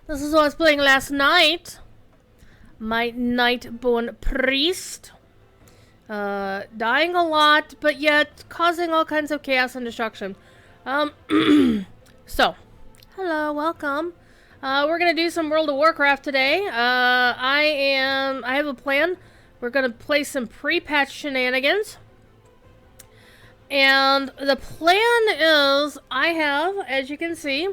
This is what I was playing last night. My Nightborn Priest. Dying a lot, but yet causing all kinds of chaos and destruction. So, hello, welcome. We're gonna do some World of Warcraft today. I have a plan. We're gonna play some pre-patch shenanigans. And the plan is, I have, as you can see,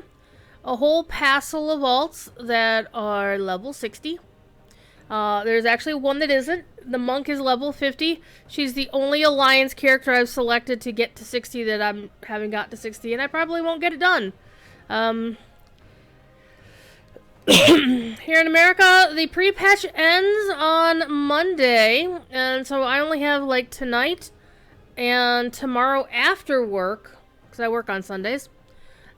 a whole passel of vaults that are level 60. There's actually one that isn't. The monk is level 50. She's the only alliance character I've selected to get to 60 that I haven't got to 60, and I probably won't get it done. Here in America, the pre-patch ends on Monday, and so I only have like tonight and tomorrow after work, because I work on Sundays,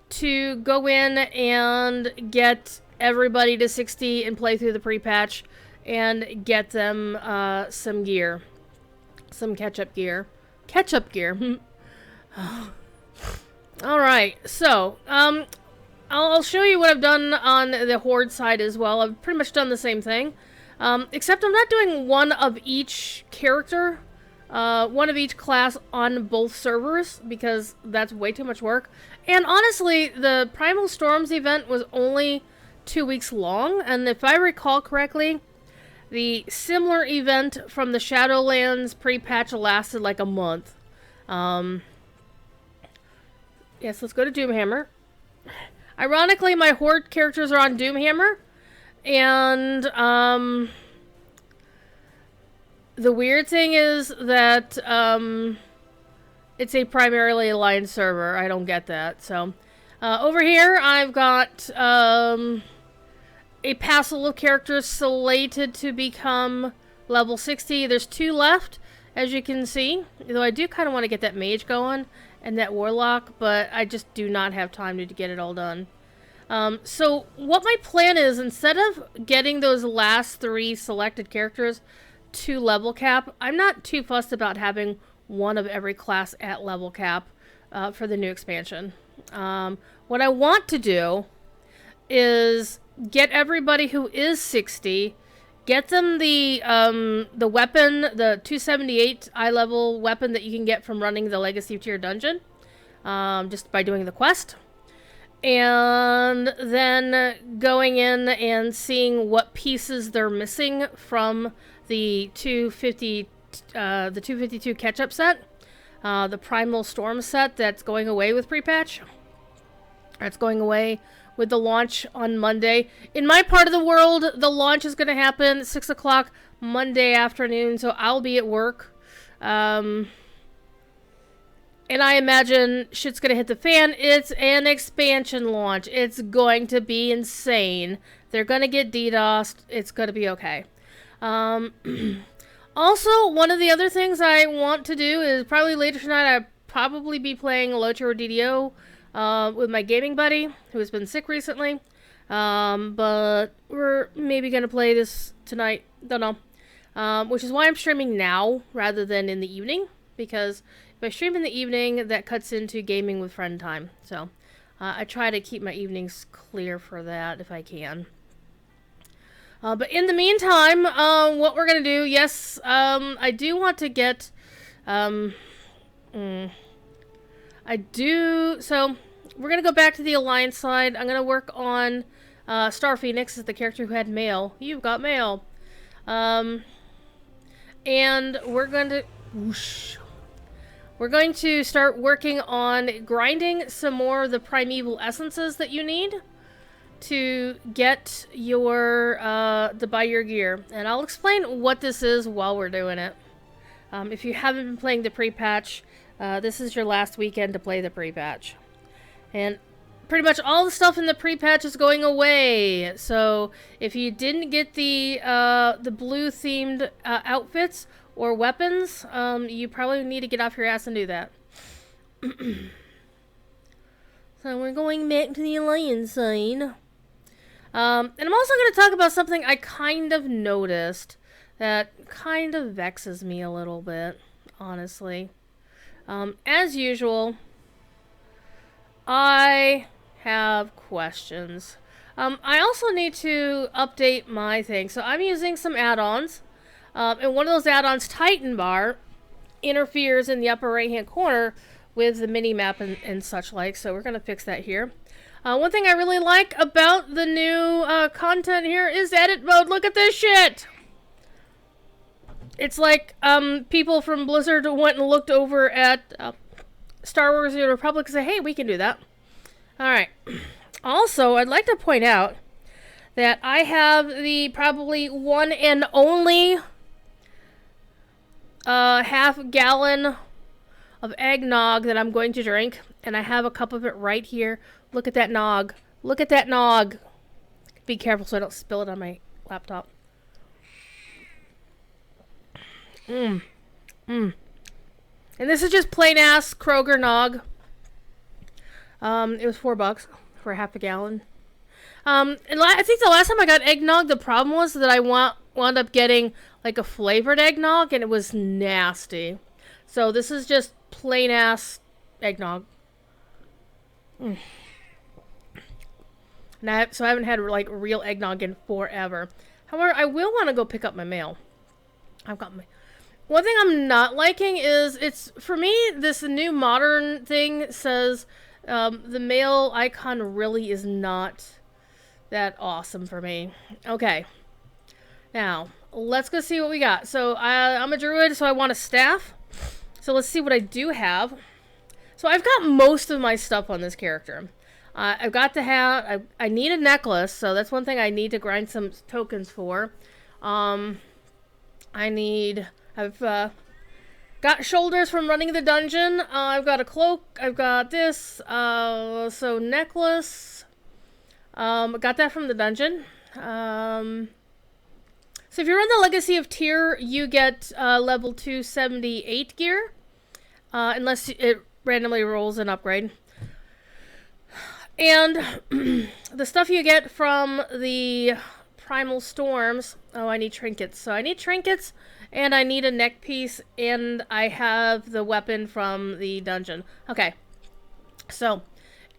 to go in and get everybody to 60 and play through the pre-patch and get them some gear. Some catch-up gear. Catch-up gear. Alright, so, I'll show you what I've done on the Horde side as well. I've pretty much done the same thing. Except I'm not doing one of each character, one of each class on both servers, because that's way too much work. And honestly, the Primal Storms event was only 2 weeks long, and if I recall correctly, the similar event from the Shadowlands pre-patch lasted like a month. Yes, let's go to Doomhammer. Ironically, my Horde characters are on Doomhammer, and the weird thing is that it's a primarily Alliance server. I don't get that. So over here, I've got a passel of characters slated to become level 60. There's 2 left, as you can see. Though I do kind of want to get that mage going and that warlock, but I just do not have time to get it all done. So what my plan is, instead of getting those last 3 selected characters to level cap, I'm not too fussed about having one of every class at level cap for the new expansion. What I want to do is get everybody who is 60, get them the weapon, the 278 eye level weapon that you can get from running the Legacy tier dungeon, just by doing the quest, and then going in and seeing what pieces they're missing from the 252 catch-up set, the Primal Storm set that's going away with pre-patch. It's going away with the launch on Monday. In my part of the world, the launch is going to happen at 6 o'clock Monday afternoon, so I'll be at work. And I imagine shit's going to hit the fan. It's an expansion launch. It's going to be insane. They're going to get DDoSed. It's going to be okay. Also, one of the other things I want to do is probably later tonight, I'll probably be playing Locho or DDO with my gaming buddy, who has been sick recently. But we're maybe going to play this tonight. Don't know. Which is why I'm streaming now rather than in the evening. Because if I stream in the evening, that cuts into gaming with friend time. So I try to keep my evenings clear for that if I can. But in the meantime, what we're going to do, yes, I do want to get, so we're going to go back to the Alliance side. I'm going to work on, Star Phoenix is the character who had mail. You've got mail. And we're going to, whoosh. We're going to start working on grinding some more of the primeval essences that you need to get your, to buy your gear. And I'll explain what this is while we're doing it. If you haven't been playing the pre-patch, this is your last weekend to play the pre-patch. And pretty much all the stuff in the pre-patch is going away. So if you didn't get the blue-themed outfits or weapons, you probably need to get off your ass and do that. So we're going back to the Alliance side. And I'm also going to talk about something I kind of noticed that kind of vexes me a little bit, honestly. As usual, I have questions. I also need to update my thing. So I'm using some add-ons. And one of those add-ons, Titan Bar, interferes in the upper right-hand corner with the mini-map and such like. So we're going to fix that here. One thing I really like about the new content here is edit mode. Look at this shit! It's like people from Blizzard went and looked over at Star Wars The Republic and said, hey, we can do that. Alright. Also, I'd like to point out that I have the probably one and only half gallon of eggnog that I'm going to drink. And I have a cup of it right here. Look at that nog. Look at that nog. Be careful so I don't spill it on my laptop. And this is just plain ass Kroger nog. It was $4 for half a gallon. And I think the last time I got eggnog, the problem was that I wound up getting like a flavored eggnog, and it was nasty. So this is just plain ass eggnog. Now, so I haven't had like real eggnog in forever. However, I will want to go pick up my mail. I've got my. One thing I'm not liking is it's for me this new modern thing says the mail icon really is not that awesome for me. Okay, now let's go see what we got. So I'm a druid, so I want a staff. So let's see what I do have. So I've got most of my stuff on this character. I've got the hat. I need a necklace, so that's one thing I need to grind some tokens for. I've got shoulders from running the dungeon. I've got a cloak. I've got this. So necklace. Got that from the dungeon. So if you run the Legacy of Tyr, you get level 278 gear. Unless it randomly rolls an upgrade. And the stuff you get from the Primal Storms. Oh, I need trinkets. So I need trinkets, and I need a neck piece, and I have the weapon from the dungeon. Okay. So,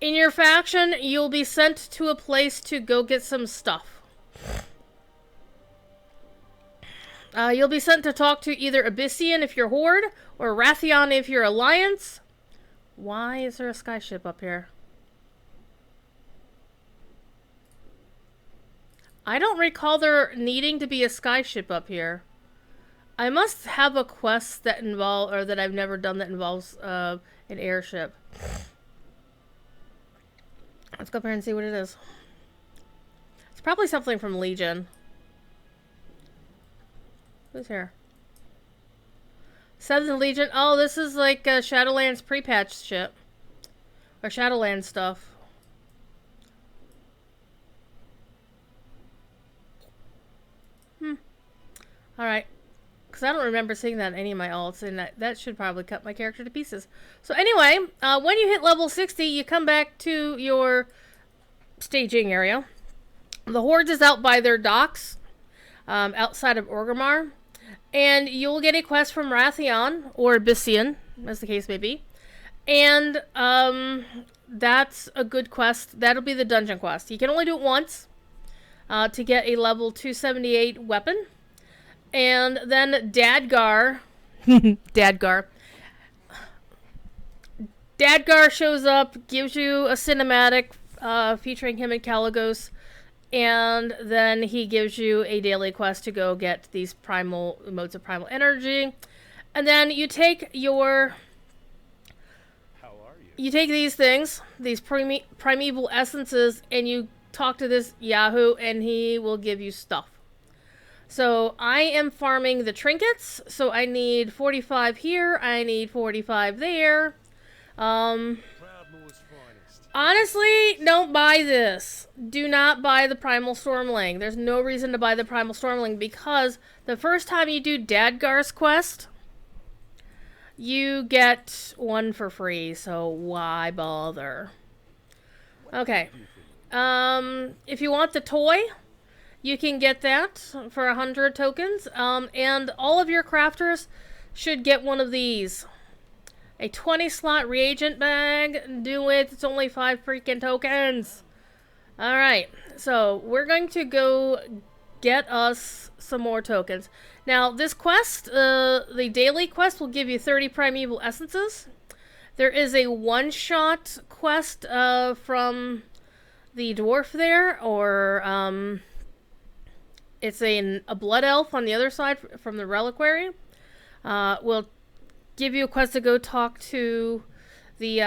in your faction, you'll be sent to a place to go get some stuff. You'll be sent to talk to either Abyssian if you're Horde, or Wrathion if you're Alliance. Why is there a skyship up here? I don't recall there needing to be a skyship up here. I must have a quest that or that I've never done that involves an airship. Let's go up here and see what it is. It's probably something from Legion. Who's here? 7th Legion. Oh, this is like Shadowlands pre-patch shit. Or Shadowlands stuff. Alright. Because I don't remember seeing that in any of my alts, and that should probably cut my character to pieces. So anyway, when you hit level 60, you come back to your staging area. The Horde is out by their docks, outside of Orgrimmar. And you'll get a quest from Wrathion, or Abyssian, as the case may be. And that's a good quest. That'll be the dungeon quest. You can only do it once to get a level 278 weapon. And then Dadgar, Dadgar shows up, gives you a cinematic featuring him and Caligos, and then he gives you a daily quest to go get these primal modes of primal energy. And then you take your... You take these things, these primeval essences, and you talk to this Yahoo, and he will give you stuff. So I am farming the trinkets, so I need 45 here, I need 45 there. Honestly, don't buy this. Do not buy the Primal Stormling. There's no reason to buy the Primal Stormling because the first time you do Dadgar's quest, you get one for free, so why bother? Okay. If you want the toy, you can get that for 100 tokens. And all of your crafters should get one of these. A 20 slot reagent bag. Do it. It's only 5 freaking tokens. Alright. So, we're going to go get us some more tokens. Now, this quest, the daily quest will give you 30 primeval essences. There is a one-shot quest from the dwarf there, or it's a blood elf on the other side from the reliquary. Will give you a quest to go talk to the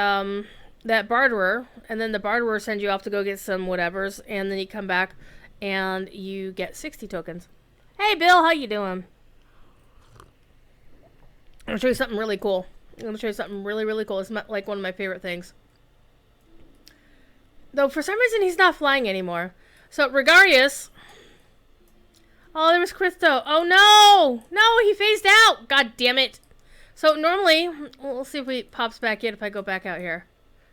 that barterer, and then the barterer sends you off to go get some whatevers, and then you come back and you get 60 tokens. Hey Bill, how you doing? I'm gonna show you something really cool. I'm gonna show you something really, really cool. It's like one of my favorite things. Though for some reason he's not flying anymore. So Regarius. Oh, there was Christo. Oh no! No, he phased out! God damn it. So normally, we'll see if he pops back in if I go back out here.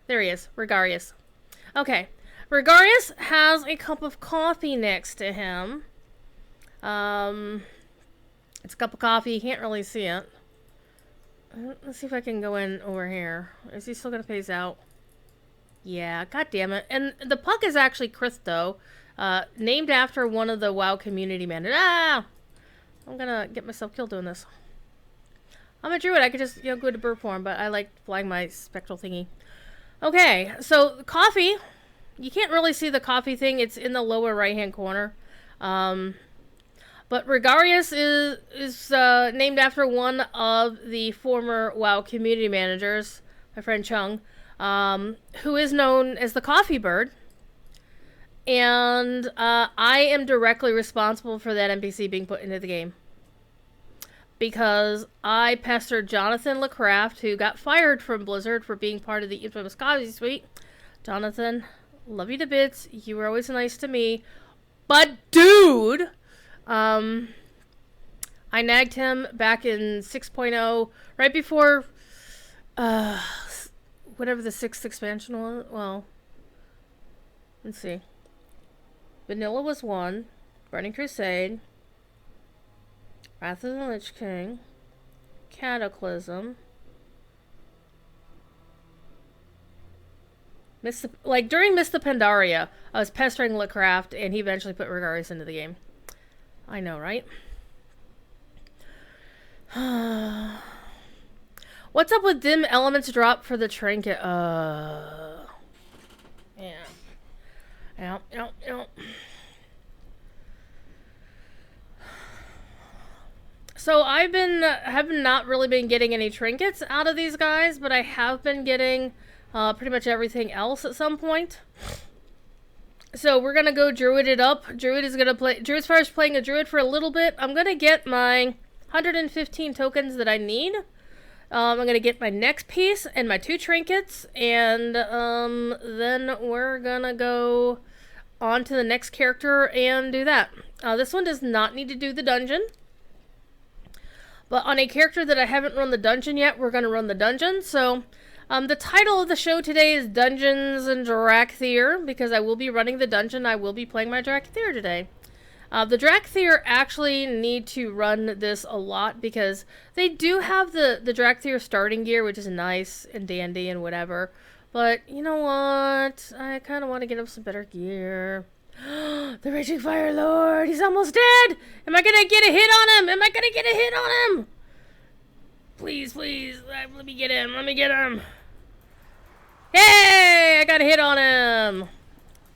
There he is, Regarius. Okay. Regarius has a cup of coffee next to him. It's a cup of coffee. You can't really see it. Let's see if I can go in over here. Is he still gonna phase out? Yeah, god damn it. And the puck is actually Christo, named after one of the WoW community managers. Ah! I'm gonna get myself killed doing this. I'm a druid. I could just, go to bird form, but I like flying my spectral thingy. Okay, so coffee. You can't really see the coffee thing. It's in the lower right-hand corner. But Regarius is named after one of the former WoW community managers, my friend Chung, who is known as the Coffee Bird. And I am directly responsible for that NPC being put into the game. Because I pestered Jonathan LeCraft, who got fired from Blizzard for being part of the infamous Coffee Suite. Jonathan, love you to bits. You were always nice to me. But dude... I nagged him back in 6.0, right before, whatever the 6th expansion was. Well, let's see. Vanilla was 1, Burning Crusade, Wrath of the Lich King, Cataclysm. During Mist of Pandaria, I was pestering LeCraft, and he eventually put Regarius into the game. I know, right? What's up with dim elements drop for the trinket? Yeah. Yeah. So I have not really been getting any trinkets out of these guys, but I have been getting pretty much everything else at some point. So we're gonna go druid it up. Druid's first playing a druid for a little bit. I'm gonna get my 115 tokens that I need. I'm gonna get my next piece and my 2 trinkets, and then we're gonna go on to the next character and do that. This one does not need to do the dungeon. But on a character that I haven't run the dungeon yet, we're gonna run the dungeon. So the title of the show today is Dungeons and Dracthyr, because I will be running the dungeon. I will be playing my Dracthyr today. The Dracthyr actually need to run this a lot, because they do have the Dracthyr starting gear, which is nice and dandy and whatever. But, you know what? I kind of want to get him some better gear. The Raging Fire Lord! He's almost dead! Am I going to get a hit on him? Please, let me get him. Hey, I got a hit on him.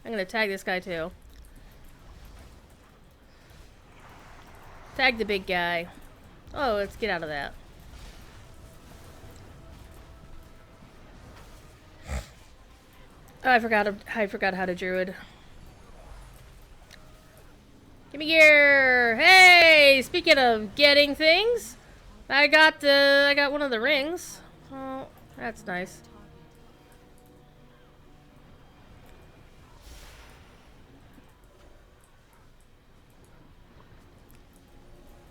I'm gonna tag this guy too. Tag the big guy. Oh, let's get out of that. Oh, I forgot how to druid. Give me gear. Hey, speaking of getting things, I got one of the rings. Oh, that's nice.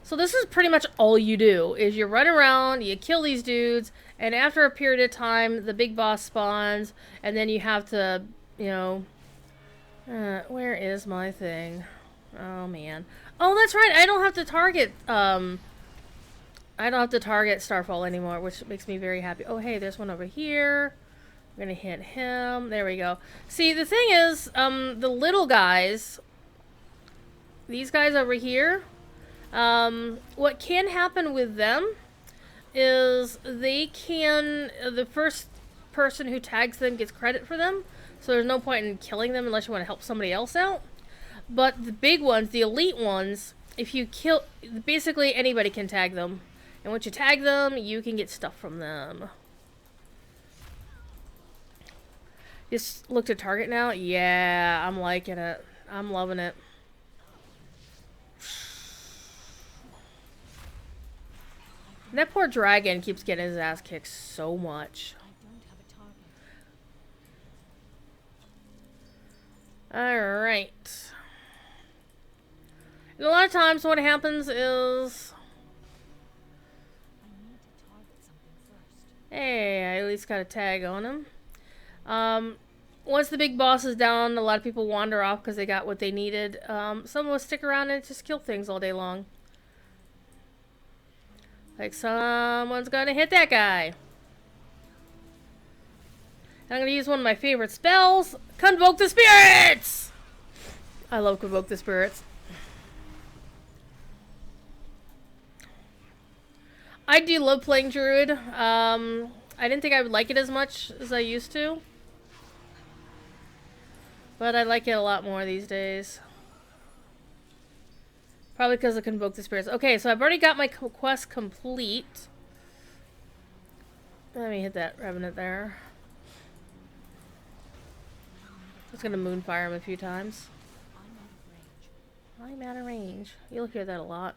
So this is pretty much all you do, is you run around, you kill these dudes, and after a period of time, the big boss spawns, and then you have to, where is my thing? Oh, man. Oh, that's right, I don't have to target, I don't have to target Starfall anymore, which makes me very happy. Oh, hey, there's one over here. I'm gonna hit him. There we go. See, the thing is, the little guys, these guys over here, what can happen with them is they can, the first person who tags them gets credit for them, so there's no point in killing them unless you want to help somebody else out. But the big ones, the elite ones, if you kill, basically anybody can tag them. And once you tag them, you can get stuff from them. Just look to target now? Yeah, I'm liking it. I'm loving it. That poor dragon keeps getting his ass kicked so much. Alright. And a lot of times what happens is... Hey, I at least got a tag on him. Once the big boss is down, a lot of people wander off because they got what they needed. Some will stick around and just kill things all day long. Like someone's gonna hit that guy. I'm gonna use one of my favorite spells, Convoke the Spirits! I love Convoke the Spirits. I do love playing Druid. I didn't think I would like it as much as I used to. But I like it a lot more these days. Probably because of Convoke the Spirits. Okay, so I've already got my quest complete. Let me hit that Revenant there. Just gonna Moonfire him a few times. I'm out of range. You'll hear that a lot.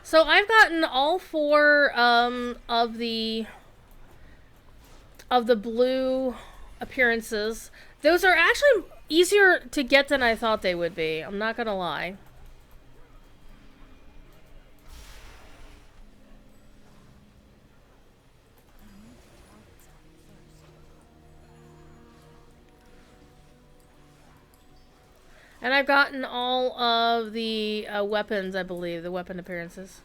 So I've gotten all 4 of the blue appearances. Those are actually easier to get than I thought they would be. I'm not gonna lie. And I've gotten all of the weapons, I believe, the weapon appearances.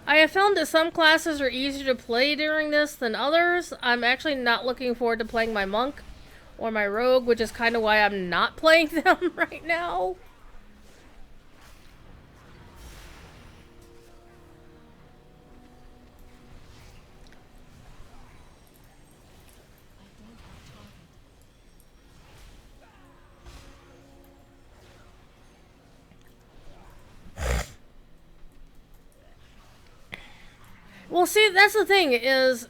I have found that some classes are easier to play during this than others. I'm actually not looking forward to playing my monk or my rogue, which is kind of why I'm not playing them right now. Well, see, that's the thing, is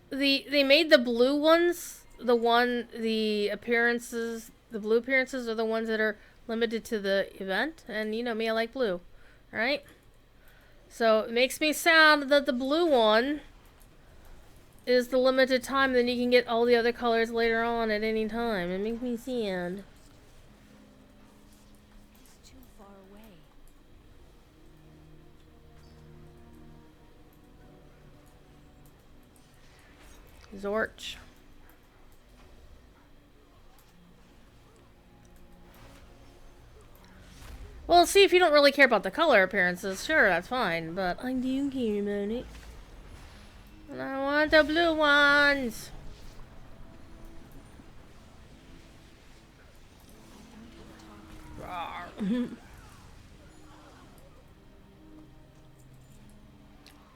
they made the blue ones, the appearances, the blue appearances are the ones that are limited to the event, and you know me, I like blue, alright? So, it makes me sad that the blue one is the limited time, then you can get all the other colors later on at any time. It makes me sad. Zorch. Well, see, if you don't really care about the color appearances, sure, that's fine, but I do care about it. And I want the blue ones!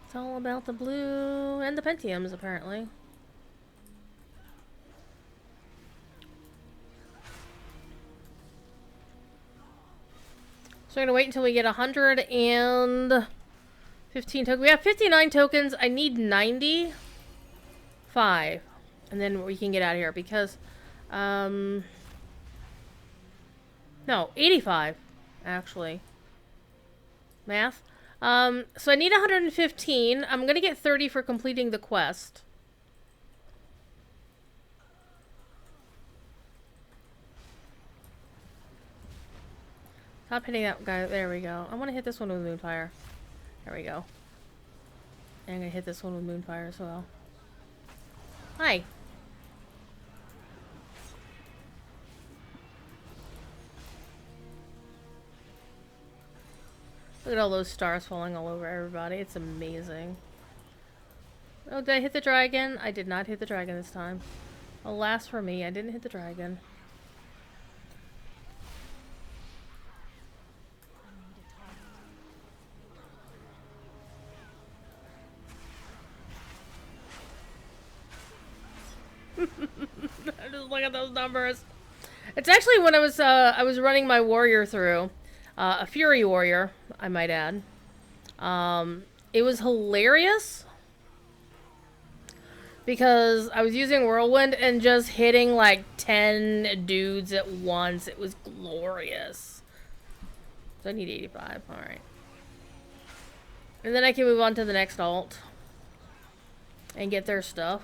It's all about the blue and the Pentiums, apparently. So we're gonna wait until we get 115 tokens. We have 59 tokens. I need 95. And then we can get out of here because, no, 85, actually. Math. So I need 115. I'm gonna get 30 for completing the quest. Stop hitting that guy. There we go. I want to hit this one with Moonfire. There we go. And I'm going to hit this one with Moonfire as well. Hi. Look at all those stars falling all over everybody. It's amazing. Oh, did I hit the dragon? I did not hit the dragon this time. Alas for me, I didn't hit the dragon. Just look at those numbers. It's actually when I was running my warrior through, a fury warrior, I might add. It was hilarious because I was using whirlwind and just hitting like 10 dudes at once. It was glorious. So I need 85. All right, and then I can move on to the next alt and get their stuff.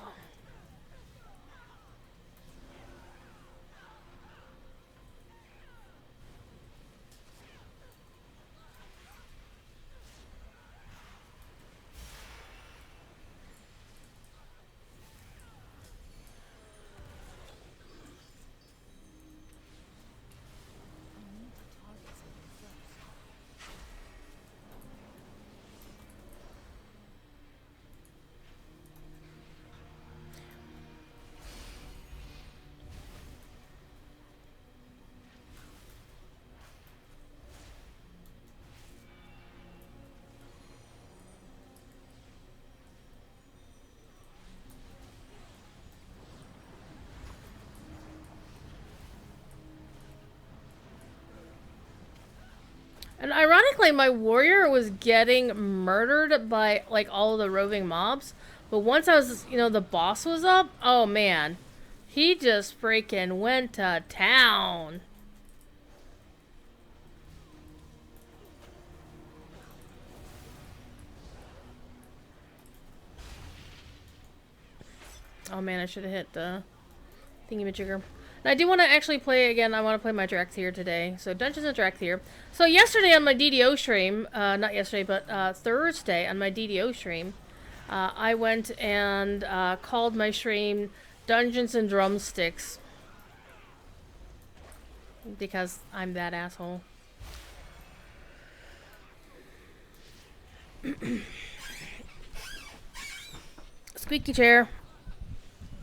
And ironically, my warrior was getting murdered by, like, all of the roving mobs. But once I was, you know, the boss was up, oh man. He just freaking went to town. Oh man, I should have hit the thingy-majigger. I do want to actually play again. I want to play my Dracthyr today. So Dungeons of Dracthyr. So yesterday on my DDO stream, not yesterday, but Thursday on my DDO stream, I went and called my stream Dungeons and Drumsticks. Because I'm that asshole. Squeaky chair.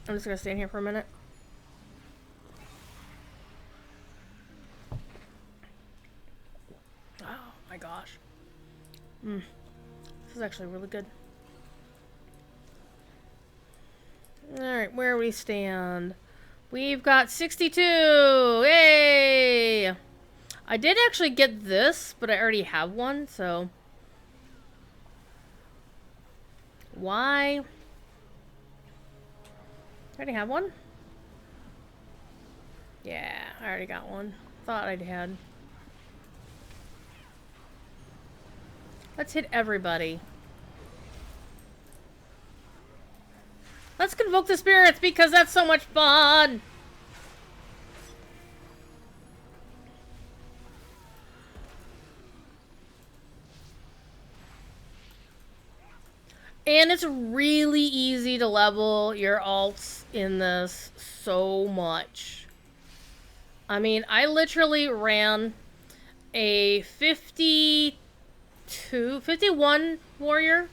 I'm just going to stand here for a minute. My gosh. This is actually really good. Alright, where we stand. We've got 62! Yay! I did actually get this, but I already have one, so... Why? I already have one? Yeah, I already got one. Thought I had. Let's hit everybody. Let's convoke the spirits because that's so much fun! And it's really easy to level your alts in this so much. I mean, I literally ran a 51 warrior.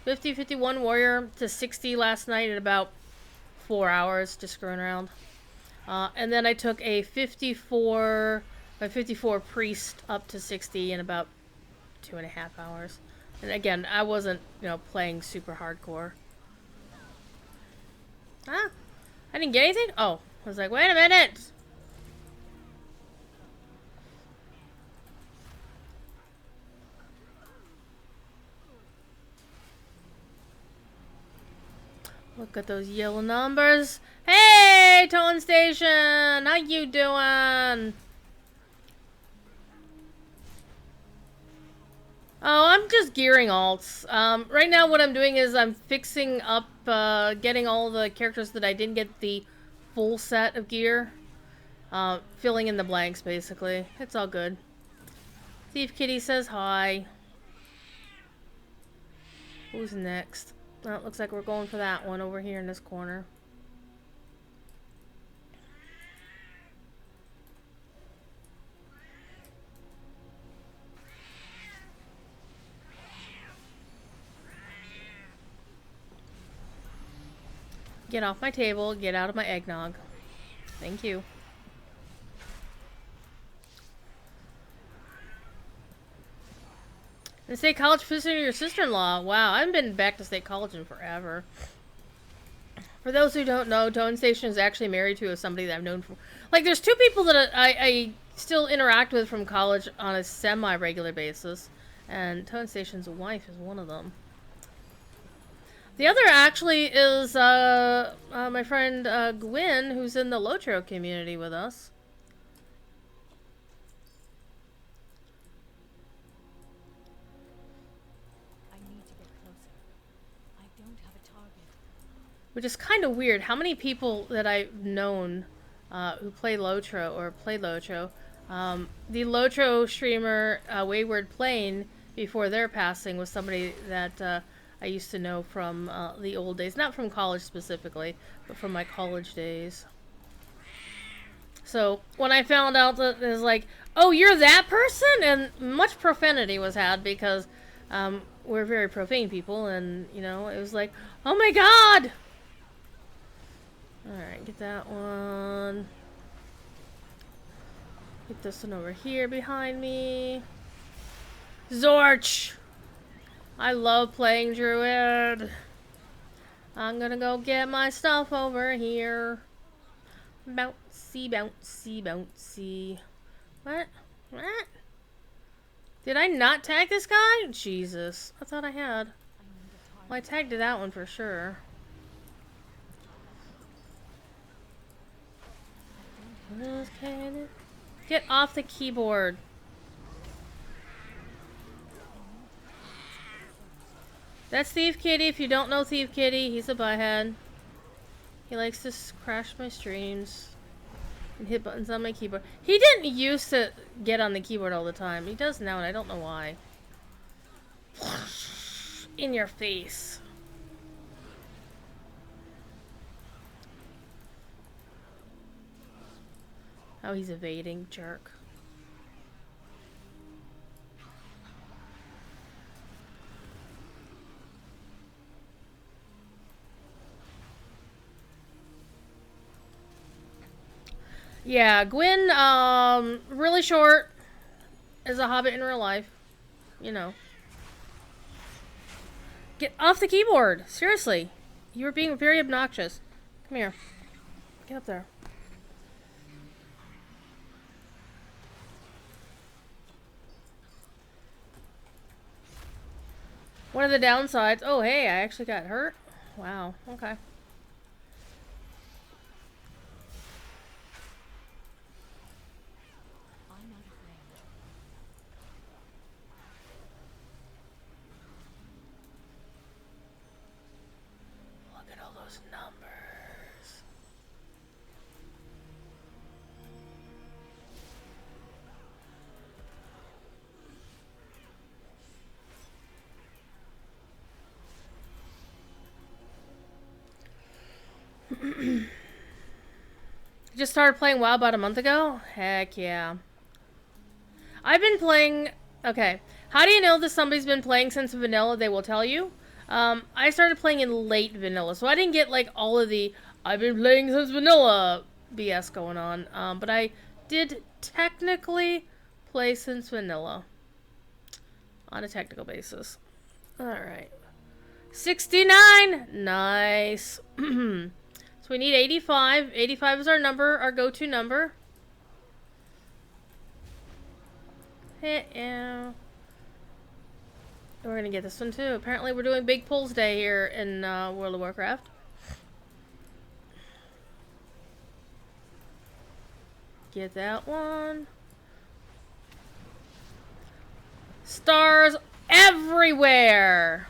51 warrior to 60 last night in about 4 hours, just screwing around. And then I took a 54 priest up to 60 in about 2.5 hours. And again, I wasn't, you know, playing super hardcore. Ah, I didn't get anything? Oh, I was like, wait a minute! Look at those yellow numbers. Hey, Tone Station! How you doing? Oh, I'm just gearing alts. Right now what I'm doing is I'm fixing up, getting all the characters that I didn't get the full set of gear. Filling in the blanks, basically. It's all good. Thief Kitty says hi. Who's next? Oh, it looks like we're going for that one over here in this corner. Get off my table. Get out of my eggnog. Thank you. And State College visiting your sister-in-law. Wow, I haven't been back to State College in forever. For those who don't know, Tone Station is actually married to somebody that I've known for... Like, there's two people that I still interact with from college on a semi-regular basis. And Tone Station's wife is one of them. The other actually is my friend Gwen, who's in the Lotro community with us. I need to get closer. I don't have a target. Which is kind of weird. How many people that I've known who play Lotro or played Lotro, the Lotro streamer Wayward Plane before their passing was somebody that I used to know from the old days. Not from college specifically, but from my college days. So when I found out that it was like, oh, you're that person? And much profanity was had because we're very profane people. And, you know, it was like, oh my god! Alright, get that one. Get this one over here behind me. Zorch! I love playing Druid. I'm gonna go get my stuff over here. Bouncy, bouncy, bouncy. What? What? Did I not tag this guy? Jesus. I thought I had. Well, I tagged that one for sure. Okay. Get off the keyboard. That's Thief Kitty. If you don't know Thief Kitty, he's a butthead. He likes to crash my streams and hit buttons on my keyboard. He didn't used to get on the keyboard all the time. He does now, and I don't know why. In your face. Oh, he's evading, jerk. Yeah, Gwen, really short as a hobbit in real life. You know. Get off the keyboard! Seriously. You were being very obnoxious. Come here. Get up there. One of the downsides... Oh, hey, I actually got hurt? Wow, okay. Look at all those numbers. Just started playing WoW about a month ago? Heck yeah. I've been playing... Okay. How do you know that somebody's been playing since vanilla? They will tell you. I started playing in late vanilla, so I didn't get like all of the I've been playing since vanilla BS going on. But I did technically play since vanilla. On a technical basis. Alright. 69! Nice. So we need 85. 85 is our number, our go-to number. Yeah. We're gonna get this one too. Apparently we're doing Big Pulls Day here in World of Warcraft. Get that one. Stars everywhere!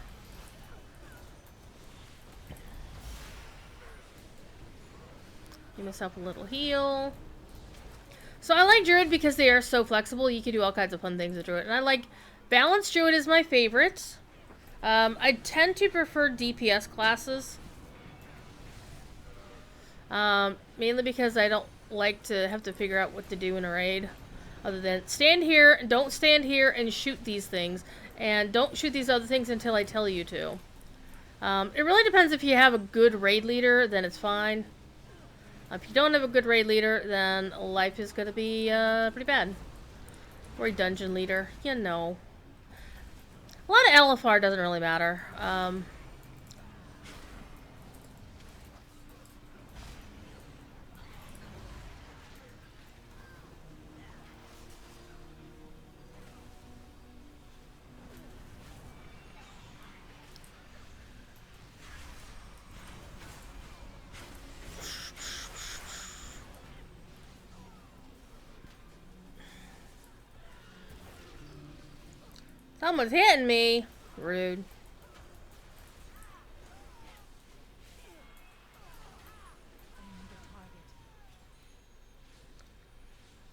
Give myself a little heal. So I like Druid because they are so flexible. You can do all kinds of fun things with Druid. And I like Balanced Druid is my favorite. I tend to prefer DPS classes. Mainly because I don't like to have to figure out what to do in a raid. Other than stand here, don't stand here, and shoot these things. And don't shoot these other things until I tell you to. It really depends if you have a good raid leader, then it's fine. If you don't have a good raid leader, then life is going to be pretty bad. Or a dungeon leader, you know. A lot of LFR doesn't really matter. Someone's hitting me. Rude.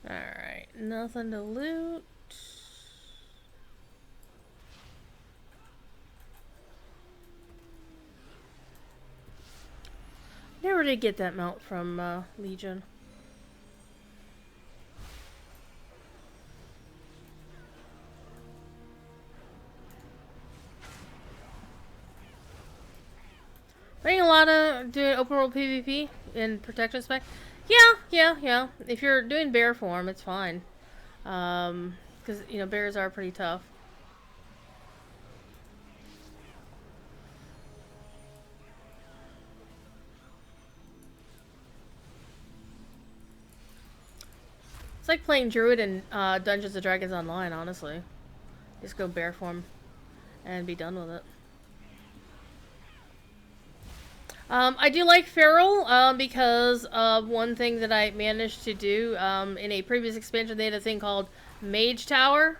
Alright, nothing to loot. Never did get that mount from Legion. Playing a lot of doing open world PvP in protection spec. Yeah. If you're doing bear form, it's fine. Because, you know, bears are pretty tough. It's like playing Druid in Dungeons & Dragons Online, honestly. Just go bear form and be done with it. I do like Feral because of one thing that I managed to do in a previous expansion. They had a thing called Mage Tower.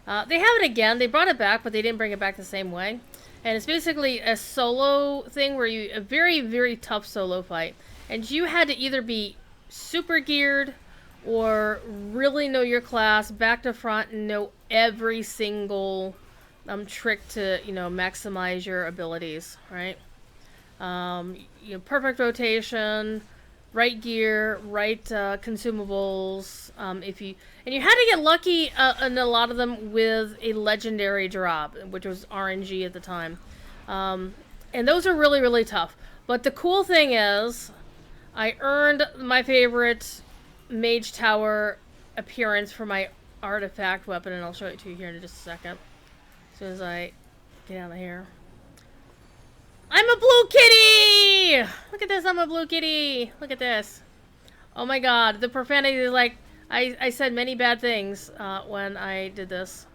They have it again. They brought it back, but they didn't bring it back the same way. And it's basically a solo thing where you... A very, very tough solo fight. And you had to either be super geared or really know your class back to front and know every single trick to, you know, maximize your abilities, right? You know, perfect rotation, right gear, right consumables. And you had to get lucky in a lot of them with a legendary drop, which was RNG at the time. And those are really, really tough. But the cool thing is, I earned my favorite Mage Tower appearance for my artifact weapon, and I'll show it to you here in just a second. As soon as I get out of here. I'm a blue kitty! Look at this, I'm a blue kitty. Look at this. Oh my god, the profanity is like... I said many bad things when I did this.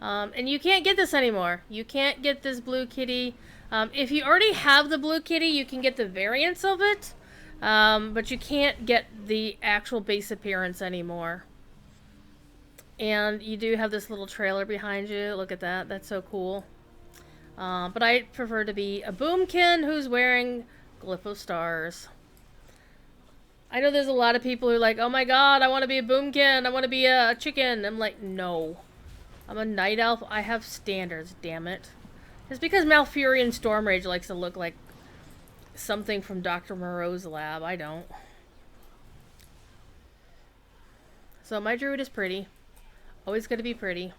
And you can't get this anymore. You can't get this blue kitty. If you already have the blue kitty, you can get the variants of it. But you can't get the actual base appearance anymore. And you do have this little trailer behind you. Look at that. That's so cool. But I prefer to be a boomkin who's wearing Glyph of Stars. I know there's a lot of people who are like, oh my god, I want to be a boomkin. I want to be a chicken. I'm like, no. I'm a night elf. I have standards, damn it. It's because Malfurion Stormrage likes to look like something from Dr. Moreau's lab. I don't. So my druid is pretty. Always gonna be pretty.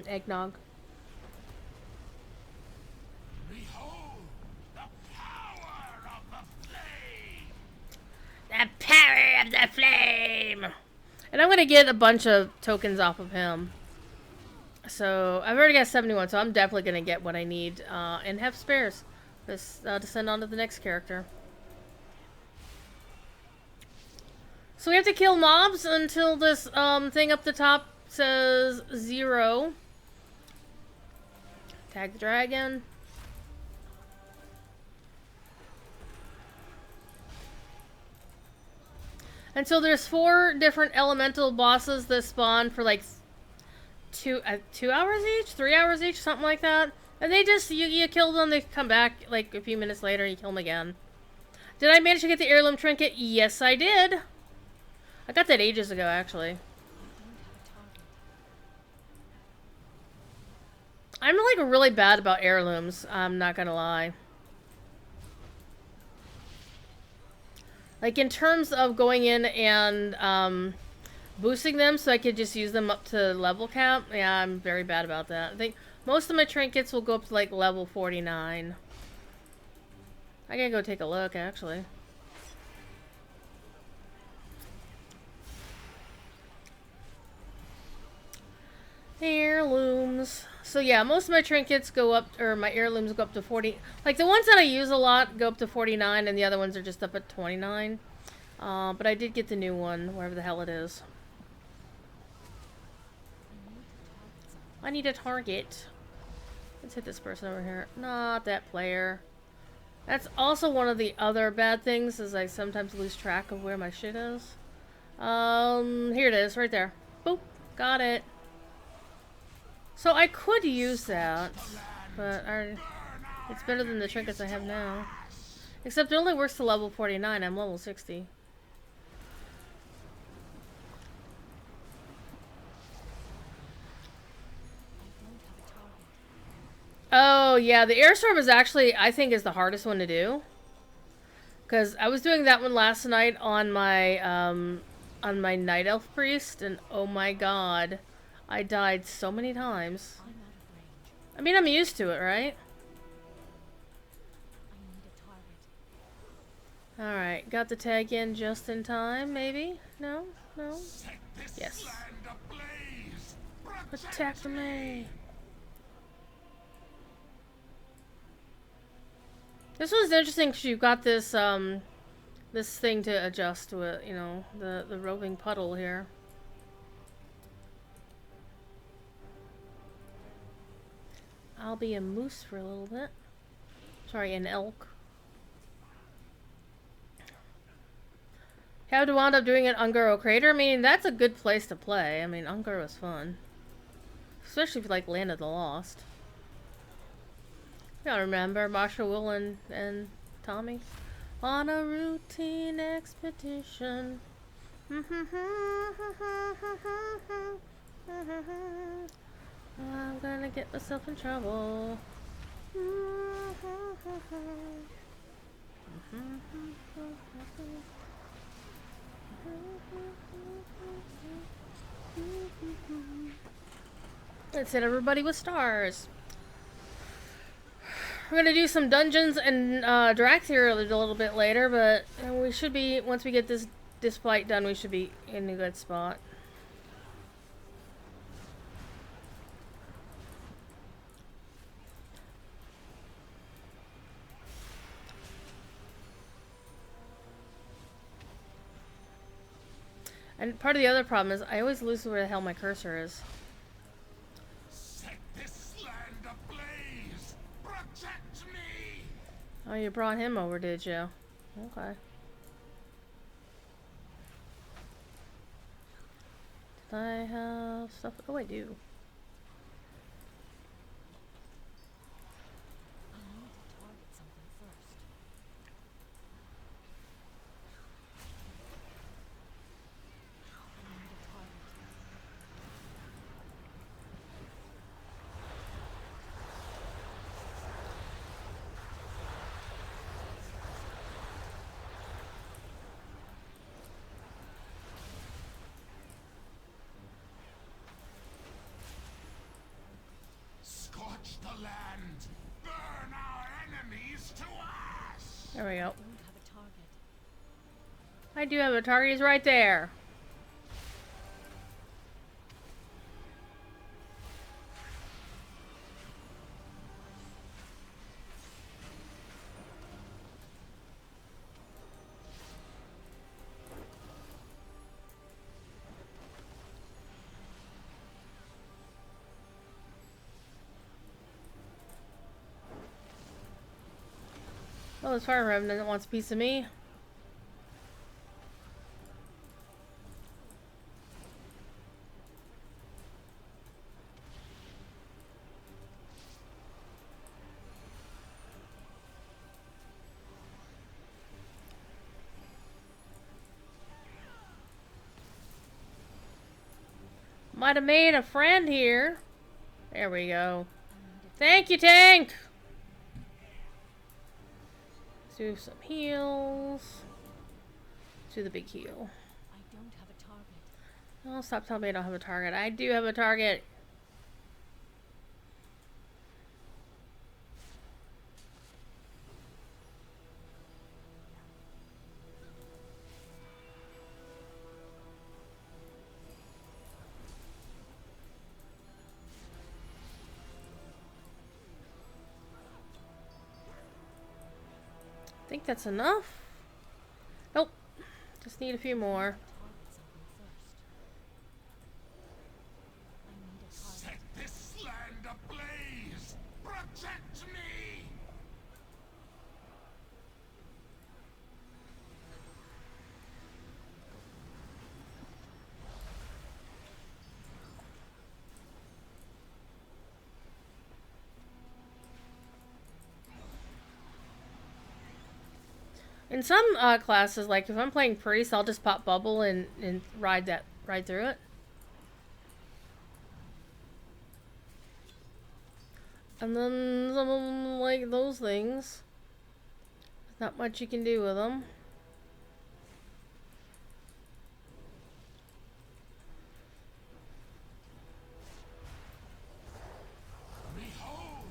Eggnog. Behold the power of the flame! The power of the flame! And I'm gonna get a bunch of tokens off of him. So, I've already got 71, so I'm definitely gonna get what I need, and have spares. To send on to the next character. So we have to kill mobs until this thing up the top says 0. Tag the dragon. And so there's 4 different elemental bosses that spawn for like 2 hours each, 3 hours each, something like that. And they just you kill them, they come back like a few minutes later, you kill them again. Did I manage to get the heirloom trinket? Yes, I did. I got that ages ago, actually. I'm like really bad about heirlooms. I'm not gonna lie. Like in terms of going in and boosting them so I could just use them up to level cap. Yeah, I'm very bad about that. I think most of my trinkets will go up to like level 49. I gotta go take a look, actually. Heirlooms. So yeah, most of my trinkets go up, or my heirlooms go up to 40. Like the ones that I use a lot go up to 49, and the other ones are just up at 29. But I did get the new one, wherever the hell it is. I need a target. Let's hit this person over here. Not that player. That's also one of the other bad things, is I sometimes lose track of where my shit is. Here it is, right there. Boop. Got it. So I could use that, but it's better than the trinkets I have now. Except it only works to level 49. I'm level 60. Oh, yeah, the airstorm is actually, I think, is the hardest one to do. Because I was doing that one last night on my Night Elf Priest, and oh my god, I died so many times. I mean, I'm used to it, right? Alright, got the tag in just in time, maybe? No? No? Yes. Protect me! This was interesting because you got this, this thing to adjust to it, you know, the roving puddle here. I'll be a moose for a little bit. Sorry, an elk. How to wound up doing it Ungaro Crater? I mean, that's a good place to play. I mean, Ungaro is fun. Especially if you like Land of the Lost. I remember Marshall, Will, and Tommy. On a routine expedition. I'm gonna get myself in trouble. Let's hit everybody with stars. We're gonna do some dungeons and Dracthyr a little bit later, but we should be, once we get this fight done, we should be in a good spot. And part of the other problem is I always lose where the hell my cursor is. Set this land ablaze! Protect me! Oh, you brought him over, did you? Okay. Did I have stuff? Oh, I do. Scorch the land! Burn our enemies to ash! There we go. Don't have a target. I do have a target. He's right there. Oh, this fire revenant wants a piece of me. Might have made a friend here. There we go. Thank you, tank! Let's do some heals. Do the big heal. I don't have a target. Oh, stop telling me I don't have a target. I do have a target. I think that's enough. Nope. Just need a few more. Set this land ablaze! Protect me! In some classes, like if I'm playing priest, I'll just pop bubble and ride through it. And then some of them, like those things, there's not much you can do with them. Behold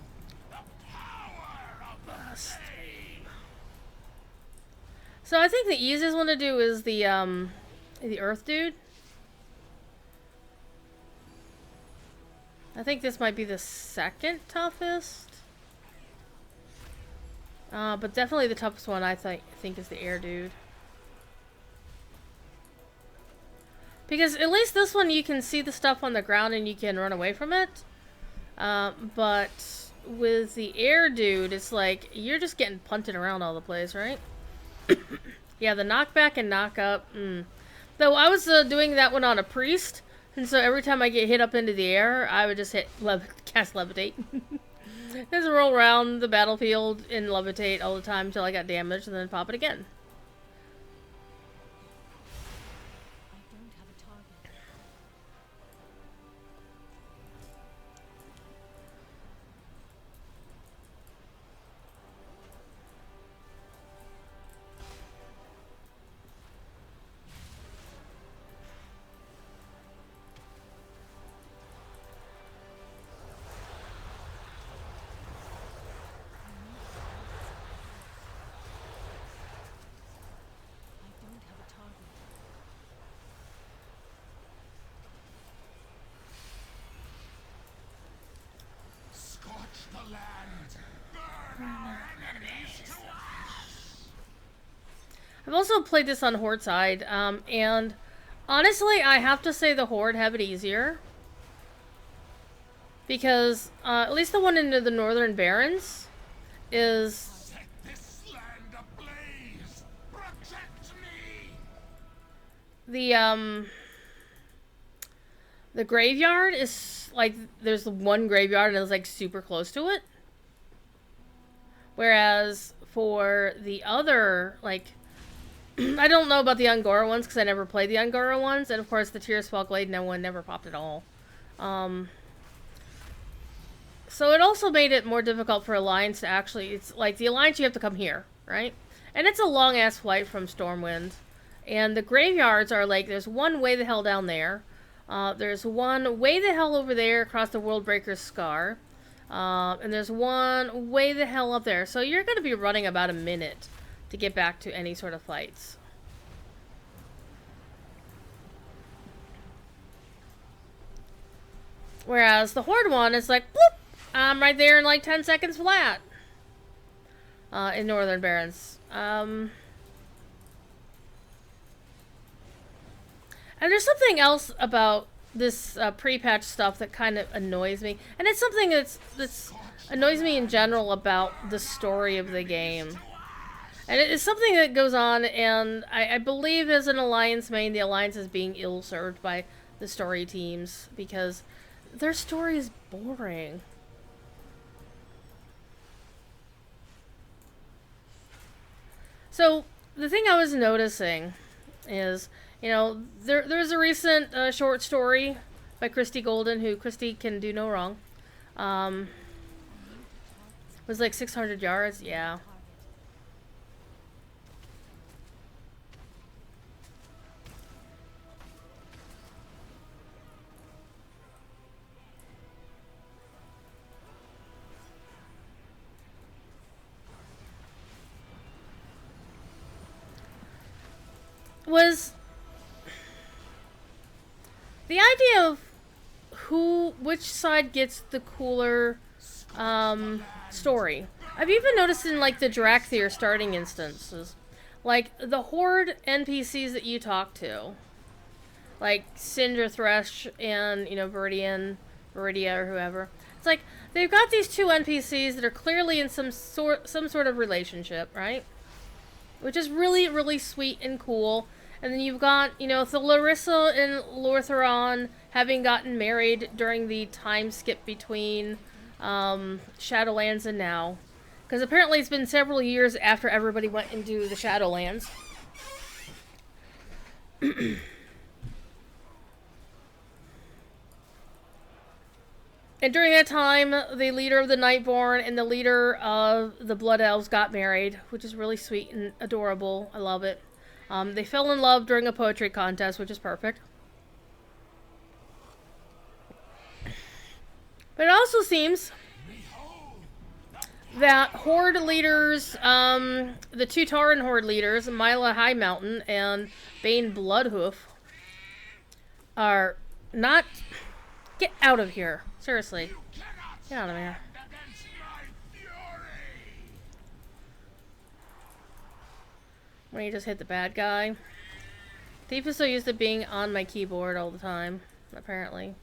the power of the flame! So I think the easiest one to do is the earth dude. I think this might be the second toughest. But definitely the toughest one I think is the air dude. Because at least this one you can see the stuff on the ground and you can run away from it. But with the air dude, it's like you're just getting punted around all the place, right? Yeah, the knockback and knock up. Though I was doing that one on a priest, and so every time I get hit up into the air, I would just cast levitate. Just roll around the battlefield and levitate all the time until I got damaged, and then pop it again. I don't have a target. I don't have a target. Scorch the land! Burn our enemies to ash! I've also played this on Horde side, and honestly, I have to say the Horde have it easier. Because, at least the one into the Northern Barrens is... Set this land ablaze! Protect me! The graveyard is, like, there's one graveyard and it's, like, super close to it. Whereas, for the other, like... I don't know about the Angora ones, because I never played the Angora ones, and of course the Tears Fall Glade, no one never popped at all. So it also made it more difficult for Alliance to actually... It's like, the Alliance, you have to come here, right? And it's a long-ass flight from Stormwind. And the graveyards are like, there's one way the hell down there. There's one way the hell over there across the Worldbreaker's Scar. And there's one way the hell up there. So you're going to be running about a minute to get back to any sort of fights. Whereas the Horde one is like, whoop! I'm right there in like 10 seconds flat. In Northern Barrens. And there's something else about this pre-patch stuff that kind of annoys me. And it's something that's annoys me in general about the story of the game. And it's something that goes on, and I believe as an Alliance main, the Alliance is being ill-served by the story teams, because their story is boring. So, the thing I was noticing is, you know, there's a recent short story by Christy Golden, who Christy can do no wrong. Was like 600 yards, yeah. Was the idea of which side gets the cooler story. I've even noticed in like the Dracthyr starting instances, like the Horde NPCs that you talk to, like Cinder Thresh and Viridia or whoever. It's like they've got these two NPCs that are clearly in some sort of relationship, right? Which is really, really sweet and cool. And then you've got, the Larissa and Lortharon having gotten married during the time skip between Shadowlands and now. Because apparently it's been several years after everybody went into the Shadowlands. And during that time, the leader of the Nightborn and the leader of the Blood Elves got married, which is really sweet and adorable. I love it. They fell in love during a poetry contest, which is perfect. But it also seems that Horde leaders, the two Tauren Horde leaders, Mila High Mountain and Bane Bloodhoof, are not... Get out of here. Seriously. Get out of here. When you just hit the bad guy. Thief is so used to being on my keyboard all the time, apparently.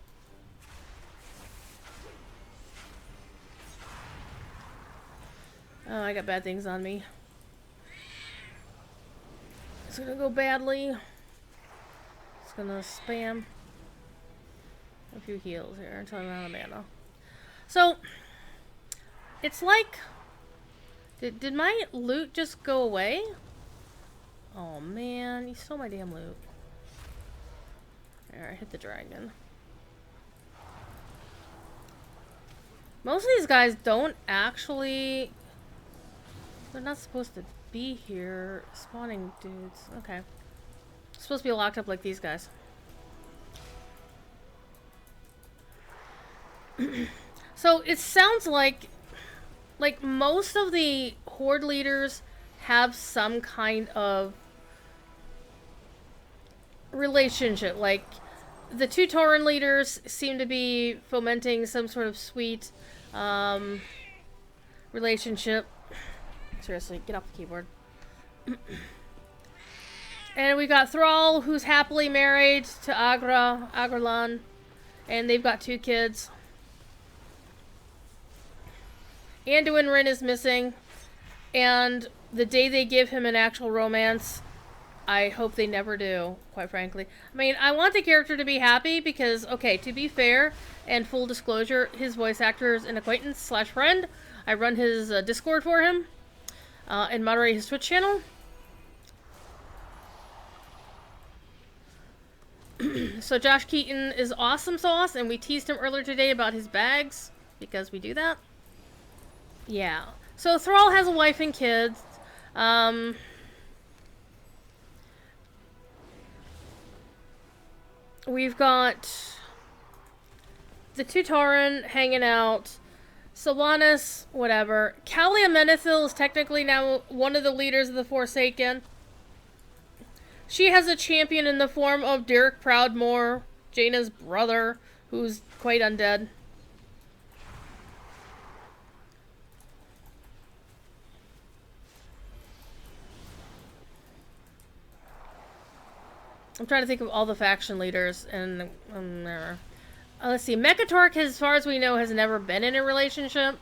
Oh, I got bad things on me. It's gonna go badly. It's gonna spam a few heals here until I'm out of mana. So, it's like... Did my loot just go away? Oh man, you stole my damn loot. Alright, hit the dragon. Most of these guys don't actually... They're not supposed to be here. Spawning dudes. Okay. Supposed to be locked up like these guys. So it sounds like most of the Horde leaders have some kind of relationship. Like the two Tauren leaders seem to be fomenting some sort of sweet relationship. Seriously, get off the keyboard. And we got Thrall, who's happily married to Agrelon, and they've got 2 kids. Anduin Wrynn is missing, and the day they give him an actual romance, I hope they never do, quite frankly. I mean, I want the character to be happy because, okay, to be fair and full disclosure, his voice actor is an acquaintance / friend. I run his Discord for him and moderate his Twitch channel. So Josh Keaton is awesome sauce, and we teased him earlier today about his bags because we do that. Yeah. So Thrall has a wife and kids. We've got the two Tauren hanging out. Sylvanas, whatever. Kalia Menethil is technically now one of the leaders of the Forsaken. She has a champion in the form of Derek Proudmoore, Jaina's brother, who's quite undead. I'm trying to think of all the faction leaders, and let's see. Mekatork, as far as we know, has never been in a relationship.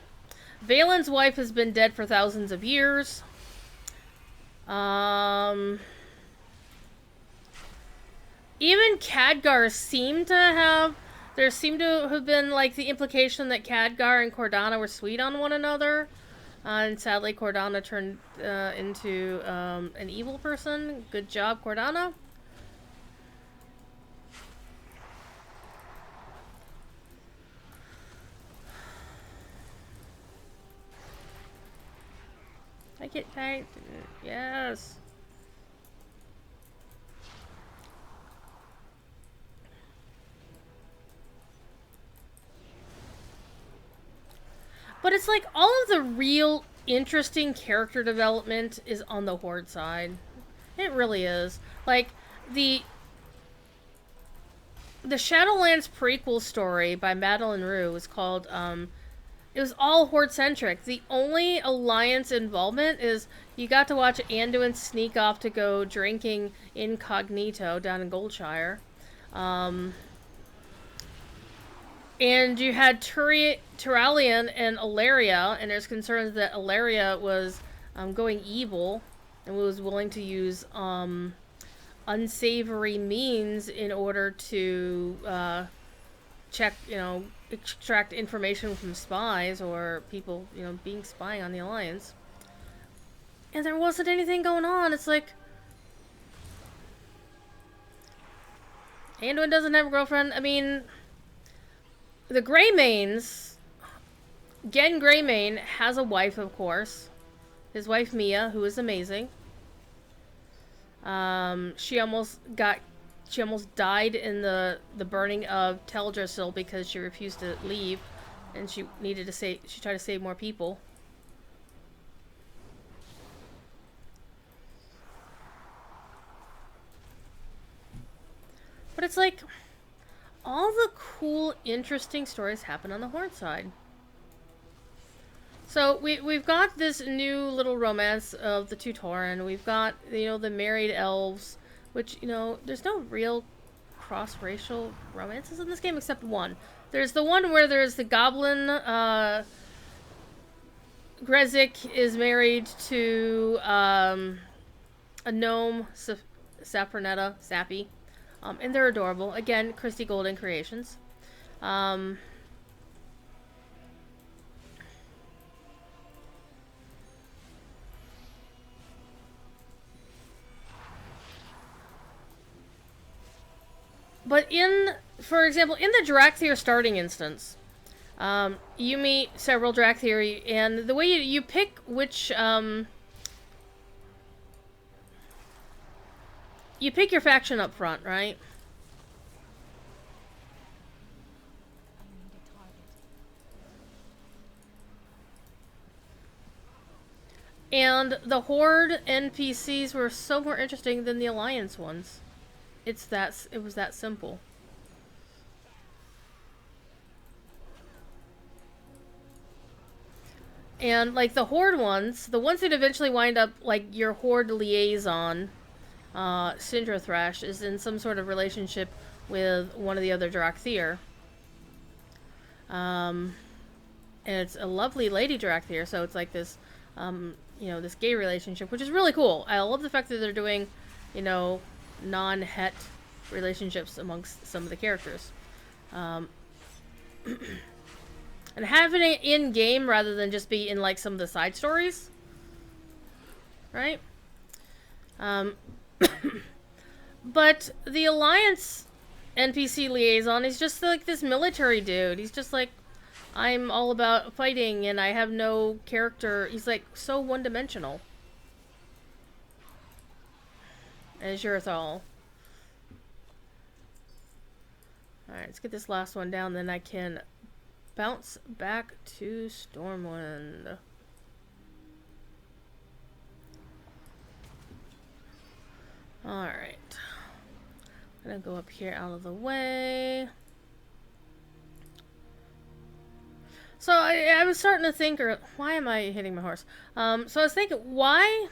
Valen's wife has been dead for thousands of years. Even Khadgar seemed to have... There seemed to have been, like, the implication that Khadgar and Cordana were sweet on one another. And sadly, Cordana turned into an evil person. Good job, Cordana. I get tight. Yes. But it's like all of the real interesting character development is on the Horde side. It really is. Like the the Shadowlands prequel story by Madeline Rue was called it was all Horde centric. The only Alliance involvement is you got to watch Anduin sneak off to go drinking incognito down in Goldshire. Um, and you had Turalian and Ilaria, and there's concerns that Ilaria was going evil and was willing to use unsavory means in order to check, extract information from spies or people, being spying on the Alliance. And there wasn't anything going on. It's like Anduin doesn't have a girlfriend. I mean, the Greymanes, Gen Greymane has a wife, of course. His wife Mia, who is amazing. She almost died in the burning of Teldrassil because she refused to leave, and she tried to save more people. But it's like all the cool, interesting stories happen on the Horde side. So we've got this new little romance of the Tutoran. We've got the married elves, which there's no real cross-racial romances in this game except one. There's the one where there's the goblin. Grezik is married to a gnome, Sapronetta, Sappy. And they're adorable. Again, Christy Golden Creations. But for example, in the Dracthyr starting instance, you meet several Dracthyr, and the way you pick which, you pick your faction up front, right? And the Horde NPCs were so more interesting than the Alliance ones. It was that simple. And like the Horde ones, the ones that eventually wind up like your Horde liaison, Syndra Thrash is in some sort of relationship with one of the other Dracthyr. And it's a lovely lady Dracthyr, so it's like this, this gay relationship, which is really cool. I love the fact that they're doing, non-het relationships amongst some of the characters. And having it in-game rather than just be in, like, some of the side stories. Right? But the Alliance NPC liaison is just, like, this military dude. He's just, like, I'm all about fighting and I have no character. He's, like, so one-dimensional. Azurthal. Alright, let's get this last one down, then I can bounce back to Stormwind. Alright. I'm gonna go up here out of the way. So I was starting to think, why am I hitting my horse? So I was thinking, why?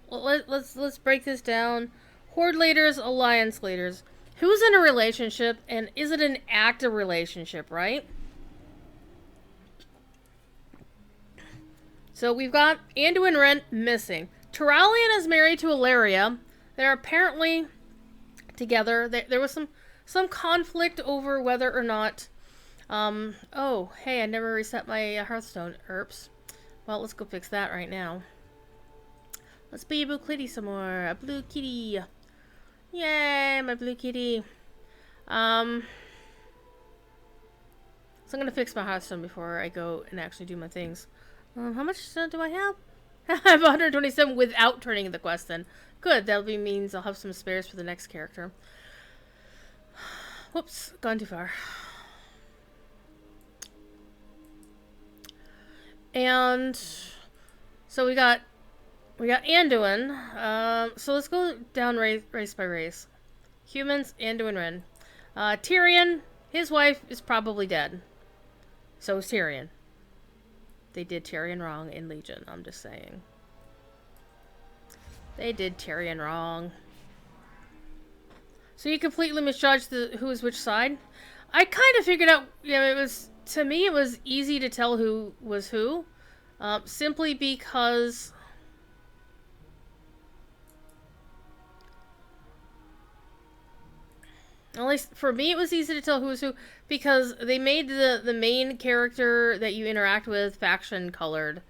Let's break this down. Horde leaders, Alliance leaders. Who's in a relationship, and is it an active relationship, right? So we've got Anduin Wrent missing. Turalian is married to Ilaria. They're apparently together. There was some conflict over whether or not... oh, hey, I never reset my Hearthstone. Erps. Well, let's go fix that right now. Let's be a blue kitty some more. A blue kitty. Yay, my blue kitty. So I'm gonna fix my Hearthstone before I go and actually do my things. How much do I have? I have 127 without turning the quest in. Good, that'll be means I'll have some spares for the next character. Whoops, gone too far. And so we got Anduin. So let's go down race by race. Humans, Anduin Ren. Tyrion, his wife is probably dead. So is Tyrion. They did Tyrion wrong in Legion, I'm just saying. They did Tyrion wrong. So you completely misjudged who was which side? I kind of figured out, it was, to me it was easy to tell who was who. Simply because... At least for me, it was easy to tell who was who because they made the main character that you interact with faction coded,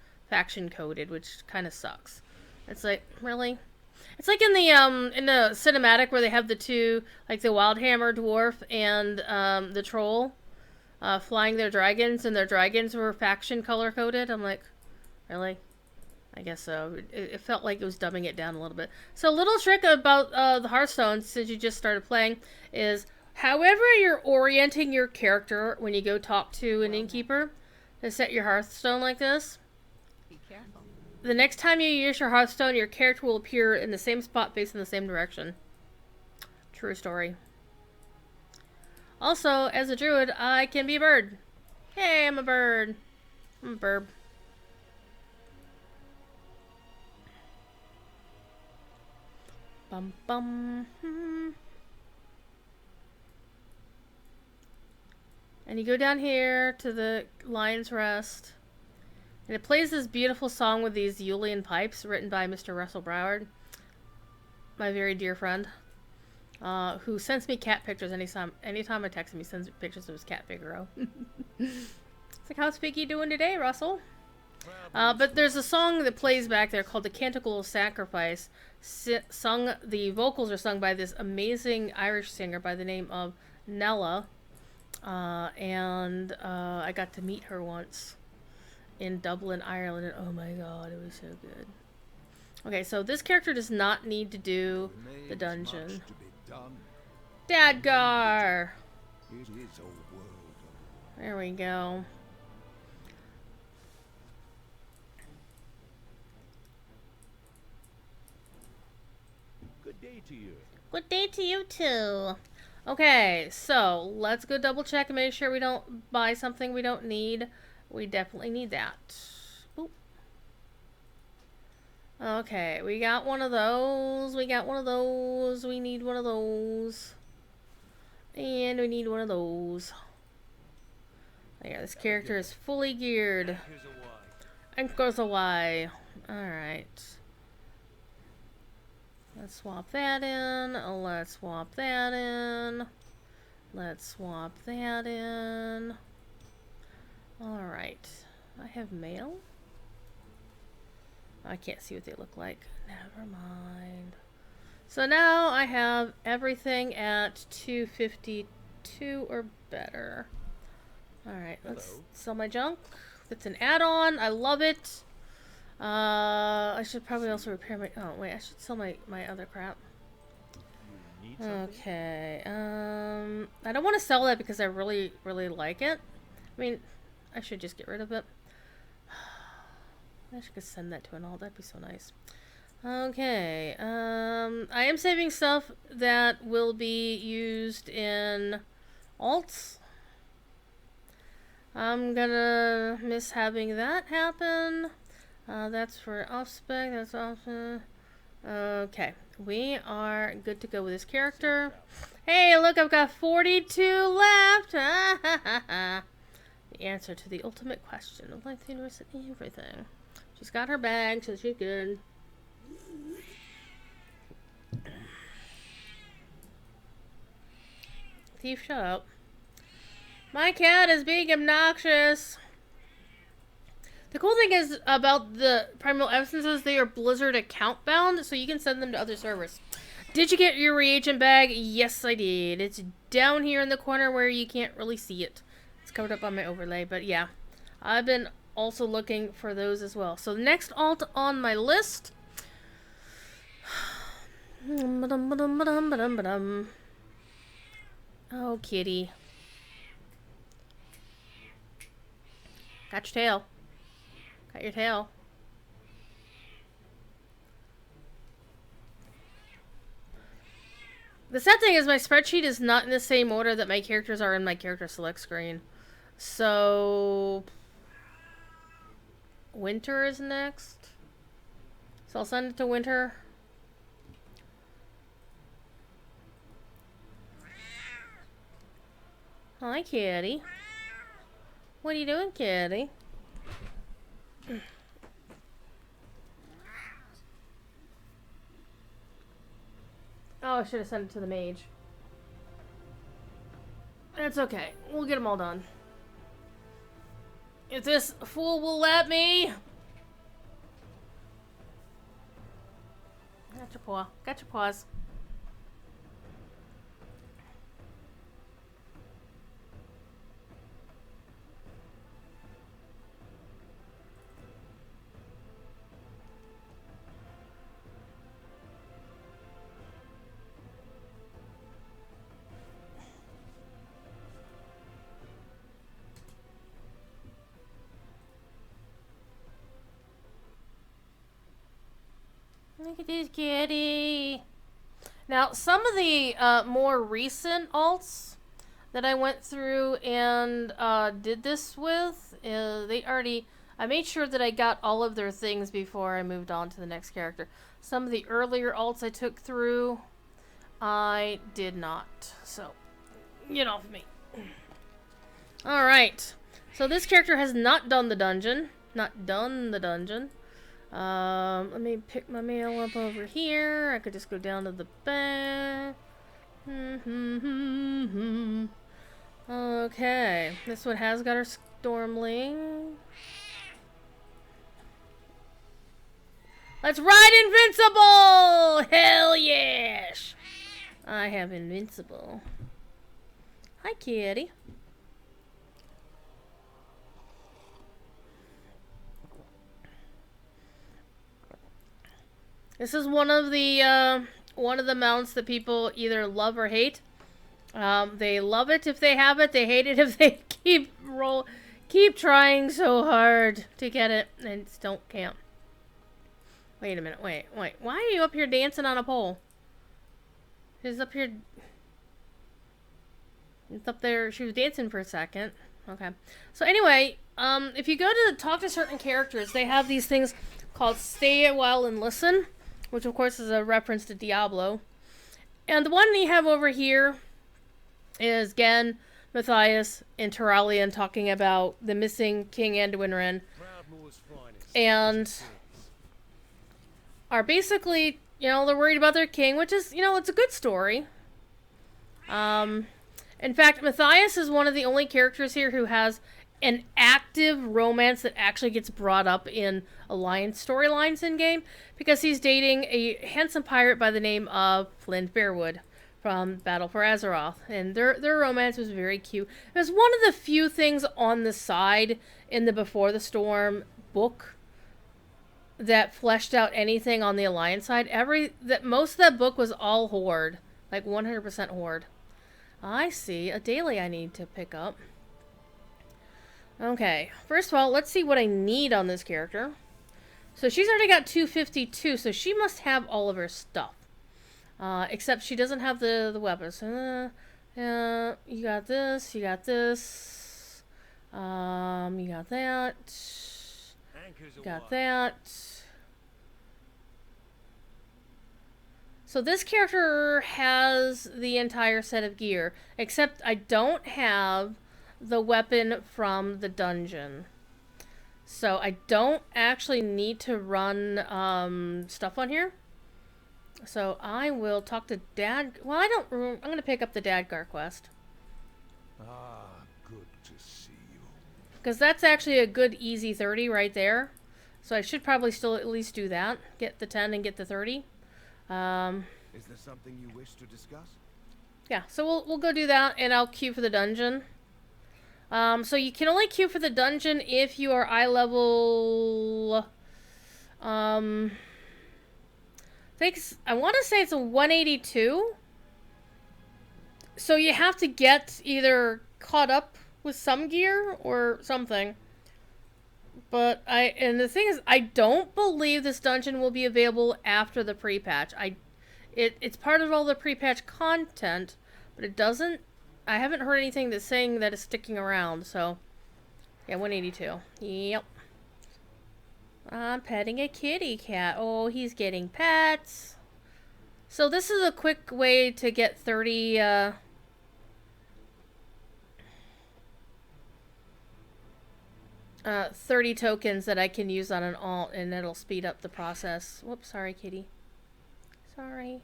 which kind of sucks. It's like, really? It's like in the cinematic where they have the two, like the Wildhammer dwarf and the troll flying their dragons, and their dragons were faction color coded. I'm like, really? I guess so. It felt like it was dumbing it down a little bit. So a little trick about the Hearthstone, since you just started playing, is however you're orienting your character when you go talk to an innkeeper to set your Hearthstone like this. Be careful. The next time you use your Hearthstone, your character will appear in the same spot facing the same direction. True story. Also, as a druid, I can be a bird. Hey, I'm a bird. I'm a bird. Bum bum. And you go down here to the Lion's Rest. And it plays this beautiful song with these Julian pipes written by Mr. Russell Broward. My very dear friend. Who sends me cat pictures anytime I text him, he sends me pictures of his cat Figaro. It's like, how's Piggy doing today, Russell? But there's a song that plays back there called The Canticle of Sacrifice. The vocals are sung by this amazing Irish singer by the name of Nella. And I got to meet her once in Dublin, Ireland, and oh my god, it was so good. Okay, so this character does not need to do the dungeon. Dadgar! There we go. Good day to you. Good day to you too. Okay, so let's go double check and make sure we don't buy something we don't need. We definitely need that. Boop. Okay, we got one of those. We got one of those. We need one of those. And we need one of those. There, this character is fully geared. Anchors away. Alright. Let's swap that in. Let's swap that in. Let's swap that in. Alright. I have mail? I can't see what they look like. Never mind. So now I have everything at 252 or better. Alright, let's sell my junk. It's an add-on. I love it. I should probably also repair my... Oh, wait. I should sell my other crap. Okay. I don't want to sell that because I really, really like it. I mean, I should just get rid of it. I should send that to an alt. That'd be so nice. Okay. I am saving stuff that will be used in alts. I'm gonna miss having that happen. That's for off-spec. That's off. Okay. We are good to go with this character. Hey, look, I've got 42 left. The answer to the ultimate question of life, the universe, and everything. She's got her bag, so she's good. Thief, shut up. My cat is being obnoxious. The cool thing is about the Primal Essences, they are Blizzard account bound, so you can send them to other servers. Did you get your reagent bag? Yes, I did. It's down here in the corner where you can't really see it. It's covered up on my overlay, but yeah. I've been also looking for those as well. So the next alt on my list. Oh, kitty. Got your tail. Got your tail. The sad thing is my spreadsheet is not in the same order that my characters are in my character select screen. So... Winter is next. So I'll send it to Winter. Hi, kitty. What are you doing, kitty? Oh, I should have sent it to the mage. That's okay. We'll get them all done. If this fool will let me. Got your paw. Got your paws. Look at this kitty. Now, some of the more recent alts that I went through and did this with, I made sure that I got all of their things before I moved on to the next character. Some of the earlier alts I took through, I did not. So, get off me. Alright. So this character has not done the dungeon. Let me pick my mail up over here. I could just go down to the back. Okay. This one has got her Stormling. Let's ride Invincible! Hell yes! I have Invincible. Hi, kitty. This is one of the mounts that people either love or hate. They love it if they have it. They hate it if they keep trying so hard to get it and can't. Wait a minute. Wait. Why are you up here dancing on a pole? She's up here. It's up there. She was dancing for a second. Okay. So anyway, if you go to talk to certain characters, they have these things called Stay a While and Listen, which of course is a reference to Diablo. And the one you have over here is Gen, Matthias, and Turalian talking about the missing King Anduin Wren. And are basically, they're worried about their king, which is, it's a good story. In fact, Matthias is one of the only characters here who has an active romance that actually gets brought up in alliance storylines in game, because he's dating a handsome pirate by the name of Flint Bearwood from Battle for Azeroth, and their romance was very cute. It was one of the few things on the side in the Before the Storm book that fleshed out anything on the alliance side. Most of that book was all Horde, like 100% Horde. I see a daily I need to pick up. Okay, first of all, let's see what I need on this character. So she's already got 252, so she must have all of her stuff. Except she doesn't have the weapons. You got this, you got this. You got that. You got that. So this character has the entire set of gear, except I don't have the weapon from the dungeon. So I don't actually need to run stuff on here. So I will talk to Dad. Well, I'm going to pick up the Dadgar quest. Ah, good to see you. Because that's actually a good easy 30 right there. So I should probably still at least do that. Get the 10 and get the 30. Is there something you wish to discuss? Yeah, so we'll go do that, and I'll queue for the dungeon. So you can only queue for the dungeon if you are eye level. I I want to say it's a 182. So you have to get either caught up with some gear or something. But and the thing is, I don't believe this dungeon will be available after the pre-patch. It's part of all the pre-patch content, but it doesn't. I haven't heard anything that's saying that it's sticking around. So, yeah, 182. Yep. I'm petting a kitty cat. Oh, he's getting pets. So this is a quick way to get 30. 30 tokens that I can use on an alt, and it'll speed up the process. Whoops, sorry, kitty. Sorry.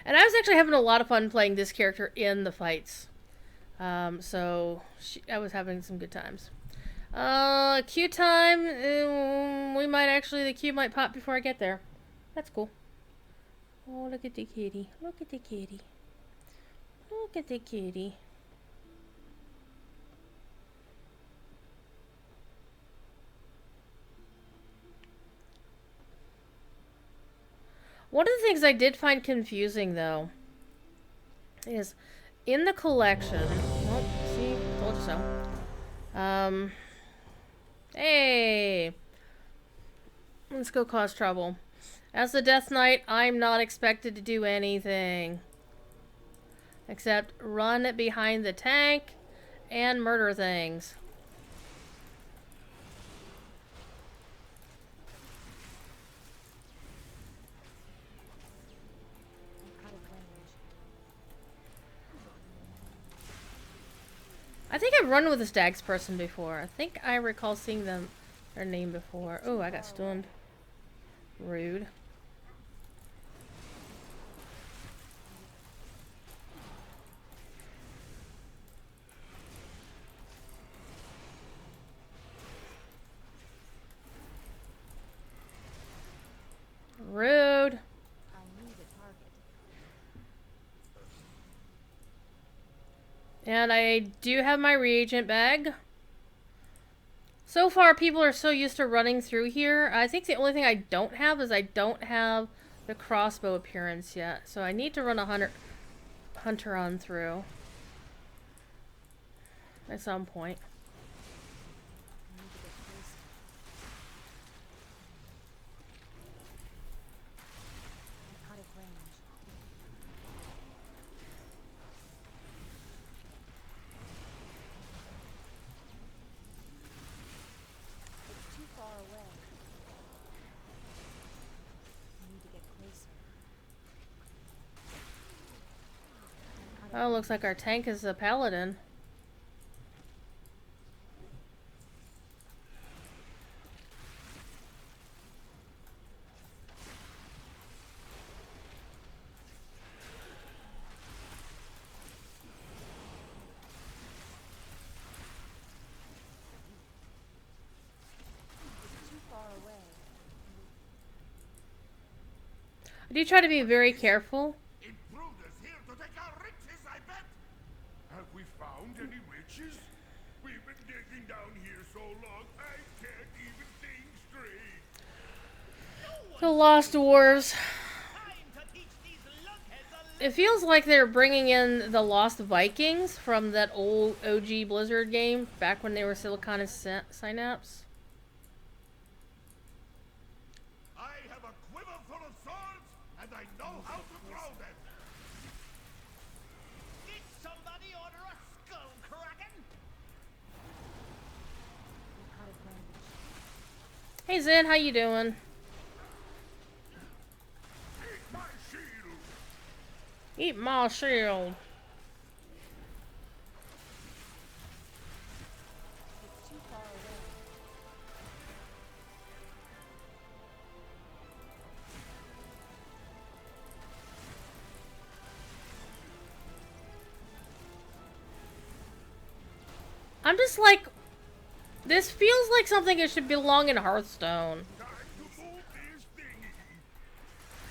And I was actually having a lot of fun playing this character in the fights. So I was having some good times. Queue time. The queue might pop before I get there. That's cool. Oh, look at the kitty. Look at the kitty. Look at the kitty. One of the things I did find confusing, though, is in the collection. Oh, see, told you so. Hey, let's go cause trouble. As the Death Knight, I'm not expected to do anything except run behind the tank and murder things. I think I've run with a Stags person before. I think I recall seeing their name before. Oh, I got stunned. Rude. Rude. And I do have my reagent bag. So far, people are so used to running through here. I think the only thing I don't have is I don't have the crossbow appearance yet. So I need to run a hunter on through at some point. Oh, looks like our tank is a paladin. I do try to be very careful. Intruders here to take our riches, I bet. Have we found any riches? We've been digging down here so long, I can't even think straight. The Lost Dwarves. It feels like they're bringing in the Lost Vikings from that old OG Blizzard game back when they were Silicon and Synapse. I have a quiver full of swords, and I know how to throw them. Did somebody order a skull kraken? Hey Zen, how you doing? Eat my shield. Eat my shield. I'm just like, this feels like something that should belong in Hearthstone. Time to move this thingy.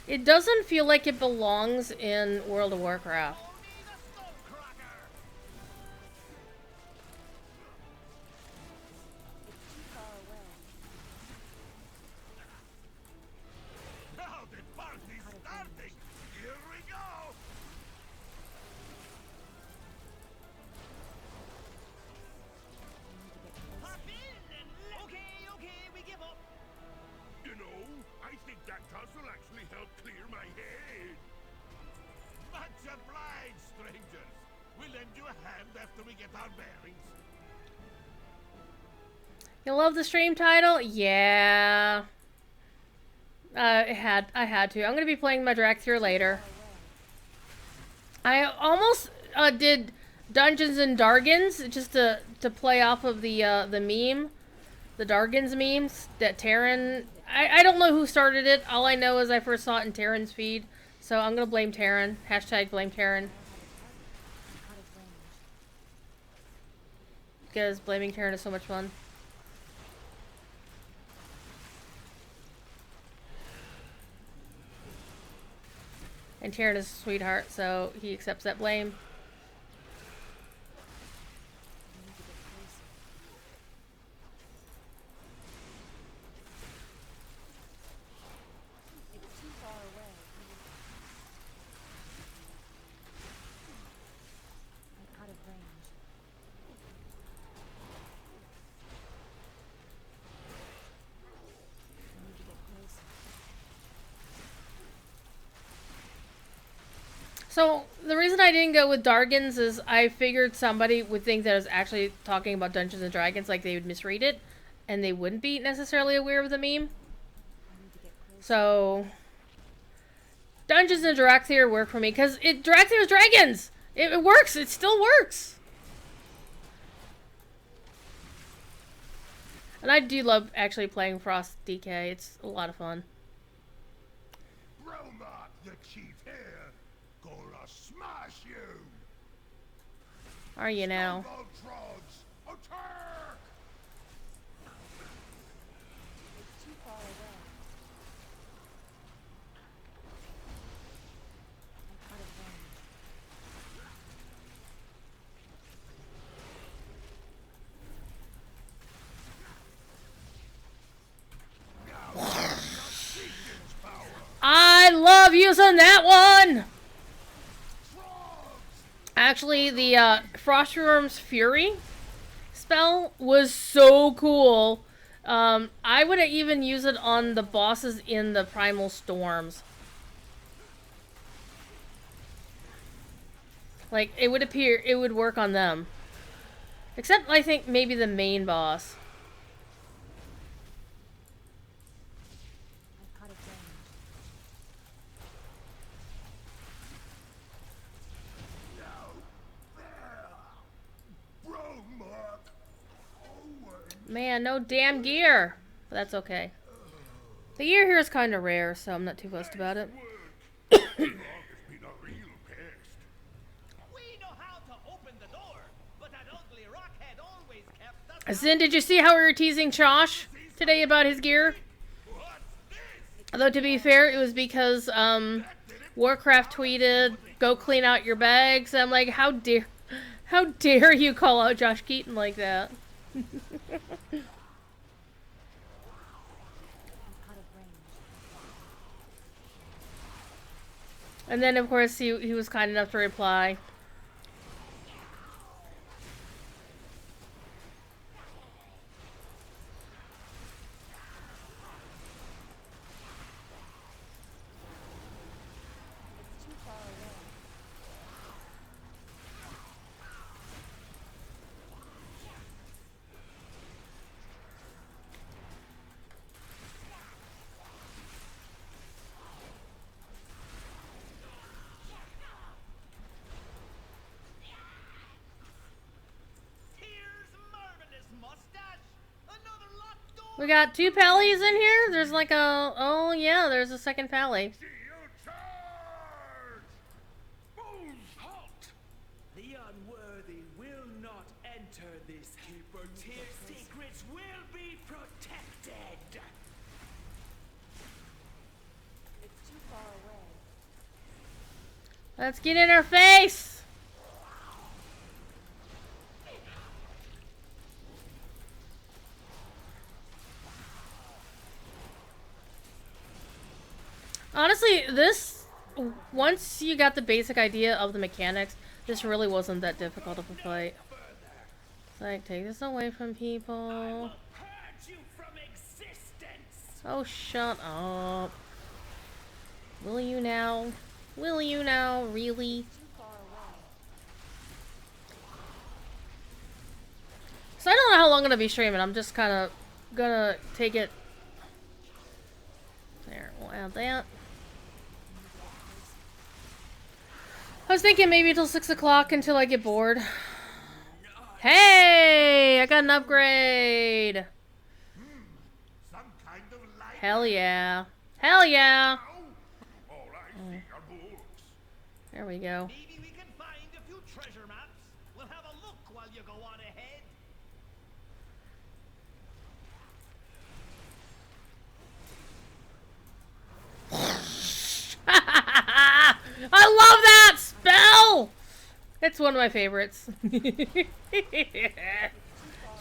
It doesn't feel like it belongs in World of Warcraft. Only the skull cracker. think that tussle actually helped clear my head. Much obliged, strangers. We'll lend you a hand after we get our bearings. You love the stream title? Yeah. I had to. I'm gonna be playing my Dracthyr later. I almost did Dungeons and Dragons just to play off of the meme, the Dargans memes that Terran. I don't know who started it. All I know is I first saw it in Terran's feed, so I'm gonna blame Terran. Hashtag blame Terran. Because blaming Terran is so much fun. And Terran is a sweetheart, so he accepts that blame. It's too far away. I'm out of range. I need to get closer. So, the reason I didn't go with Dargans is I figured somebody would think that I was actually talking about Dungeons and Dragons, like they would misread it, and they wouldn't be necessarily aware of the meme. I need to get closer. So, Dungeons and Dracthyr work for me, because Dracthyr is dragons! It works! It still works! And I do love actually playing Frost DK, it's a lot of fun. Romark, the chief here, gonna smash you. Are you now? Stumble trogs, attack! It's too far away. I'm out of range. I love using that one! Actually, the Frostworm's Fury spell was so cool. I would even use it on the bosses in the Primal Storms. Like, it would appear, it would work on them. Except, I think, maybe the main boss. I'm out of range. Romark, Owen. Man, no damn gear. But that's okay. The gear here is kind of rare, so I'm not too fussed about it. Frog has been a real pest. We know how to open the door, but that ugly rockhead always kept us. Zin, did you see how we were teasing Josh today about his gear? What's this? Although, to be fair, it was because, Warcraft tweeted, go clean out your bags. I'm like, how dare you call out Josh Keaton like that? I'm out of range. And then, of course, he was kind enough to reply. It's too far away. Here's marvelous mustache. Another locked door. We got 2 pallies in here? There's like a... Oh, yeah, there's a second pally. Shield charge! Bulls halt! The unworthy will not enter this keeper. Tier secrets will be protected. It's too far away. Let's get in her face! Honestly, this... Once you got the basic idea of the mechanics, this really wasn't that difficult of a fight. It's like, take this away from people. Purge you from existence. Oh, shut up. Will you now? Will you now? Really? So I don't know how long I'm gonna be streaming. I'm just kind of gonna take it. There, we'll add that. I was thinking maybe till 6 o'clock until I get bored. Hey! I got an upgrade! Some kind of light. Hell yeah. Hell yeah! All I see are books. There we go. Maybe we can find a few treasure maps. We'll have a look while you go on ahead. I love that spell! It's one of my favorites. As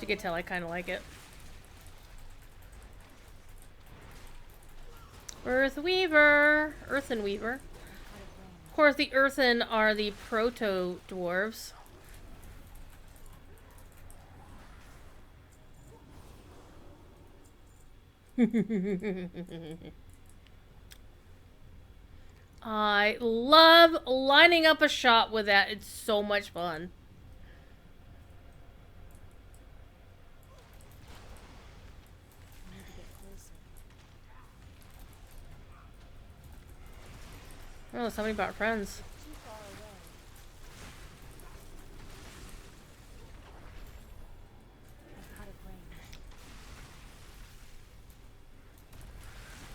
you can tell, I kind of like it. Earthen Weaver. Of course, the Earthen are the proto-dwarves. I love lining up a shot with that. It's so much fun. Oh, somebody brought friends.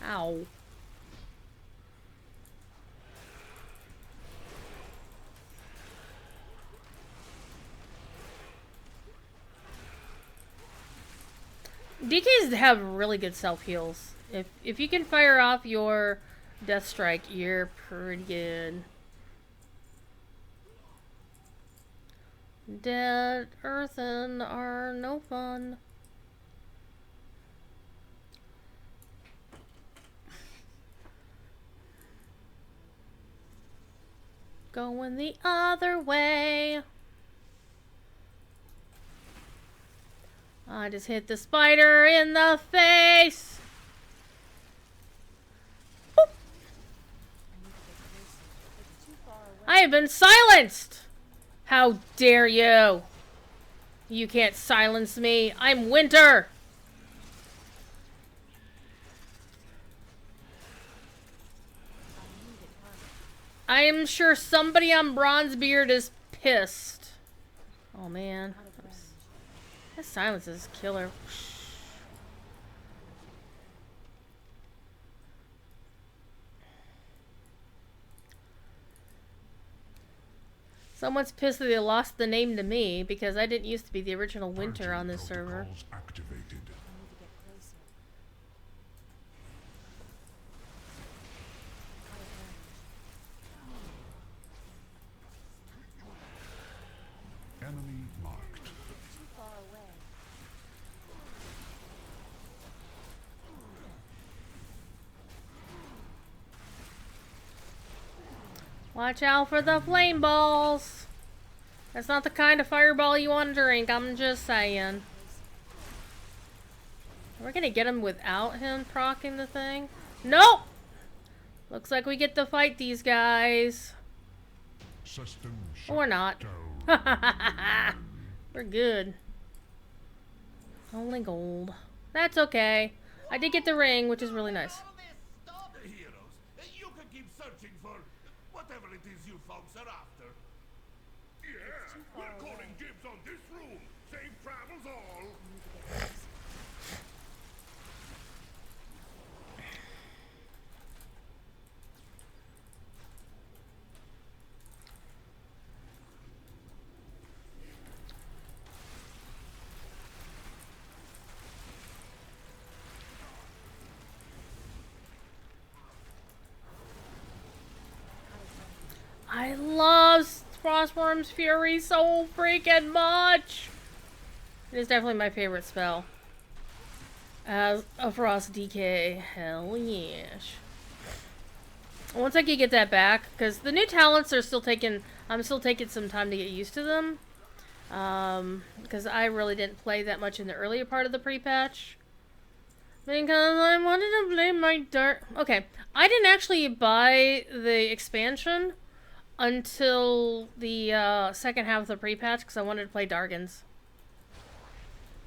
Ow. DKs have really good self-heals. If you can fire off your Death Strike, you're pretty good. Dead Earthen are no fun. Going the other way. I just hit the spider in the face. Boop. I have been silenced. How dare you? You can't silence me. I'm Winter. I am sure somebody on Bronzebeard is pissed. Oh man. That silence is killer. Someone's pissed that they lost the name to me because I didn't used to be the original Winter on this server. Activated. Enemy marked. Watch out for the flame balls. That's not the kind of fireball you want to drink, I'm just saying. We're gonna get him without him proccing the thing. Nope! Looks like we get to fight these guys. System Or not. down. We're good. Only gold. That's okay. I did get the ring, which is really nice. All this stuff. Heroes, you can keep searching for whatever it is you folks are after. Yeah, we're calling dibs on this room. Safe travels all. I love Frostworm's Fury so freaking much. It is definitely my favorite spell. As a Frost DK, hell yes. Once I can get that back, because the new talents are still taking, I'm still taking some time to get used to them. Because I really didn't play that much in the earlier part of the pre-patch. Because I wanted to play my dark. Okay, I didn't actually buy the expansion until the second half of the pre-patch because I wanted to play Dargans.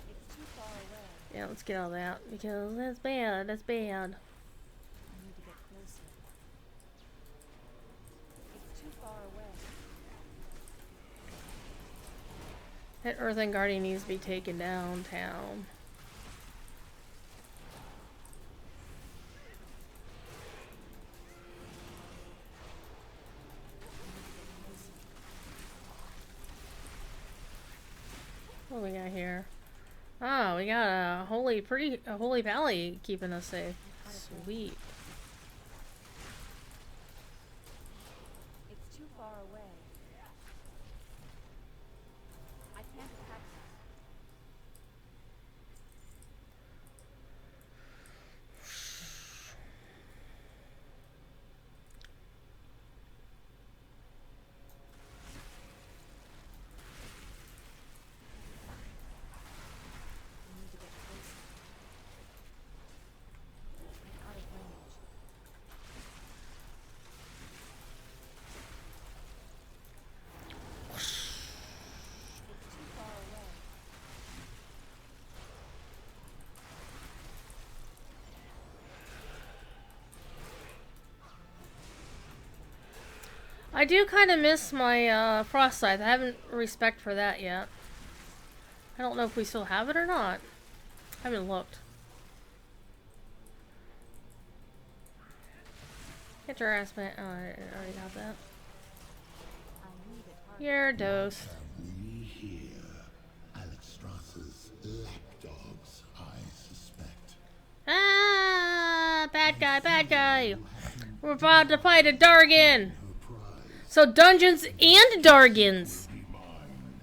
It's too far away. Yeah, let's get all that because that's bad. That's bad. I need to get closer. It's too far away. That Earthen Guardian needs to be taken downtown. What do we got here? Oh, we got a holy valley keeping us safe. Sweet. It's too far away. I can't attack that. I need to get closer. I'm out of range. It's too far away. I do kind of miss my frost scythe. I haven't respect for that yet. I don't know if we still have it or not. I haven't looked. Get your ass back. Oh, I already got that. I need a target. You're dosed. We here, Alexstrasza's lapdogs, I suspect. Ah, bad guy, bad guy. We're about to fight a Dargan. Her prize So dungeons and Dargans. be mine.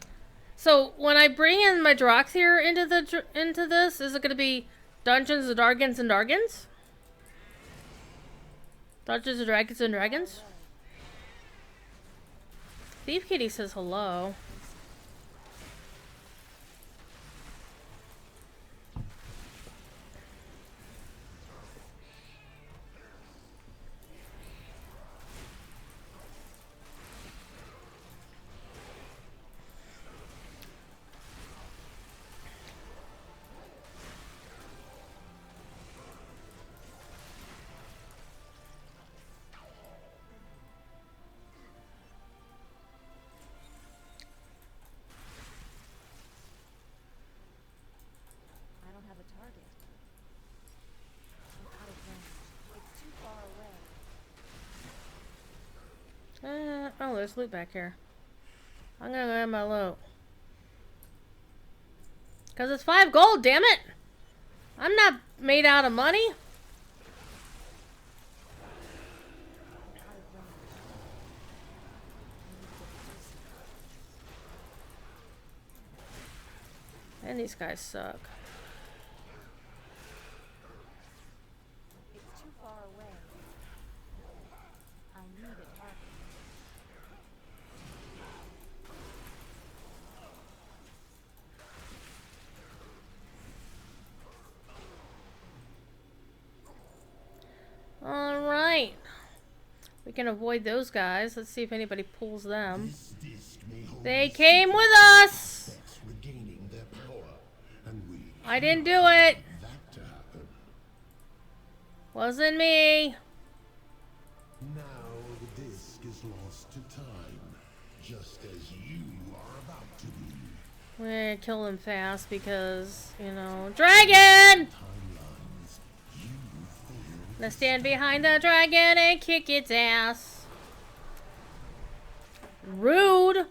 So when I bring in my Dracthyr into this, is it going to be Dungeons and Dragons and Dargans? Dungeons and Dragons and Dragons? Thief Kitty says hello. I don't have a target. I'm out of range. It's too far away. Oh, there's loot back here. I'm gonna grab my loot. Cause it's 5 gold, damn it! I'm not made out of money. Out of range. I need to get closer. And these guys suck. It's too far away. I need a target. Alright. We can avoid those guys. Let's see if anybody pulls them. This disc may hold They the came with us! secrets regaining their power, and we I didn't do it! that to happen. Wasn't me! Now the disc is lost to time, just as you are about to be. We're gonna kill them fast because, you know, dragon! Timelines, you failed. Let's stand behind the dragon and kick its ass. Rude!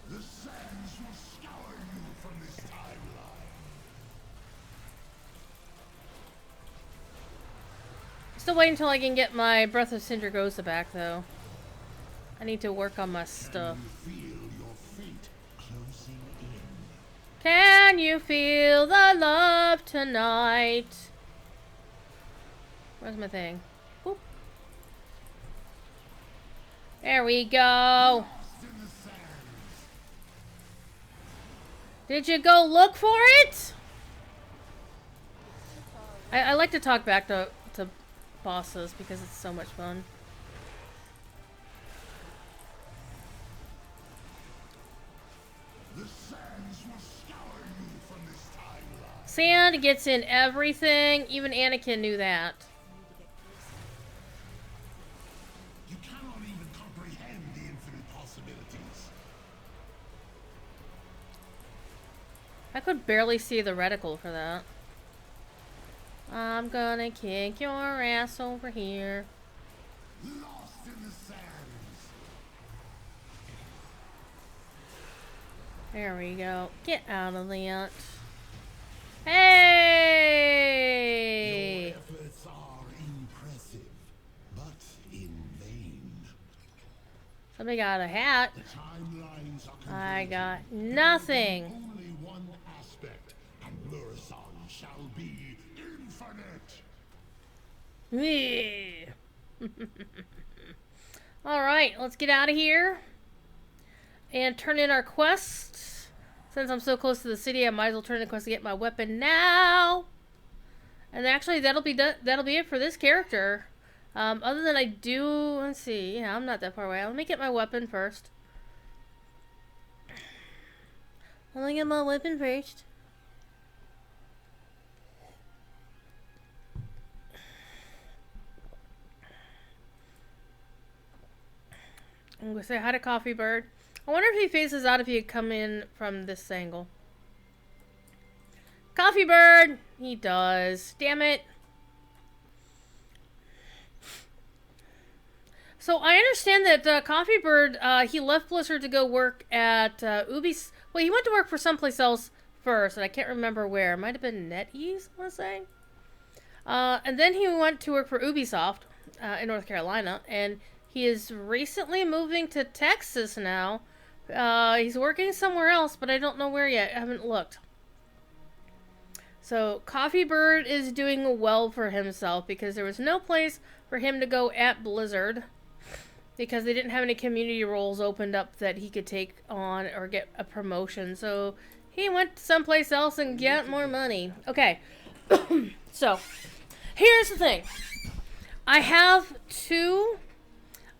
The sands will scour you from this timeline. Still waiting until I can get my Breath of Sindragosa back, though. I need to work on my stuff. You feel your fate closing in. Can you feel the love tonight? Where's my thing? Boop. There we go. Lost in the sands. Did you go look for it? I like to talk back to bosses because it's so much fun. The sands will scour you from this timeline. Sand gets in everything. Even Anakin knew that. You cannot even comprehend the infinite possibilities. I could barely see the reticle for that. I'm gonna kick your ass over here. Lost in the sands. There we go. Get out of that. Hey! Your efforts are impressive, but in vain. Somebody got a hat. The timelines are I converging. got There will be nothing. only one aspect, and Murison shall be infinite. Meh. Alright, let's get out of here. And turn in our quest. Since I'm so close to the city, I might as well turn in the quest to get my weapon now. And actually, that'll be it for this character. Other than I do... Let's see. Yeah, I'm not that far away. Let me get my weapon first. Let me get my weapon first. I'm gonna say hi to Coffee Bird. I wonder if he faces out if he could come in from this angle. Coffee Bird! He does. Damn it. So I understand that Coffee Bird, he left Blizzard to go work at Ubisoft. Well, he went to work for someplace else first, and I can't remember where. It might have been NetEase, I want to say. And then he went to work for Ubisoft in North Carolina, and he is recently moving to Texas now. He's working somewhere else, but I don't know where yet. I haven't looked. So Coffee Bird is doing well for himself because there was no place for him to go at Blizzard because they didn't have any community roles opened up that he could take on or get a promotion. So he went someplace else and get more money. Okay. So here's the thing. I have 2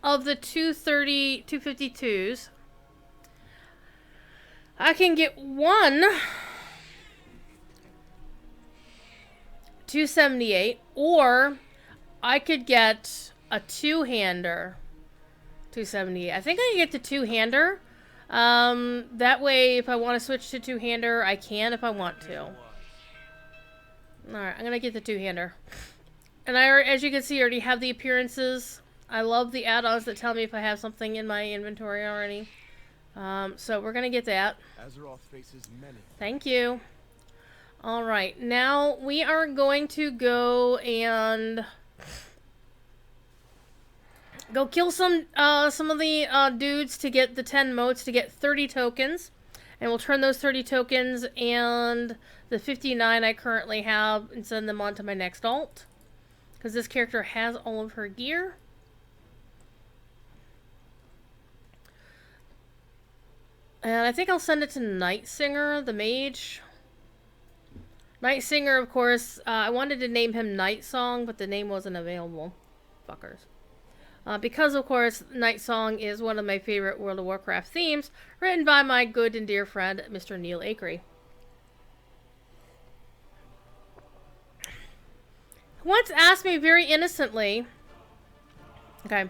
of the 252s. I can get 1 278, or I could get a 2-hander 278. I think I can get the 2-hander. That way, if I want to switch to 2-hander, I can if I want to. Alright, I'm gonna get the 2-hander. And as you can see, I already have the appearances. I love the add-ons that tell me if I have something in my inventory already. So we're gonna get that. Azeroth faces many. Thank you. Alright, now we are going to go and go kill some of the dudes to get the 10 motes to get 30 tokens. And we'll turn those 30 tokens and the 59 I currently have and send them on to my next alt. Because this character has all of her gear. And I think I'll send it to Night Singer, the mage. Night Singer, of course, I wanted to name him Night Song, but the name wasn't available. Fuckers. Because, of course, Night Song is one of my favorite World of Warcraft themes, written by my good and dear friend, Mr. Neil Acree. Once asked me very innocently, okay,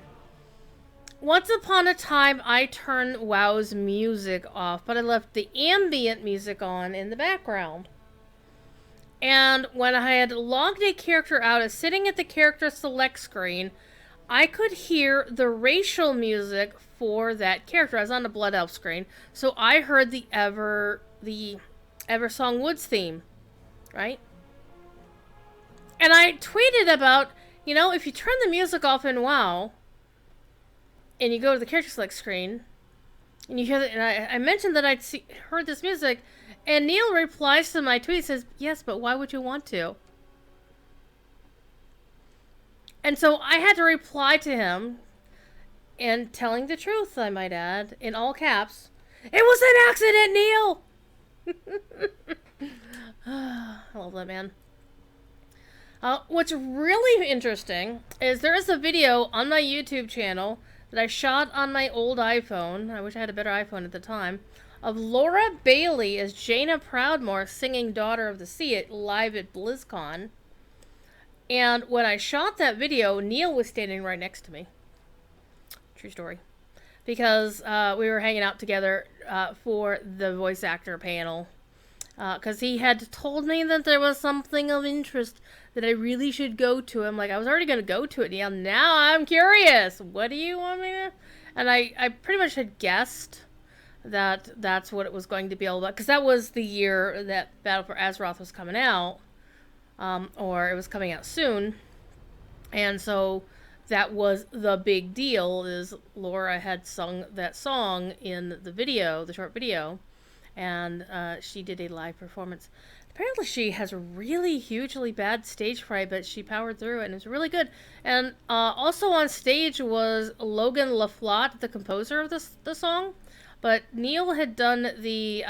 once upon a time I turned WoW's music off, but I left the ambient music on in the background. And when I had logged a character out as sitting at the character select screen, I could hear the racial music for that character. I was on the Blood Elf screen, so I heard the Eversong Woods theme, right? And I tweeted about, you know, if you turn the music off in WoW, and you go to the character select screen, and you hear that, and I mentioned that I'd heard this music, and Neil replies to my tweet, says, yes, but why would you want to? And so I had to reply to him, and telling the truth, I might add, in all caps, it was an accident, Neil! I love that man. What's really interesting is there is a video on my YouTube channel that I shot on my old iPhone. I wish I had a better iPhone at the time. Of Laura Bailey as Jaina Proudmoore singing Daughter of the Sea live at BlizzCon. And when I shot that video, Neil was standing right next to me. True story. Because we were hanging out together for the voice actor panel. Because he had told me that there was something of interest that I really should go to. I'm like, I was already going to go to it, Neil. Now I'm curious. What do you want me to... And I pretty much had guessed that that's what it was going to be all about. Because that was the year that Battle for Azeroth was coming out. Or it was coming out soon. And so that was the big deal, is Laura had sung that song in the video, the short video. And she did a live performance. Apparently she has really hugely bad stage fright, but she powered through it, and it was really good. And also on stage was Logan LaFlotte, the composer of the song. But Neil had done the...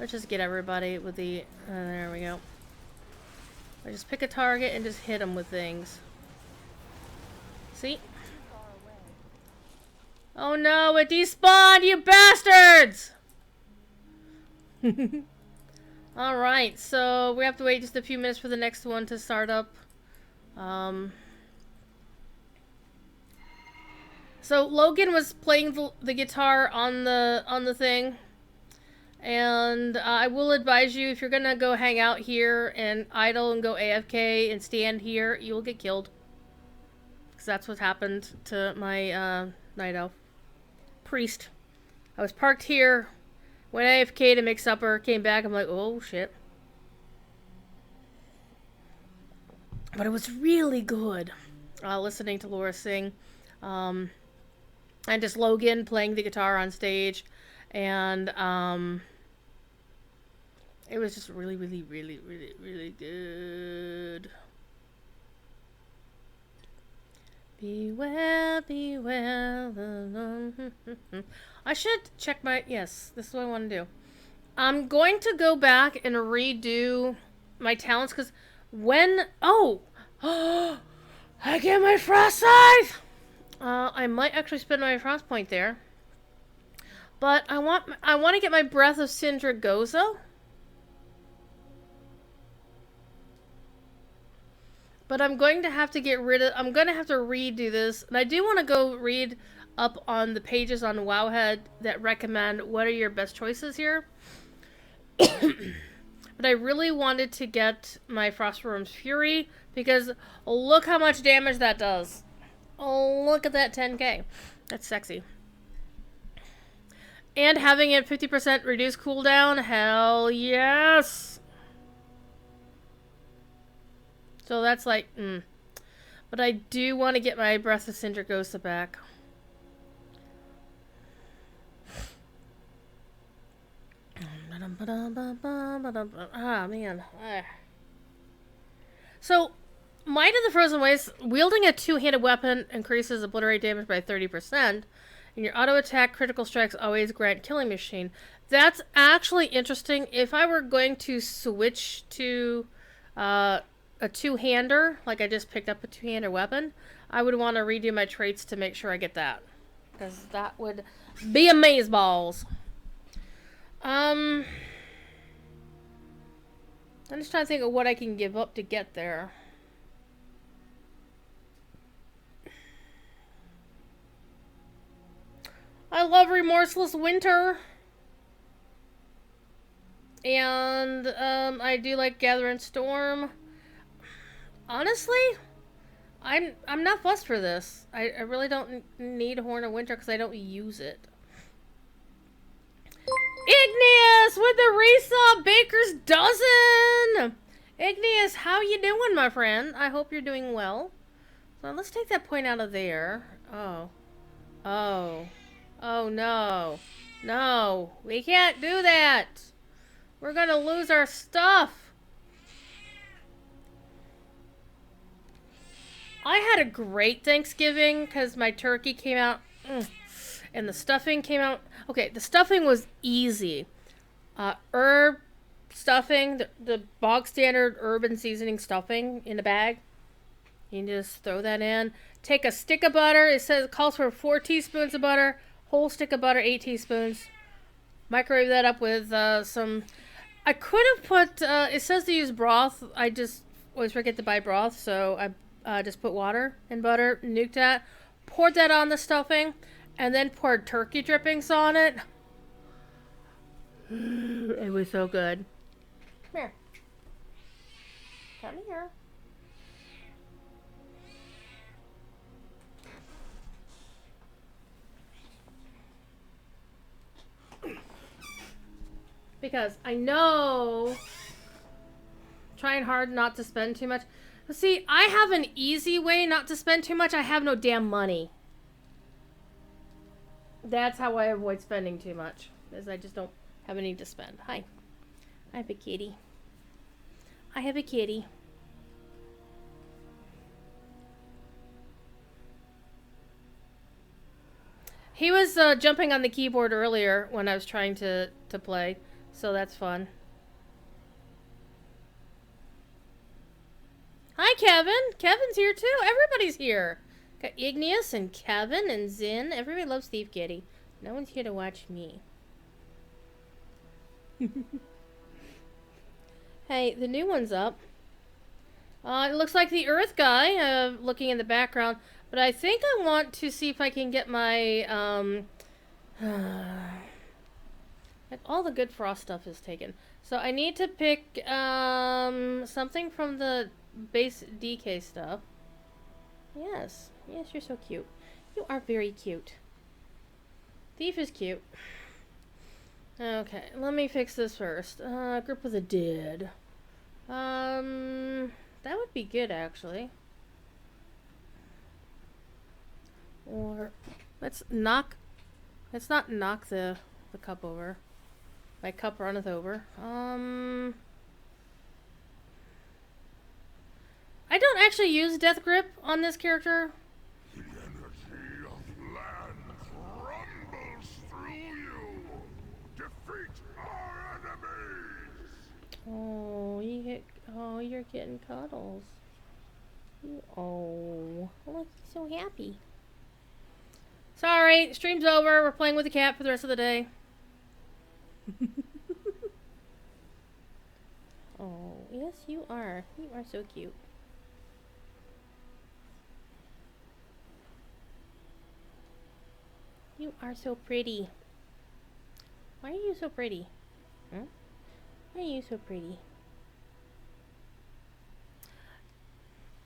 let's just get everybody with the... there we go. I just pick a target and just hit them with things. See? Oh no, it despawned, you bastards! Alright, so we have to wait just a few minutes for the next one to start up. So Logan was playing the guitar on the thing. And I will advise you, if you're gonna go hang out here and idle and go AFK and stand here, you will get killed. Because that's what happened to my night elf. Priest. I was parked here, went AFK to make supper, came back, I'm like, oh shit. But it was really good listening to Laura sing. And just Logan playing the guitar on stage. And it was just really, really, really, really, really good. Be well, be well. I should check my... Yes, this is what I want to do. I'm going to go back and redo my talents, because when... Oh! I get my frost scythe! I might actually spend my frost point there. But I want to get my Breath of Sindragosa. But I'm going to have to get rid of... I'm going to have to redo this. And I do want to go read up on the pages on Wowhead that recommend what are your best choices here. But I really wanted to get my Frostworm's Fury, because look how much damage that does. Oh, look at that 10k. That's sexy. And having it 50% reduced cooldown, hell yes! So that's like, But I do want to get my Breath of Sindragosa back. Ah, man. So, Might of the Frozen Waste, wielding a two-handed weapon increases obliterate damage by 30%, and your auto-attack critical strikes always grant killing machine. That's actually interesting. If I were going to switch to a two-hander, like I just picked up a two-hander weapon, I would want to redo my traits to make sure I get that. Because that would be amazeballs. I'm just trying to think of what I can give up to get there. I love Remorseless Winter. And I do like Gathering Storm. Honestly, I'm not fussed for this. I really don't need Horn of Winter because I don't use it. Igneous with the Resub Baker's Dozen! Igneous, how you doing, my friend? I hope you're doing well. So let's take that point out of there. Oh. Oh. Oh, no. No. We can't do that. We're gonna lose our stuff. I had a great Thanksgiving because my turkey came out and the stuffing came out. Okay, the stuffing was easy. Herb stuffing, the bog standard herb and seasoning stuffing in a bag. You can just throw that in. Take a stick of butter. It calls for 4 teaspoons of butter. Whole stick of butter, 8 teaspoons. Microwave that up with some... I could have put... it says to use broth. I just always forget to buy broth, so I just put water and butter, nuked that, poured that on the stuffing, and then poured turkey drippings on it. It was so good. Come here. Come here. Because I know, trying hard not to spend too much. But see, I have an easy way not to spend too much. I have no damn money. That's how I avoid spending too much. Is I just don't have any to spend. Hi. I have a kitty. I have a kitty. He was jumping on the keyboard earlier when I was trying to play. So that's fun. Hi, Kevin. Kevin's here too. Everybody's here. Got Igneous and Kevin and Zin. Everybody loves Thief Kitty. No one's here to watch me. Hey, the new one's up. It looks like the Earth guy looking in the background. But I think I want to see if I can get my... like all the good Frost stuff is taken. So I need to pick something from the base DK stuff. Yes. Yes, you're so cute. You are very cute. Thief is cute. Okay, let me fix this first. Grip of the Dead. That would be good, actually. Or let's not knock the cup over. My cup runneth over. I don't actually use Death Grip on this character. The energy of land rumbles through you. Defeat our enemies. Oh, you're getting cuddles. Oh, look, he's so happy. Sorry, stream's over. We're playing with the cat for the rest of the day. Oh, yes, you are. You are so cute. You are so pretty. Why are you so pretty? Huh? Why are you so pretty?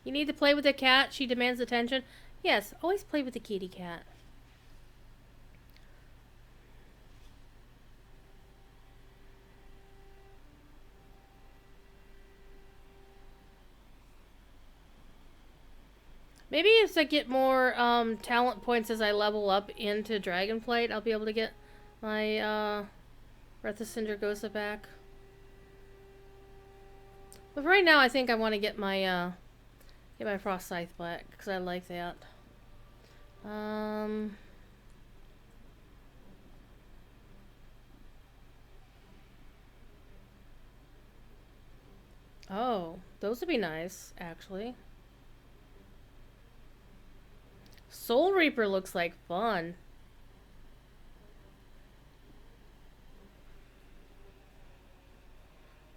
You need to play with the cat. She demands attention. Yes, always play with the kitty cat. Maybe as I get more talent points as I level up into Dragonflight, I'll be able to get my Breath of Cindergosa back. But right now, I think I want to get my Frost Scythe back because I like that. Oh, those would be nice, actually. Soul Reaper looks like fun.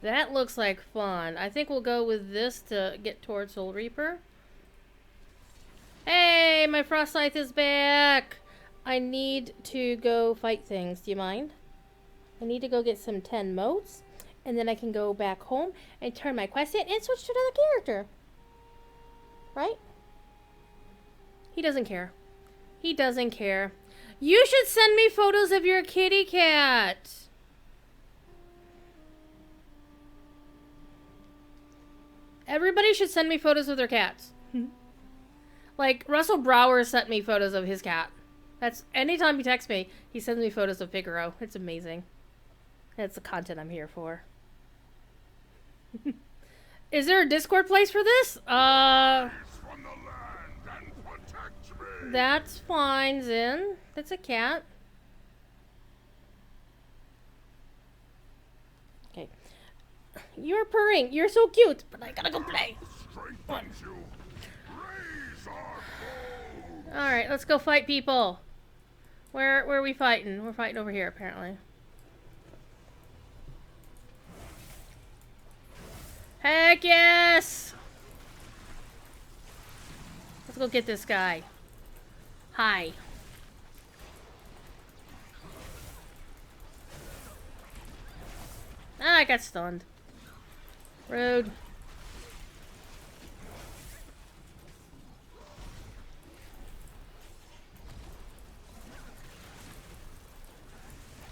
That looks like fun. I think we'll go with this to get towards Soul Reaper. Hey, my Frost Scythe is back! I need to go fight things. Do you mind? I need to go get some 10 motes, and then I can go back home and turn my quest in and switch to another character. Right? He doesn't care. He doesn't care. You should send me photos of your kitty cat. Everybody should send me photos of their cats. Like, Russell Brower sent me photos of his cat. That's, anytime he texts me, he sends me photos of Figaro. It's amazing. That's the content I'm here for. Is there a Discord place for this? That's fine, Zin. That's a cat. Okay. You're purring. You're so cute, but I gotta go play. Strengthens you. Raise our foes. All right, let's go fight people. Where are we fighting? We're fighting over here, apparently. Heck yes! Let's go get this guy. Hi. Ah, I got stunned. Rude.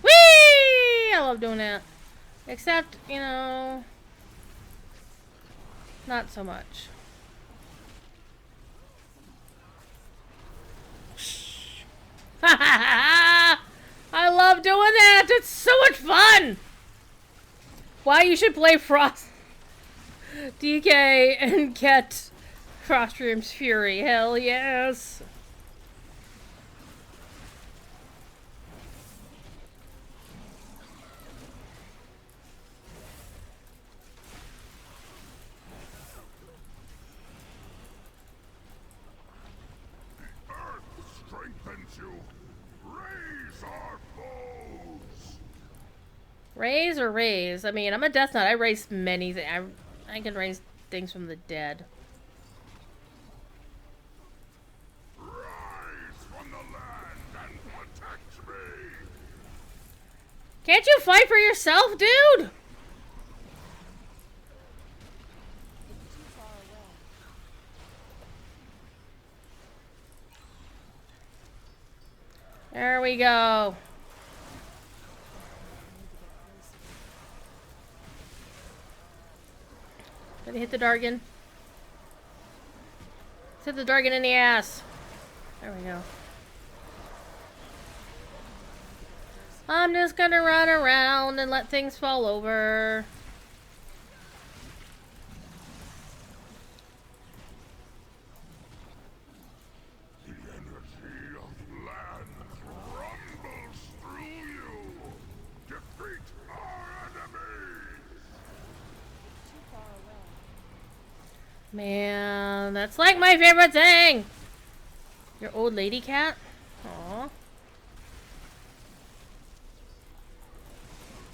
Whee! I love doing that. Except, you know, not so much. I love doing that. It's so much fun. Why you should play Frost DK and get Frostream's Fury. Hell yes. Earth strengthens you. Raise our foes. Raise or raise? I mean, I'm a Death Knight. I raise many things. I can raise things from the dead. Rise from the land and protect me. Can't you fight for yourself, dude? It's too far away. There we go. Gonna hit the Dargan. Let's hit the Dargan in the ass. There we go. I'm just gonna run around and let things fall over. The energy of land rumbles through you. Defeat our enemies. Too far away. Man, that's like my favorite thing. Your old lady cat? Aw.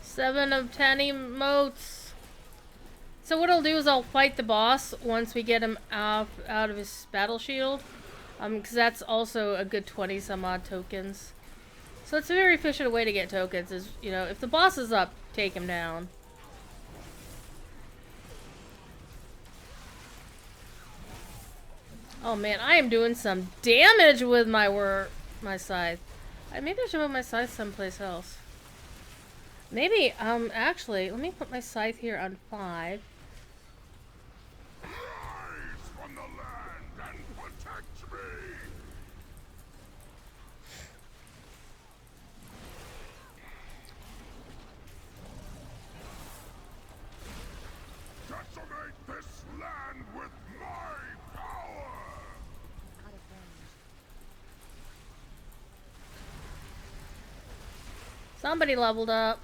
7 of 10 emotes. So what I'll do is I'll fight the boss once we get him out of his battle shield. Because that's also a good 20 some odd tokens. So it's a very efficient way to get tokens is, you know, if the boss is up, take him down. Oh man, I am doing some damage with my scythe. Maybe I should put my scythe someplace else. Maybe, actually, let me put my scythe here on 5. Rise from the land and protect me. Decimate this land with my power. Out of range. Somebody leveled up.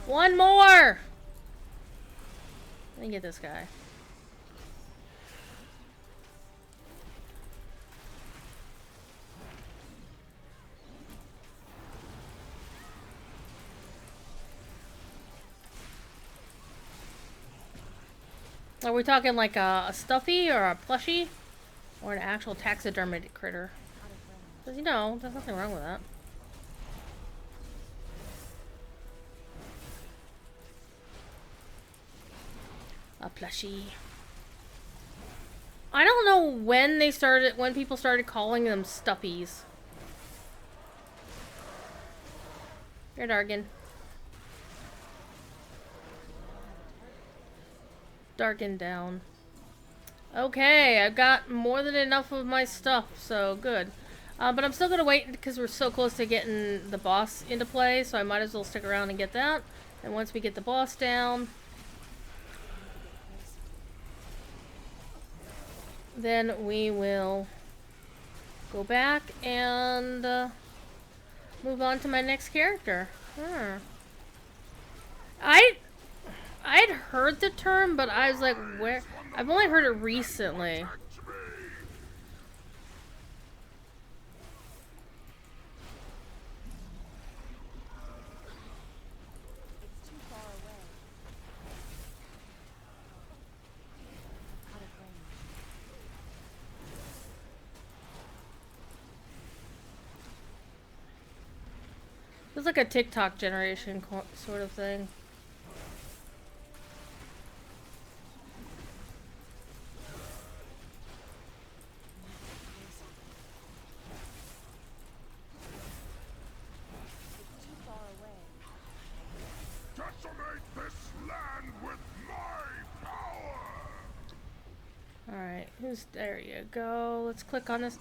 One more! Let me get this guy. Are we talking like a stuffy or a plushie? Or an actual taxidermied critter? Out of range. Because, you know, there's nothing wrong with that. A plushie. I don't know when people started calling them stuffies. Here, Dargan. Darken down. Okay, I've got more than enough of my stuff, so good. But I'm still gonna wait because we're so close to getting the boss into play, so I might as well stick around and get that. And once we get the boss down, then we will go back and move on to my next character. I'd heard the term, but I was like, where? I've only heard it recently. It's too far away. Out of range. It's like a TikTok generation sort of thing. It's too far away. Decimate this land with my power! Alright, there you go. Let's click on this.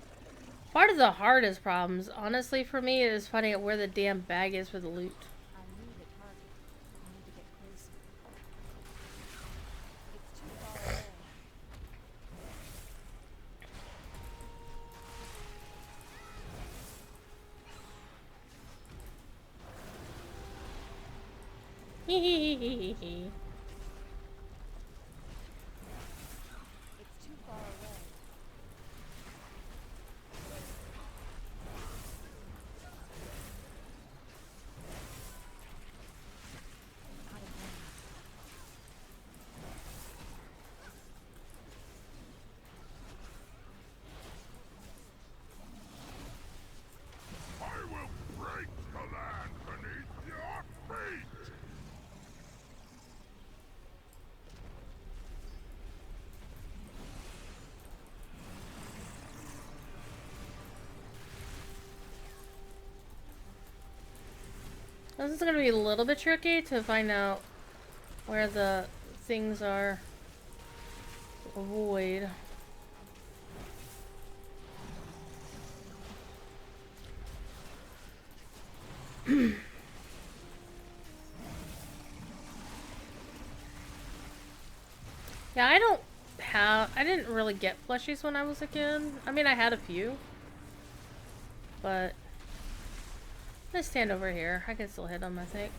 Part of the hardest problems, honestly, for me, is finding out where the damn bag is for the loot. I need a target. I need to get closer. It's too far away. Hehehehe. It's too far away. Out of range. I will break the land beneath your feet! This is going to be a little bit tricky to find out where the things are to avoid. Yeah, I didn't really get plushies when I was a kid. I mean, I had a few. But let's stand over here. I can still hit them, I think.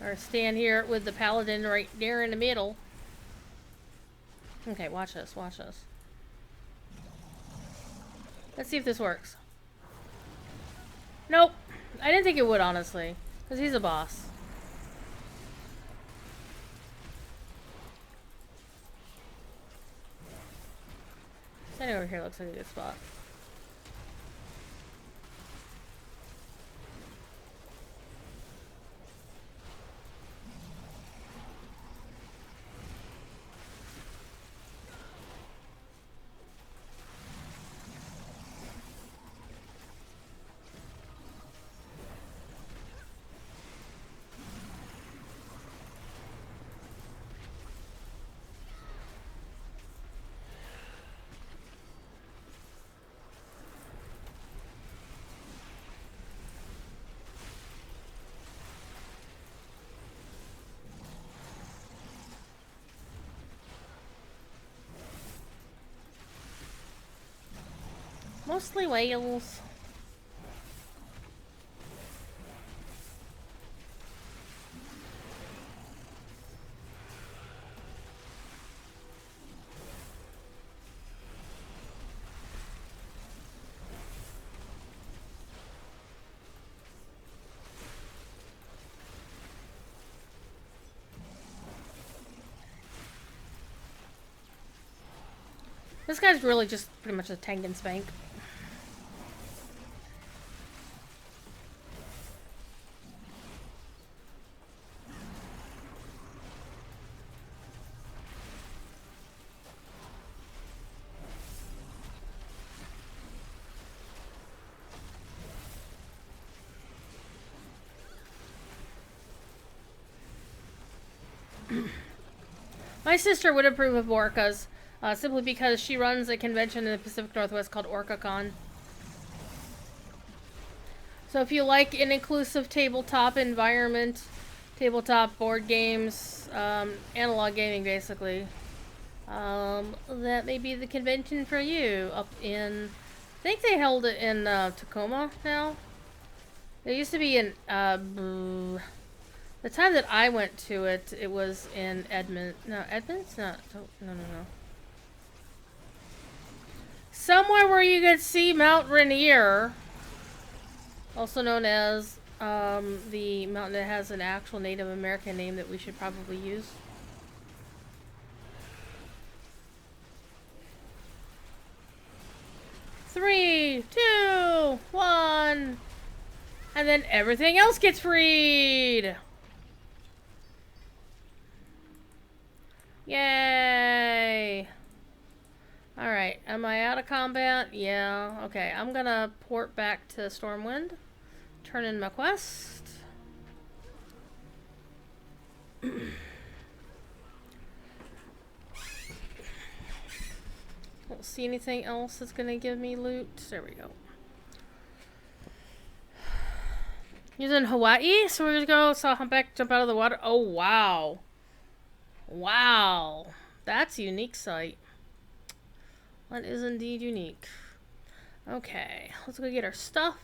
Or stand here with the paladin right there in the middle. Okay, watch this, watch this. Let's see if this works. Nope. I didn't think it would, honestly. Because he's a boss. Standing over here looks like a good spot. Mostly whales. This guy's really just pretty much a tank and spank. My sister would approve of orcas, simply because she runs a convention in the Pacific Northwest called OrcaCon. So if you like an inclusive tabletop environment, tabletop board games, analog gaming basically, that may be the convention for you up in, I think they held it in Tacoma now. It used to be in, the time that I went to it, it was in Edmonds, no, no. Somewhere where you could see Mount Rainier, also known as the mountain that has an actual Native American name that we should probably use. Three, two, one, and then everything else gets freed. Yay! Alright, am I out of combat? Yeah, okay. I'm gonna port back to Stormwind. Turn in my quest. Don't see anything else that's gonna give me loot. There we go. He's in Hawaii, so we're gonna go saw humpback jump out of the water. Oh wow. Wow. That's a unique sight. That is indeed unique. Okay, let's go get our stuff.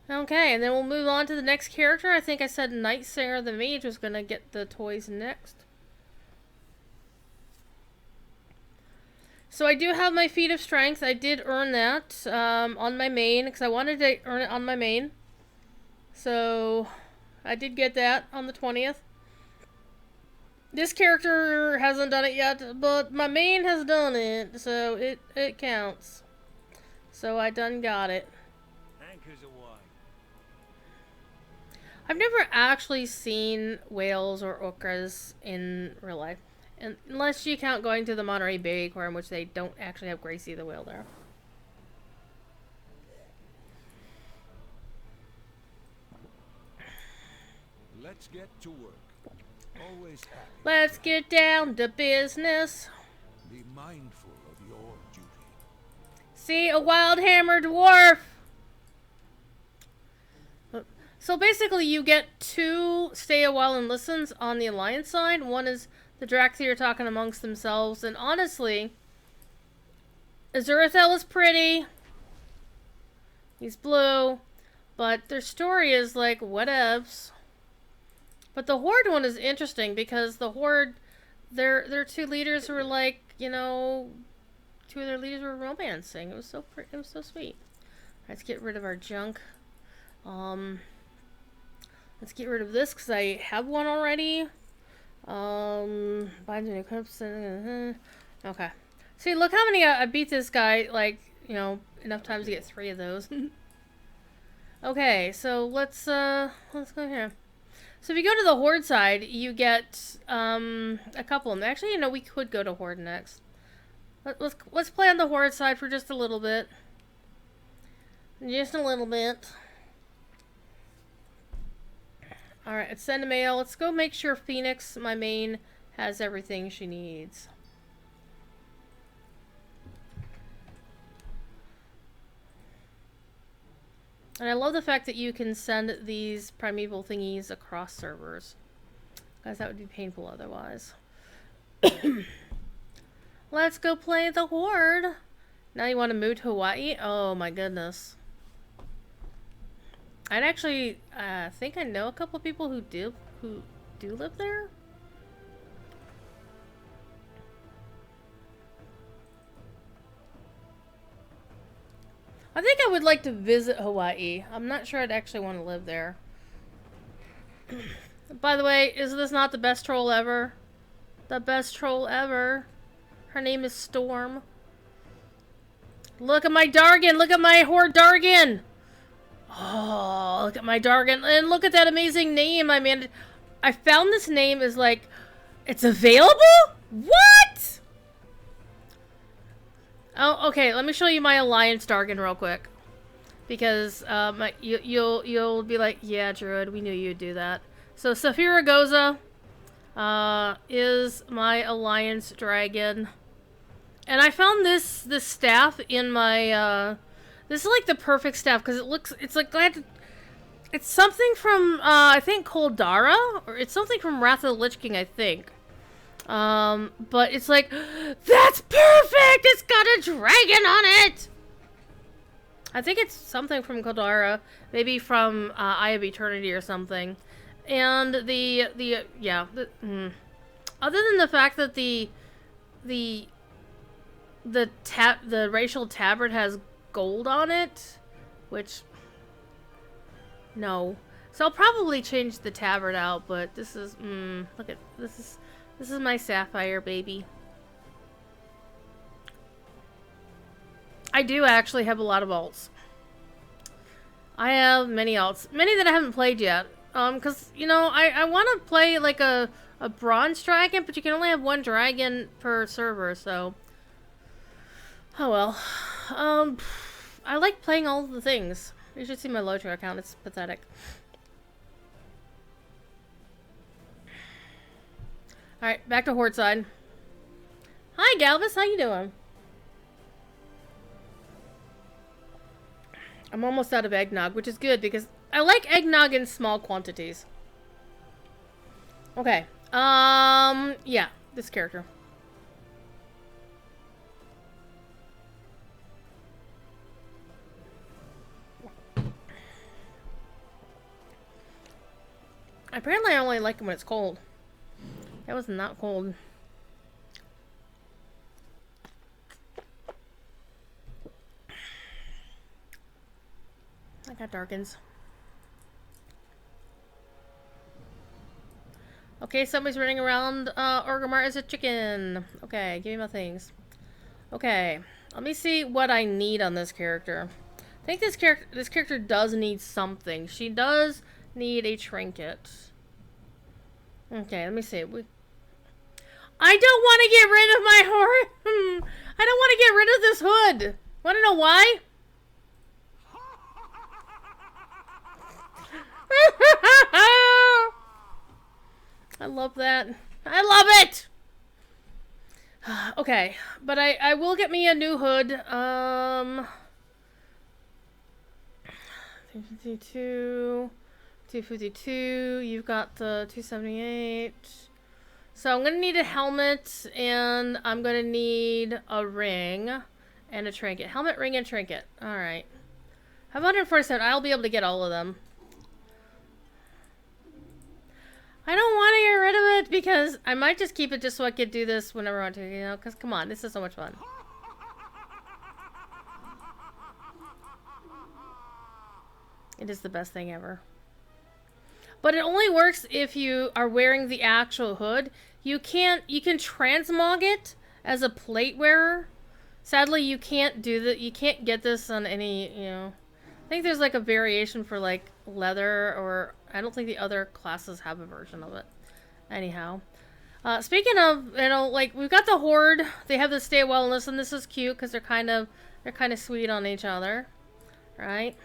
Okay, and then we'll move on to the next character. I think I said Night Singer the Mage was gonna get the toys next. So I do have my Feat of Strength. I did earn that on my main, because I wanted to earn it on my main. So I did get that on the 20th. This character hasn't done it yet, but my main has done it, so it counts. So I done got it. Anchors away. I've never actually seen whales or orcas in real life. Unless you count going to the Monterey Bay Aquarium, which they don't actually have Gracie the whale there. Let's get to work. Always happy. Let's get down to business. Be mindful of your duty. See, a wild hammer dwarf! So basically you get 2 stay a while and listens on the Alliance side. One is the Dracthyr talking amongst themselves, and honestly, Azurathel is pretty. He's blue, but their story is like whatevs. But the Horde one is interesting because the Horde, their 2 leaders were like, you know, 2 of their leaders were romancing. It was so pretty. It was so sweet. Let's get rid of our junk. Let's get rid of this because I have one already. Binds and equips. Okay. See, look how many I beat this guy. Like, you know, enough times to get 3 of those. Okay, so let's go here. So if you go to the Horde side, you get a couple of them. Actually, you know, we could go to Horde next. Let's play on the Horde side for just a little bit. Just a little bit. Alright, let's send a mail. Let's go make sure Phoenix, my main, has everything she needs. And I love the fact that you can send these primeval thingies across servers. Guys, that would be painful otherwise. Let's go play the Horde. Now you want to move to Hawaii? Oh my goodness. I'd actually think I know a couple people who do live there. I think I would like to visit Hawaii. I'm not sure I'd actually want to live there. By the way, is this not the best troll ever? The best troll ever. Her name is Storm. Look at my Dargan! Look at my Horde Dargan! Oh, look at my Dargan. And look at that amazing name I managed. I found this name is like, it's available? What? Oh, okay. Let me show you my Alliance Dargan real quick. Because you'll be like, yeah, Druid, we knew you'd do that. So Saphira Goza is my Alliance Dragon. And I found this staff in my This is like the perfect staff because it's like glad. It's something from I think Koldara, or it's something from Wrath of the Lich King, I think. But it's like, that's perfect! It's got a dragon on it! I think it's something from Koldara, maybe from Eye of Eternity or something. And other than the fact that the racial tabard has gold on it, which no. So I'll probably change the tabard out, but this is look at this is my sapphire baby. I do actually have a lot of alts. I have many alts. Many that I haven't played yet. Cause you know, I wanna play like a bronze dragon, but you can only have one dragon per server, so oh well. I like playing all of the things. You should see my Lotro account, it's pathetic. Alright, back to Horde side. Hi Galvis, how you doing? I'm almost out of eggnog, which is good because I like eggnog in small quantities. Okay. Yeah, this character. Apparently I only like it when it's cold. That was not cold. I got darkens. Okay, somebody's running around Orgrimmar as a chicken. Okay, give me my things. Okay, let me see what I need on this character. I think this character does need something. She does need a trinket. Okay, let me see. I don't want to get rid of my horn. I don't want to get rid of this hood. Want to know why? I love that. I love it! Okay, but I will get me a new hood. 252, 252, you've got the 278. So I'm gonna need a helmet, and I'm gonna need a ring and a trinket. Helmet, ring, and trinket. Alright. How about 147? I'll be able to get all of them. I don't want to get rid of it because I might just keep it just so I can do this whenever I want to, you know? Because come on, this is so much fun. It is the best thing ever. But it only works if you are wearing the actual hood. You can transmog it as a plate wearer. Sadly, you can't do that. You can't get this on any, you know. I think there's like a variation for like leather, or I don't think the other classes have a version of it. Anyhow, speaking of, you know, like we've got the Horde. They have the stay wellness, and this is cute because they're kind of sweet on each other, right?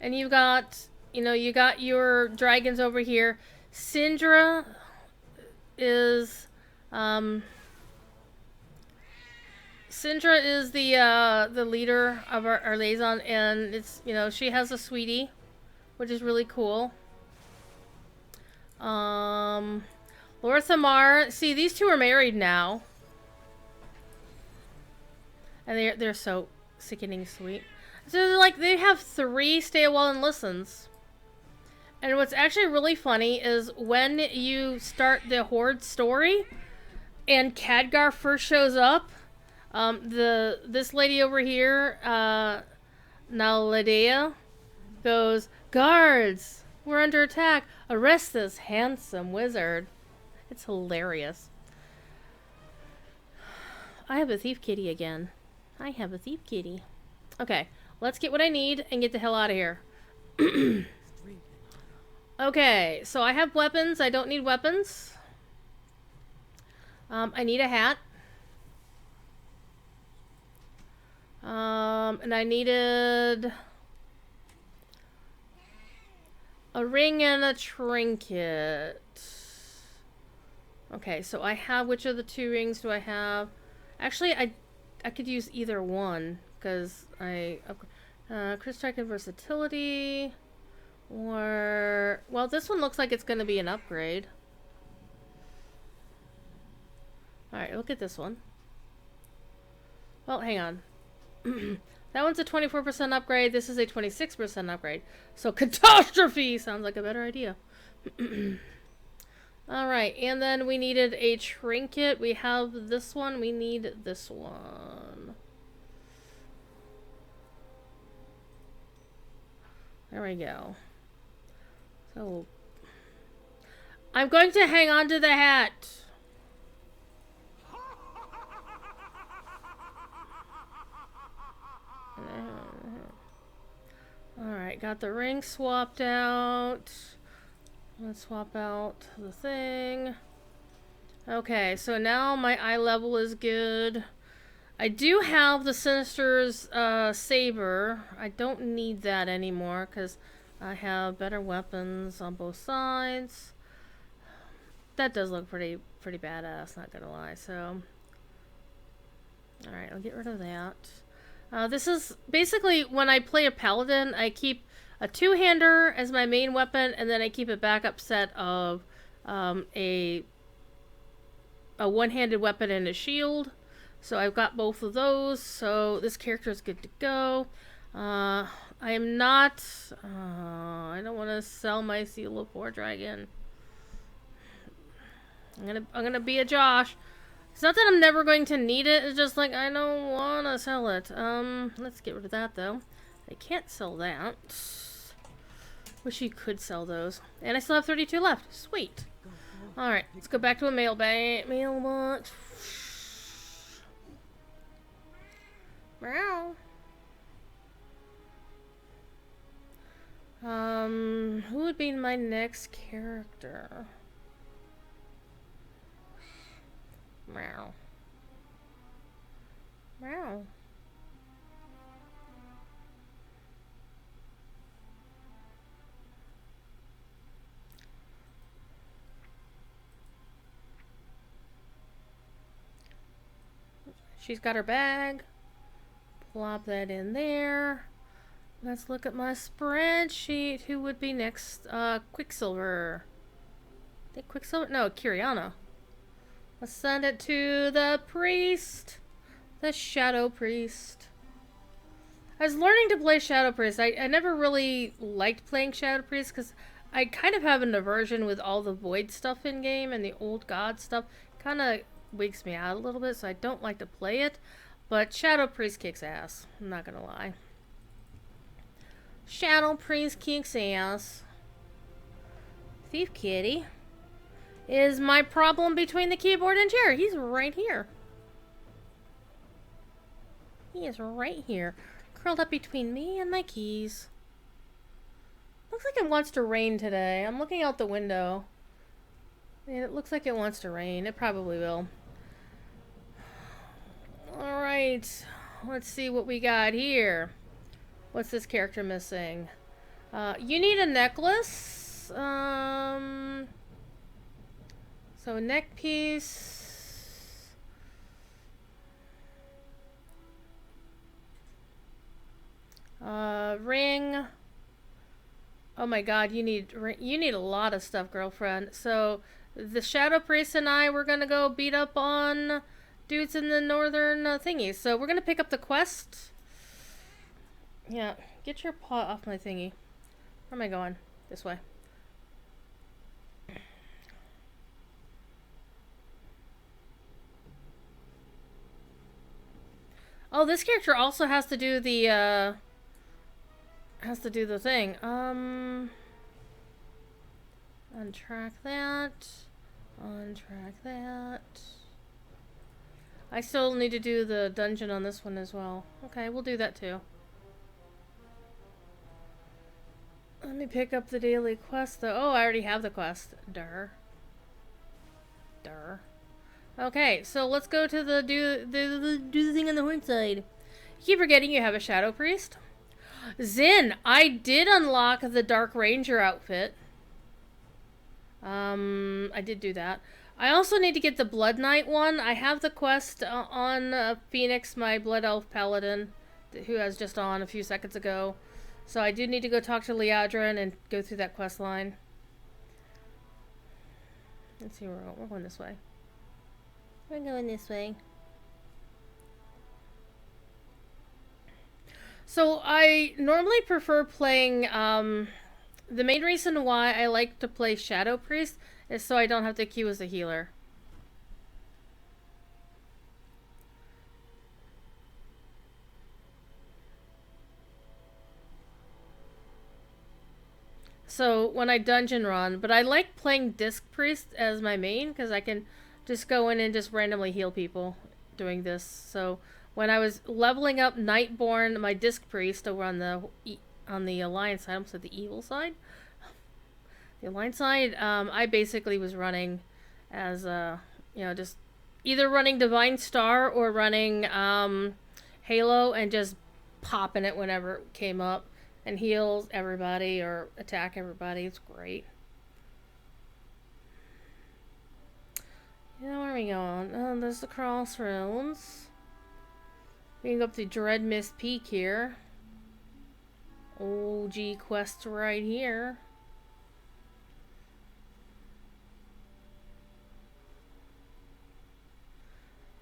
And you've got, you know, you got your dragons over here. Syndra is the leader of our liaison, and it's, you know, she has a sweetie, which is really cool. Laura Thamar, see, these two are married now, and they're so sickening sweet. So like they have 3 stay well and listens. And what's actually really funny is when you start the Horde story and Khadgar first shows up, this lady over here, Naladea, goes, "Guards, we're under attack. Arrest this handsome wizard." It's hilarious. I have a thief kitty again. I have a thief kitty. Okay, let's get what I need and get the hell out of here. Okay, so I have weapons. I don't need weapons. I need a hat. And I needed a ring and a trinket. Okay, so I have, which of the 2 rings do I have? Actually, I could use either one, because Crit strike and versatility. Or... Well, this one looks like it's going to be an upgrade. Alright, look at this one. Well, hang on. That one's a 24% upgrade. This is a 26% upgrade. So, catastrophe sounds like a better idea. Alright, and then we needed a trinket. We have this one. We need this one. There we go. So, I'm going to hang on to the hat. Alright, got the ring swapped out. Let's swap out the thing. Okay, so now my eye level is good. I do have the Sinister's saber. I don't need that anymore because I have better weapons on both sides. That does look pretty badass, not gonna lie. So, alright, I'll get rid of that. This is basically when I play a paladin, I keep a two-hander as my main weapon, and then I keep a backup set of a one-handed weapon and a shield. So I've got both of those. So this character is good to go. I am not. I don't want to sell my Seal of War Dragon. I'm gonna be a Josh. It's not that I'm never going to need it, it's just like I don't want to sell it. Let's get rid of that though. I can't sell that. Wish you could sell those. And I still have 32 left. Sweet. Alright, let's go back to a mailbox. Meow. Who would be my next character? Meow. Meow. She's got her bag. Plop that in there. Let's look at my spreadsheet. Who would be next? Quicksilver. I think Quicksilver? No, Kiriana. Let's send it to the priest. The Shadow Priest. I was learning to play Shadow Priest. I never really liked playing Shadow Priest because I kind of have an aversion with all the Void stuff in game and the old God stuff. Kind of wigs me out a little bit, so I don't like to play it. But Shadow Priest kicks ass. I'm not gonna lie. Shadow Priest kicks ass. Thief Kitty is my problem between the keyboard and chair. He's right here. He is right here. Curled up between me and my keys. Looks like it wants to rain today. I'm looking out the window. And it looks like it wants to rain. It probably will. Alright. Let's see what we got here. What's this character missing? You need a necklace. So neck piece. Ring. Oh my god, you need a lot of stuff, girlfriend. So the Shadow Priest and I, we're gonna go beat up on dudes in the northern thingies. So we're gonna pick up the quest. Yeah, get your paw off my thingy. Where am I going? This way. Oh, this character also has to do the thing. Untrack that. Untrack that. I still need to do the dungeon on this one as well. Okay, we'll do that too. Let me pick up the daily quest though. Oh, I already have the quest. Durr. Durr. Okay, so let's go to the do the thing on the horn side. You keep forgetting you have a Shadow Priest. Zin, I did unlock the Dark Ranger outfit. I did do that. I also need to get the Blood Knight one. I have the quest on Phoenix, my Blood Elf Paladin. who has just on a few seconds ago. So I do need to go talk to Liadrin and go through that quest line. Let's see, we're going this way. We're going this way. So I normally prefer playing, the main reason why I like to play Shadow Priest is so I don't have to queue as a healer. So when I dungeon run, but I like playing Disc Priest as my main because I can just go in and just randomly heal people doing this. So when I was leveling up Nightborn, my Disc Priest over on the Alliance side, I almost said the evil side. The Alliance side, I basically was running as just either running Divine Star or running Halo and just popping it whenever it came up. And heals everybody or attack everybody. It's great. Yeah, where are we going? Oh, there's the crossroads. We can go up to Dread Mist Peak here. OG quest right here.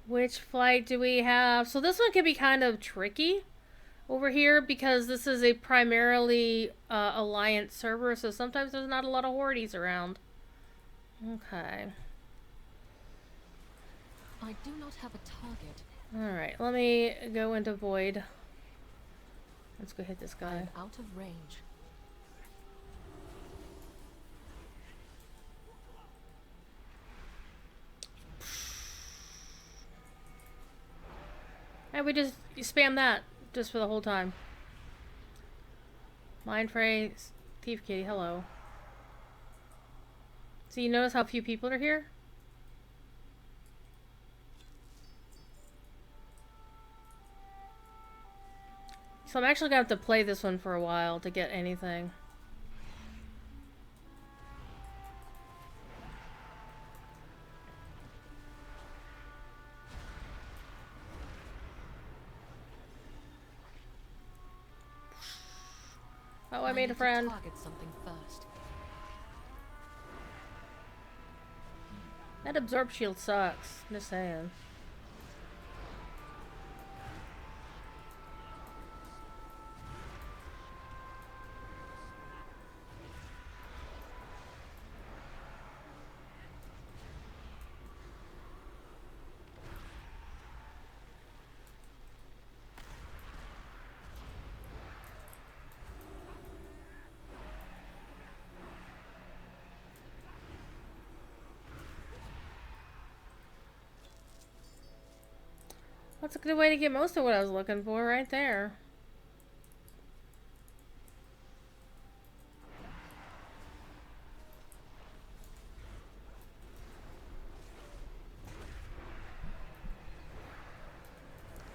Which flight do we have? So this one can be kind of tricky over here because this is a primarily Alliance server, so sometimes there's not a lot of hordes around. Okay. I do not have a target. Alright, let me go into Void. Let's go hit this I guy. am out of range. And we just spam that just for the whole time. Mind Fray, Thief Kitty, hello. So you notice how few people are here? So I'm actually gonna have to play this one for a while to get anything. Oh, I made a friend. Target something first. That absorb shield sucks. Just saying. That's a good way to get most of what I was looking for right there.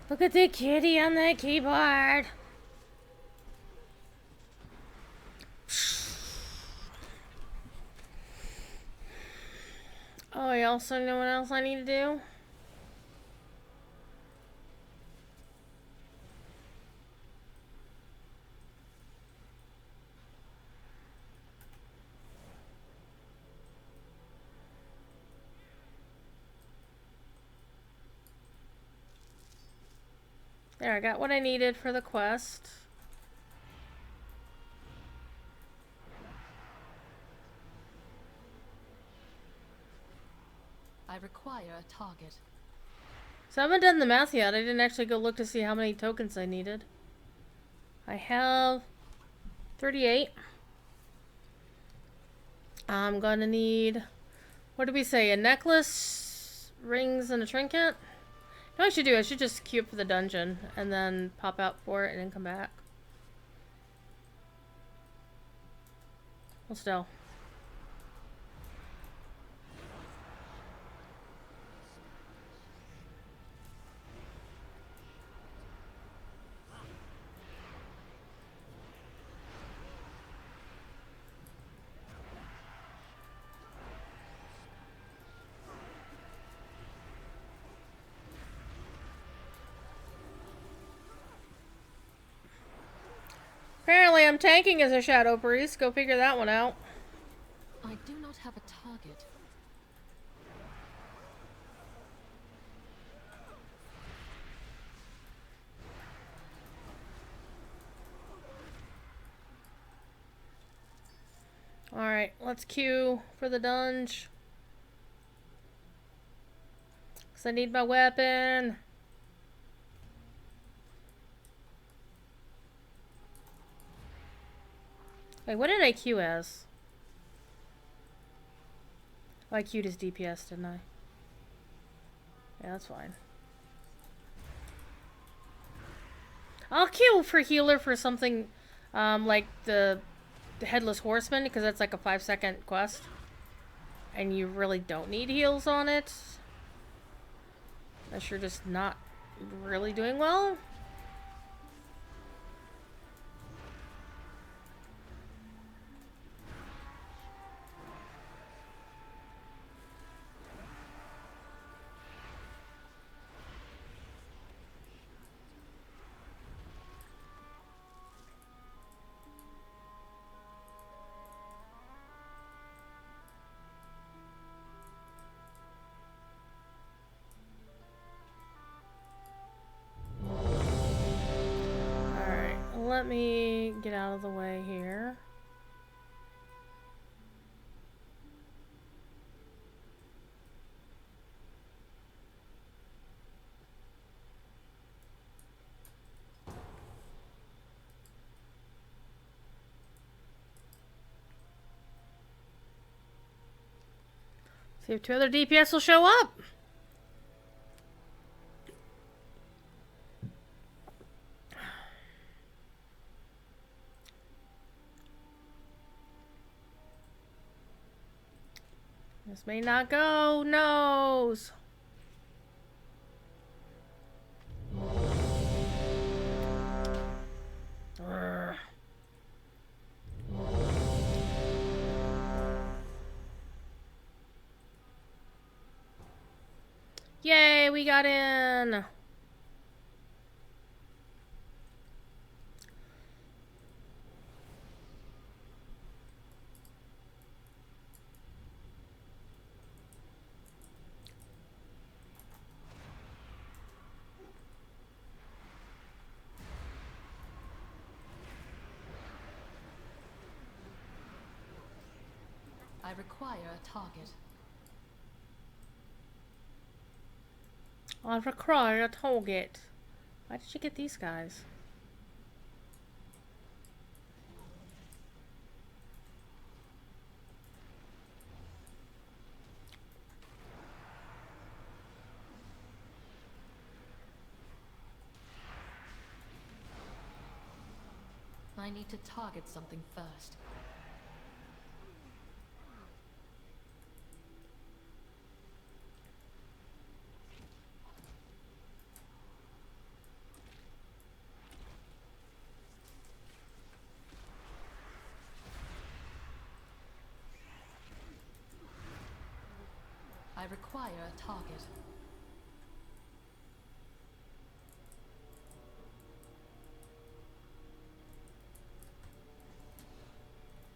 Look at the kitty on the keyboard. Oh, I also know what else I need to do? There, I got what I needed for the quest. I require a target. So I haven't done the math yet. I didn't actually go look to see how many tokens I needed. I have 38. I'm gonna need, what did we say, a necklace, rings, and a trinket? You know what I should do? I should just queue up for the dungeon and then pop out for it and then come back. Well, still. apparently I'm tanking as a Shadow Priest. Go figure that one out. I do not have a target. Alright, let's queue for the dunge. Because I need my weapon. Wait, what did I queue as? Oh, I queued as DPS, didn't I? Yeah, that's fine. I'll queue for healer for something like the Headless Horseman, because that's like a 5-second quest. And you really don't need heals on it. Unless you're just not really doing well. Let me get out of the way here. See if 2 other DPS will show up. This may not go. Nose. Yay, we got in. I require a target. I require a target. Why did you get these guys? I need to target something first. I require a target.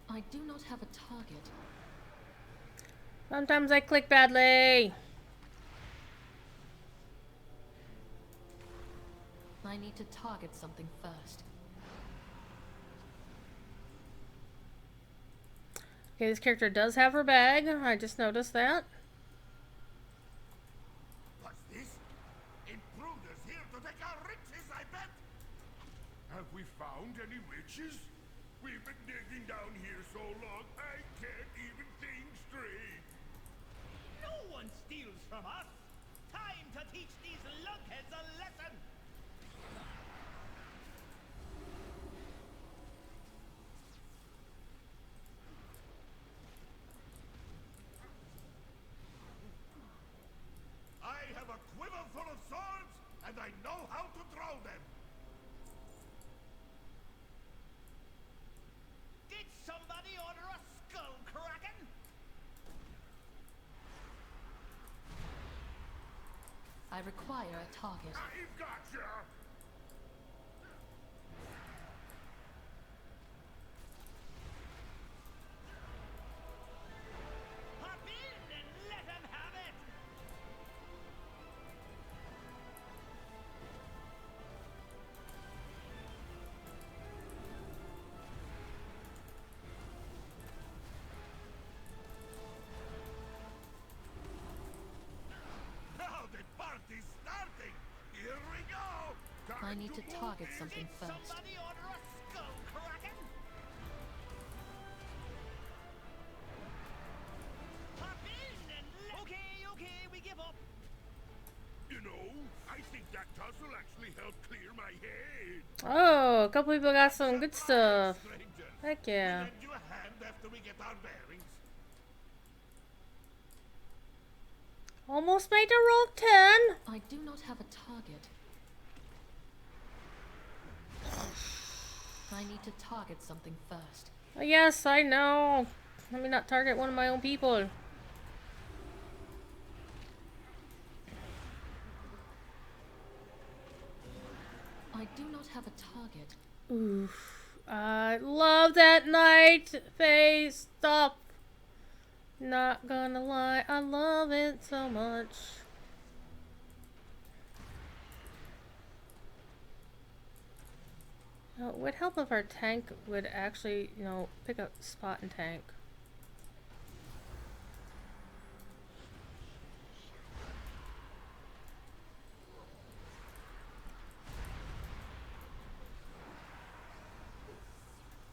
I do not have a target. Sometimes I click badly. I need to target something first. Okay, this character does have her bag. I just noticed that. What's this? Intruders here to take our riches, I bet! Have we found any riches? We've been digging down here so long, I can't even think straight. No one steals from us. Time to teach these lunkheads a lesson. I have a quiver full of swords, and I know how to throw them. Did somebody order a skull kraken? I require a target. I've got you. I need to target something first. Somebody order a skull kraken? Hop in and okay, we give up. You know, I think that tussle actually helped clear my head. Oh, a couple people got some good stuff. Stranger, Heck we yeah. lend you a hand after we get our bearings. Almost made a roll 10. I do not have a target. I need to target something first. Yes, I know. Let me not target one of my own people. I do not have a target. Oof. I love that night face. Stop. Not gonna lie, I love it so much. It would help if our tank would actually, pick up spot and tank.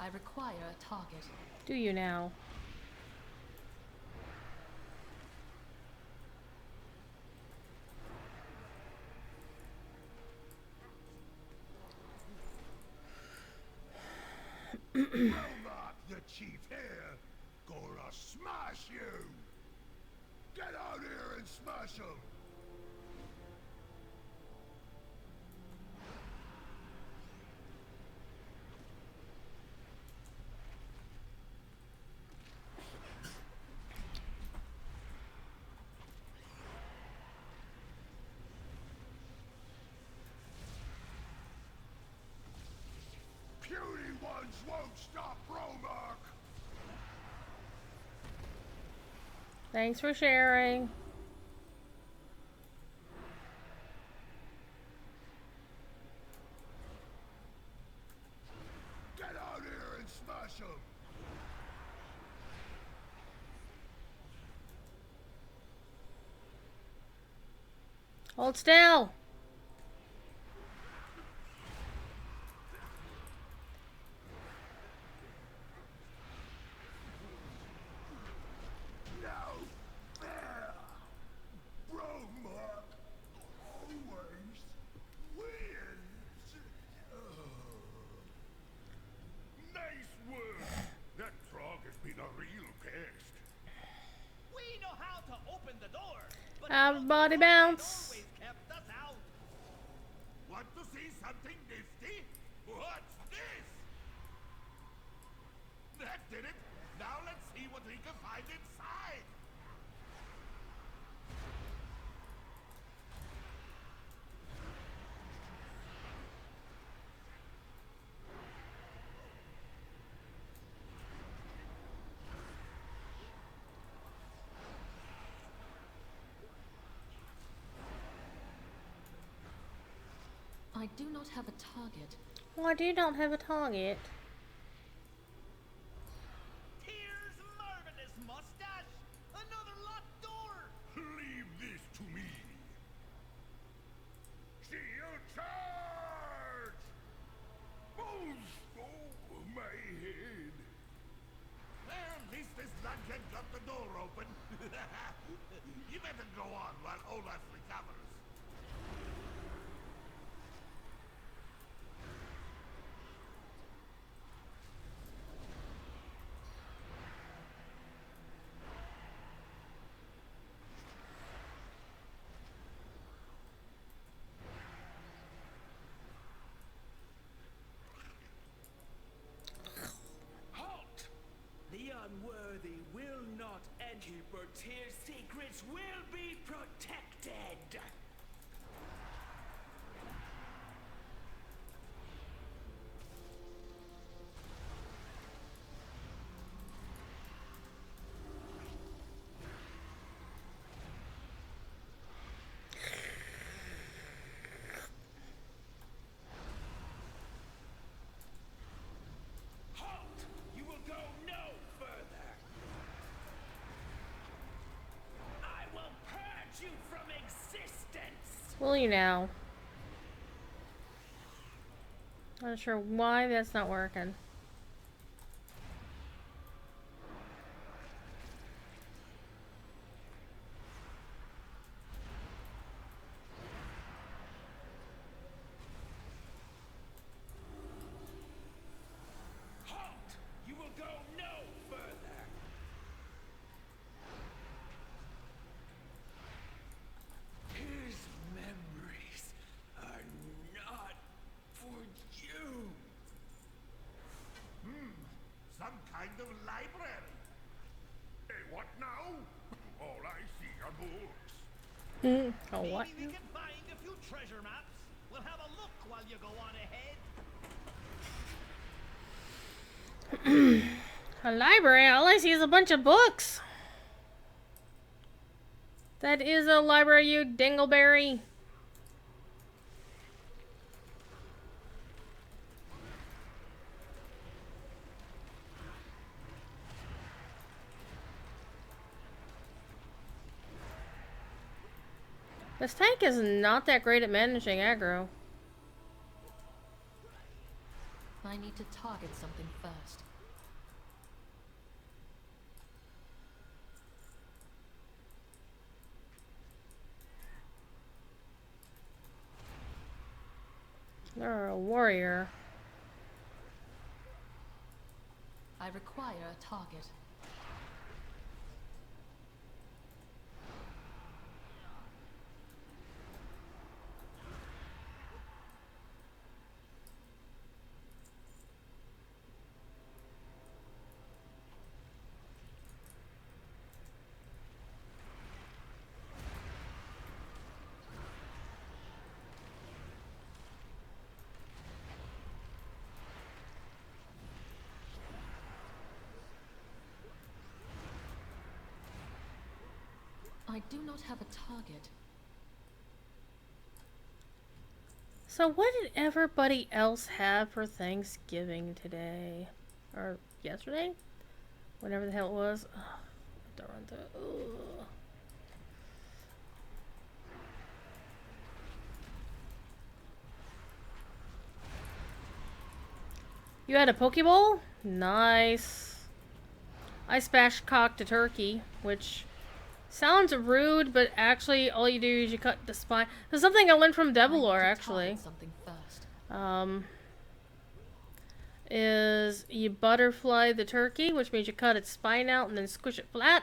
I require a target. Do you now? Robot, the chief here, gonna smash you! Get out here and smash him! Puny ones won't stop Romark! Thanks for sharing. Get out here and smash him! Hold still. Romark always wins. Nice work. That frog has been a real pest. We know how to open the door, but Everybody the ugly rock bounce. always kept us out. Want to see something nifty? What's this? That did it. Now let's see what we can find inside. I do not have a target. Well, I do not have a target. Here's marvelous mustache. Another locked door. Leave this to me. Shield charge! Oh, my head. Well, at least this lunkhead got the door open. You better go on while Olaf recovers. Halt! The unworthy will not enter. Keeper Tyr's secrets will be protected. Halt! You will go no further. I will purge you from existence. Will you now? Not sure why that's not working. Halt! You will go no further. His memories are not for you. Some kind of library. Hey, what now? All I see are books. Oh, what? Maybe we can find a few treasure maps. We'll have a look while you go on ahead. A library? All I see is a bunch of books. That is a library, you dingleberry. This tank is not that great at managing aggro. I need to target something first. You're a warrior. I require a target. I do not have a target. So what did everybody else have for Thanksgiving today? Or yesterday? Whatever the hell it was. Ugh, I have to run through. Ugh. You had a Pokeball? Nice. I spashcocked a turkey, which sounds rude, but actually all you do is you cut the spine. There's something I learned from Devilor, actually. Something first. Is you butterfly the turkey, which means you cut its spine out and then squish it flat.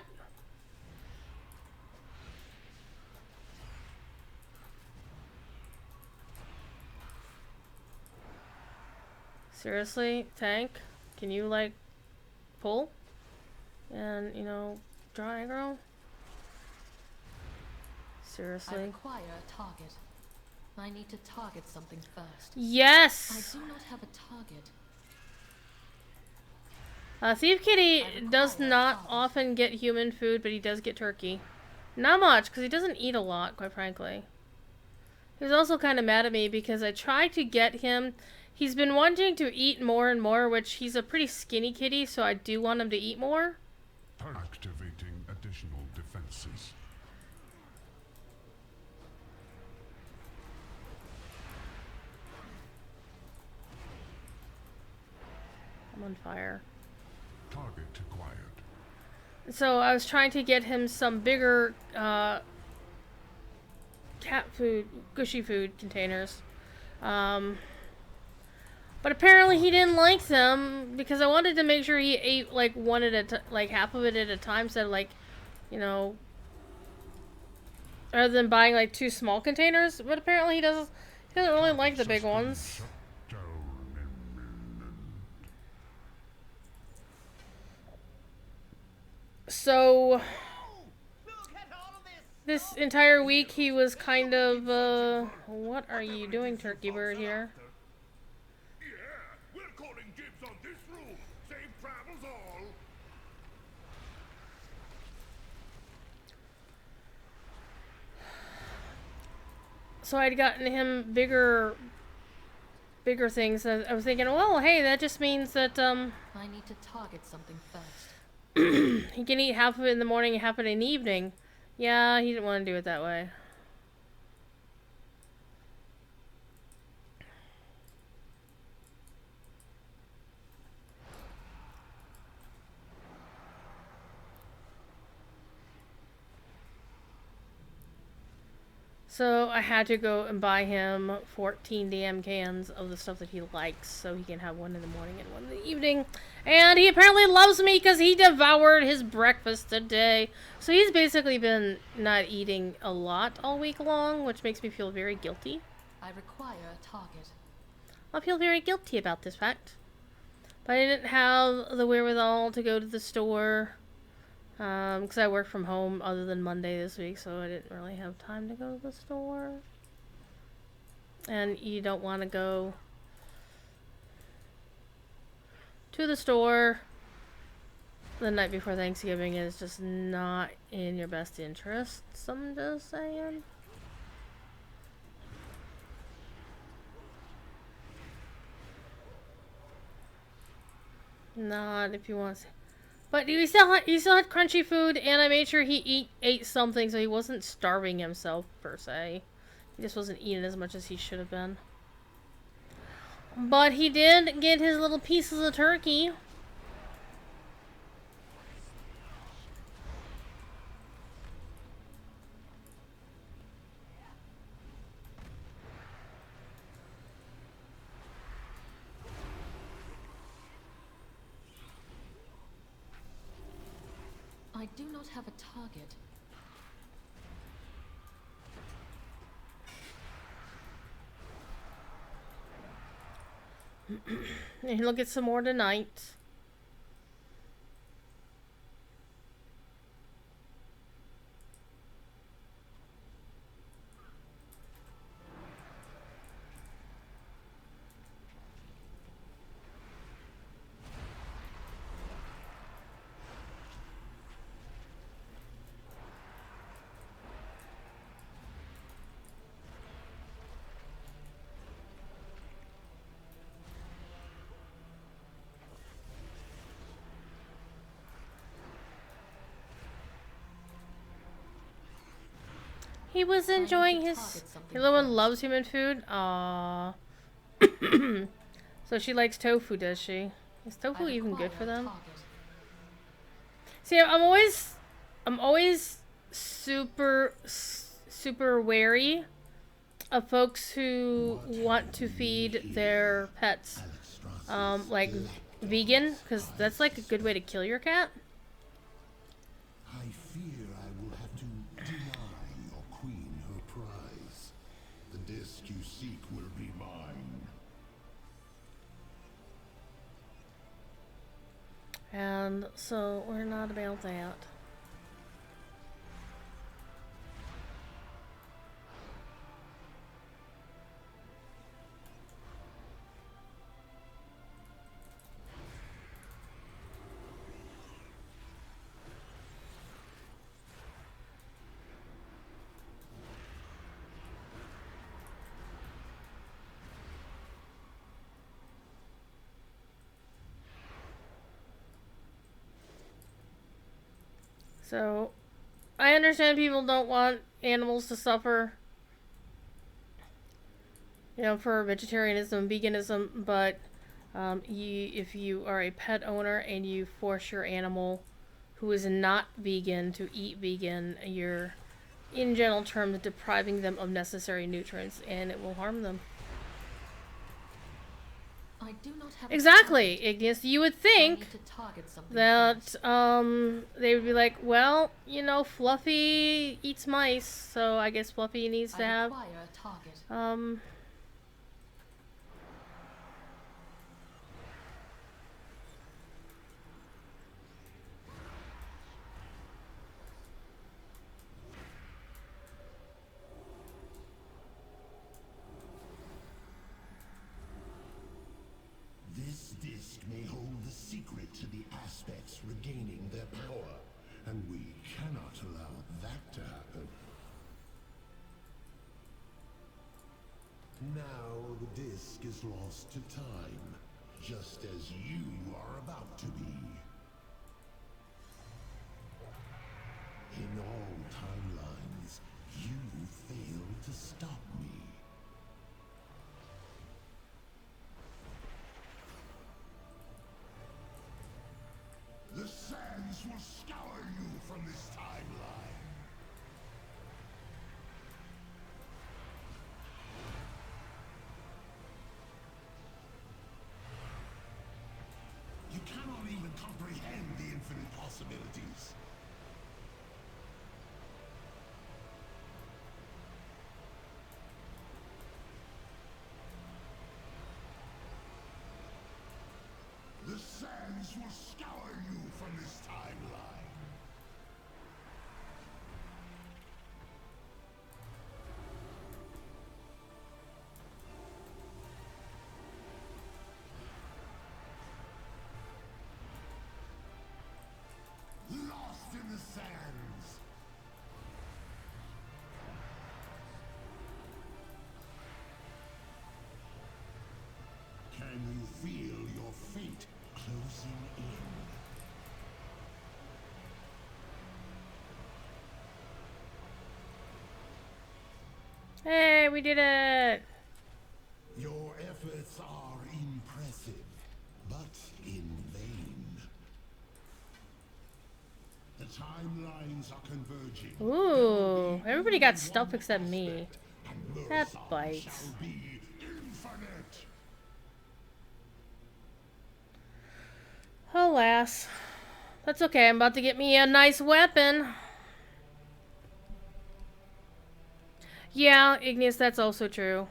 Seriously, tank? Can you, like, pull? And, you know, draw aggro? I Seriously? require a target. I need to target something first. Yes! I do not have a target. Thief Kitty does not often get human food, but he does get turkey. Not much, because he doesn't eat a lot, quite frankly. He was also kind of mad at me because I tried to get him. He's been wanting to eat more and more, which he's a pretty skinny kitty, so I do want him to eat more. Activating additional defenses. I'm on fire. Target acquired. So I was trying to get him some bigger cat food, gushy food containers. But apparently he didn't like them because I wanted to make sure he ate like one at a like half of it at a time, instead of like, you know, rather than buying like 2 small containers. But apparently he doesn't really like the big ones. So Look at all of this. this entire week he was kind of what are you doing, turkey bird here? Yeah, we're calling dibs on this room. Safe travels all. So I'd gotten him bigger things. I was thinking, well, hey, that just means that I need to target something first. he can eat half of it in the morning and half of it in the evening. Yeah, he didn't want to do it that way. So I had to go and buy him 14 damn cans of the stuff that he likes so he can have one in the morning and one in the evening. And he apparently loves me because he devoured his breakfast today. So he's basically been not eating a lot all week long, which makes me feel very guilty. I require a target. I feel very guilty about this fact. But I didn't have the wherewithal to go to the store. Because I work from home other than Monday this week, so I didn't really have time to go to the store. And you don't want to go to the store the night before Thanksgiving. Is just not in your best interests, I'm just saying. Not if you want to. But he still had crunchy food, and I made sure he ate something, so he wasn't starving himself per se. He just wasn't eating as much as he should have been. But he did get his little pieces of turkey. I do not have a target. And he'll get some more tonight. He was enjoying his... Your little one loves human food? Aww. So she likes tofu, does she? Is tofu even good for them? See, I'm always super wary of folks who want to feed their pets, like vegan, because that's like a good way to kill your cat. I fear I will have to deny your queen her prize. The disc you seek will be mine. And so we're not about that. So, I understand people don't want animals to suffer, you know, for vegetarianism, veganism, but if you are a pet owner and you force your animal who is not vegan to eat vegan, you're, in general terms, depriving them of necessary nutrients, and it will harm them. I do not have Exactly, Ignis. You would think that they would be like, well, you know, Fluffy eats mice, so I guess Fluffy needs to have This disc may hold the secret to the aspects regaining their power, and we cannot allow that to happen. Now the disc is lost to time, just as you are about to be. In all timelines, you failed to stop me. The sands will scour you from this timeline. cannot even comprehend the infinite possibilities. The sands will scour you from this timeline. Lost in the sands. Can you feel your fate closing in? Hey, we did it! Your efforts are impressive, but in vain. The timelines are converging. Ooh, everybody got stuff except me. And That Merson bites. shall be infinite. Alas. That's okay, I'm about to get me a nice weapon. Yeah, Igneous, that's also true.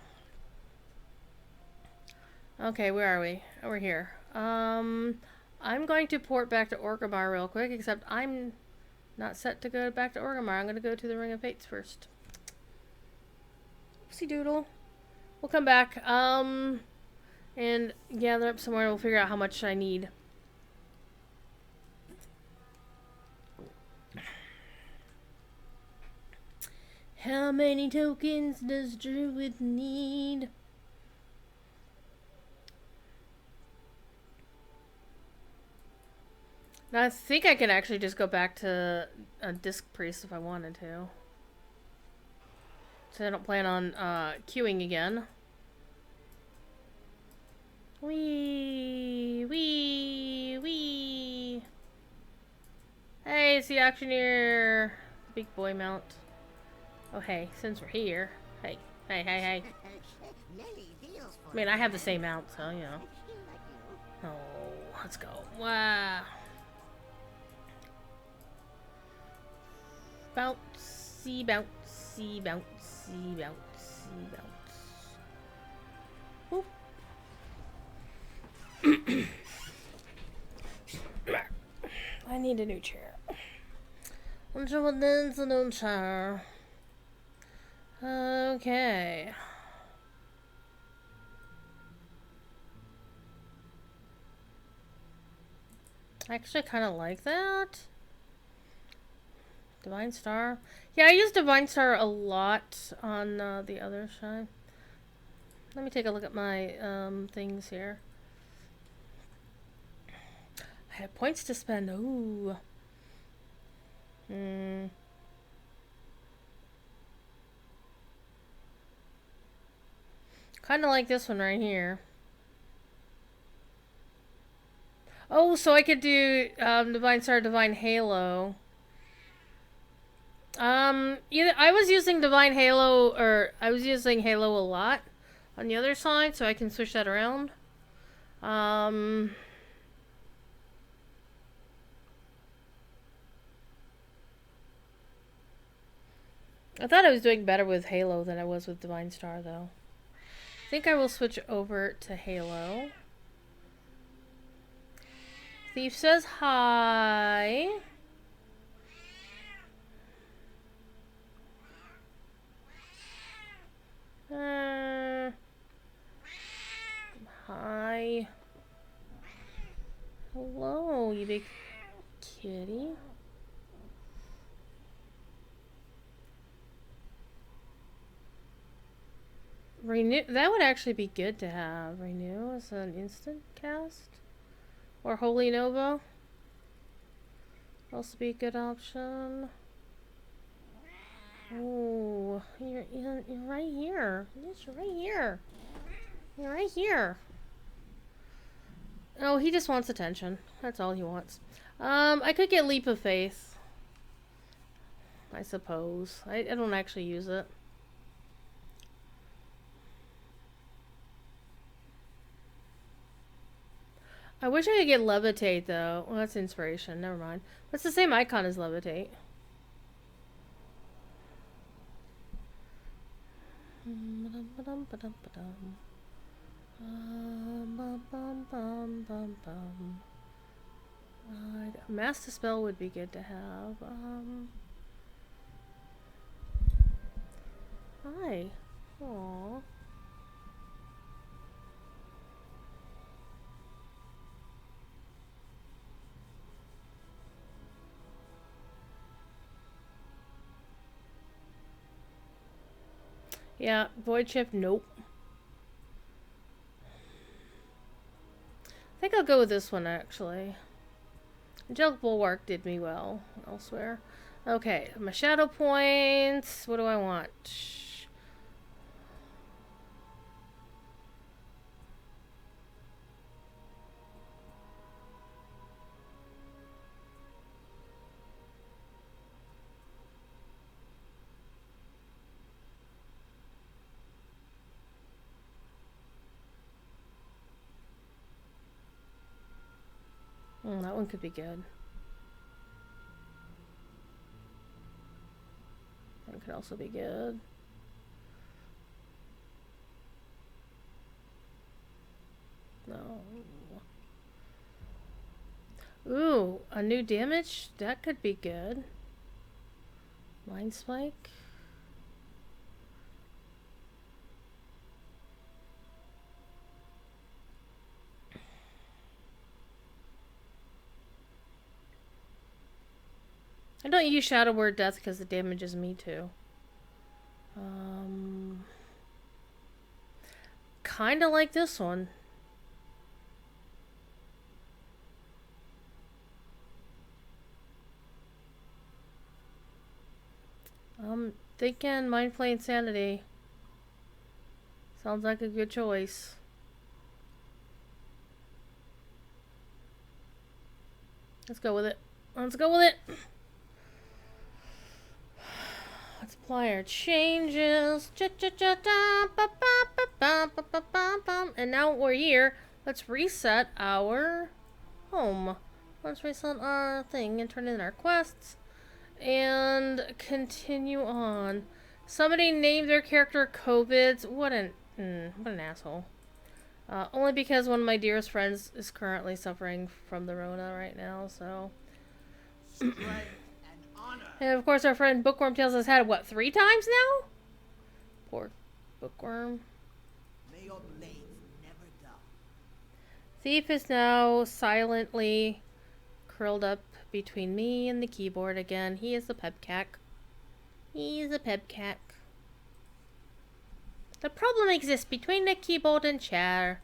Okay, where are we? Oh, we're here. I'm going to port back to Orgrimmar real quick, except I'm not set to go back to Orgrimmar. I'm going to go to the Ring of Fates first. Oopsie doodle. We'll come back, and gather up somewhere. We'll figure out how much I need. How many tokens does Druid need? Now, I think I can actually just go back to a Disc Priest if I wanted to. So I don't plan on queuing again. Wee, wee, wee. Hey, it's the auctioneer. Big boy mount. Oh, hey, since we're here. Hey, hey, hey, hey. I mean, I have the same mount, so, you know. Oh, let's go. Wow. Bouncy, bouncy, bouncy, bouncy, bounce. Whoop. I need a new chair. Until there's a new chair. Okay. I actually kind of like that. Divine Star. Yeah, I use Divine Star a lot on the other side. Let me take a look at my things here. I have points to spend. Ooh. Kind of like this one right here. Oh, so I could do Divine Star, Divine Halo. Either I was using Divine Halo, or I was using Halo a lot on the other side, so I can switch that around. I thought I was doing better with Halo than I was with Divine Star, though. I think I will switch over to Halo. Thief says hi. Hi. Hello, you big kitty. Renew. That would actually be good to have. Renew as an instant cast. Or Holy Nova. Also be a good option. Oh, you're right here. Yes, you're right here. You're right here. Oh, he just wants attention. That's all he wants. I could get Leap of Faith. I suppose. I don't actually use it. I wish I could get levitate though. Well, that's inspiration. Never mind. That's the same icon as levitate. Mass Dispel would be good to have. Hi. Aww. Yeah, Void Chip, nope. I think I'll go with this one, actually. Angelic Bulwark did me well elsewhere. Okay, my shadow points. What do I want? That one could be good. That could also be good. No. Ooh, a new damage? That could be good. Mind Spike? I don't use Shadow Word Death because it damages me too. Kinda like this one. I'm thinking Mind Play Insanity. Sounds like a good choice. Let's go with it. Let's go with it. Let's apply our changes. And now we're here. Let's reset our home. Let's reset our thing and turn in our quests. And continue on. Somebody named their character COVIDs. What an asshole. Only because one of my dearest friends is currently suffering from the Rona right now, so. And of course our friend Bookworm Tales has had it, what, 3 times now? Poor Bookworm. May your blades never dull. Thief is now silently curled up between me and the keyboard again. He is the pebcack. He's a pebcack. The problem exists between the keyboard and chair.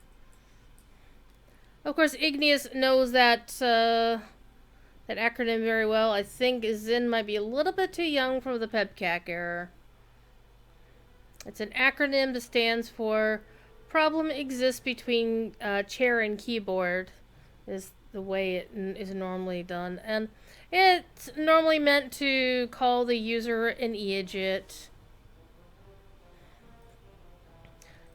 Of course, Igneous knows that that acronym very well. I think Zin might be a little bit too young for the pebcack era. It's an acronym that stands for problem exists between chair and keyboard, is the way it is normally done. And it's normally meant to call the user an idiot.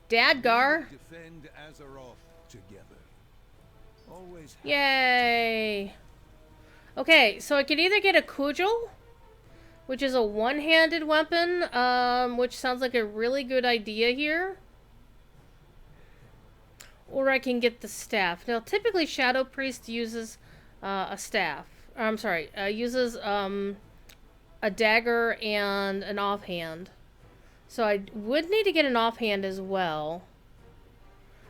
Dadgar. Defend Azeroth together. Always. Yay. Okay, so I could either get a cudgel, which is a one-handed weapon, which sounds like a really good idea here. Or I can get the staff. Now, typically Shadow Priest uses a staff. I'm sorry, uses a dagger and an offhand. So I would need to get an offhand as well.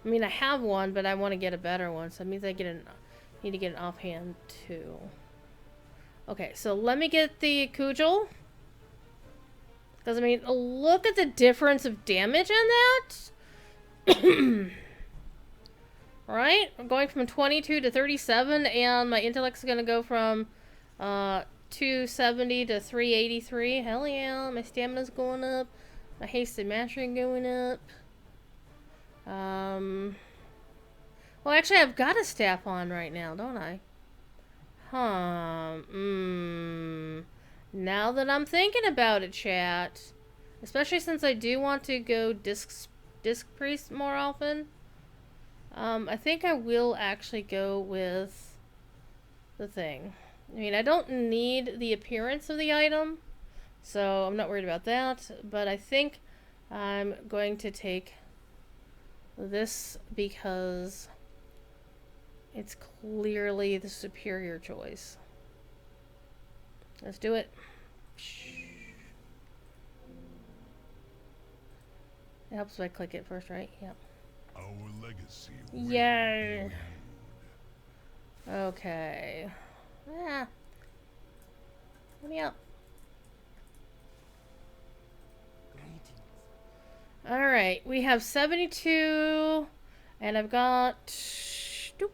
I mean, I have one, but I want to get a better one, so that means I need to get an offhand too. Okay, so let me get the cudgel. Because, I mean, look at the difference of damage in that. Right? I'm going from 22 to 37, and my intellect's going to go from 270 to 383. Hell yeah, my stamina's going up. My hasted mastery going up. Well, actually, I've got a staff on right now, don't I? Huh. Now that I'm thinking about it, chat. Especially since I do want to go disc priest more often. I think I will actually go with the thing. I mean, I don't need the appearance of the item, so I'm not worried about that. But I think I'm going to take this because it's clearly the superior choice. Let's do it. It helps if I click it first, right? Yep. Our legacy. Yay. Okay. Ah. Let me out. Alright, we have 72, and I've got... Doop.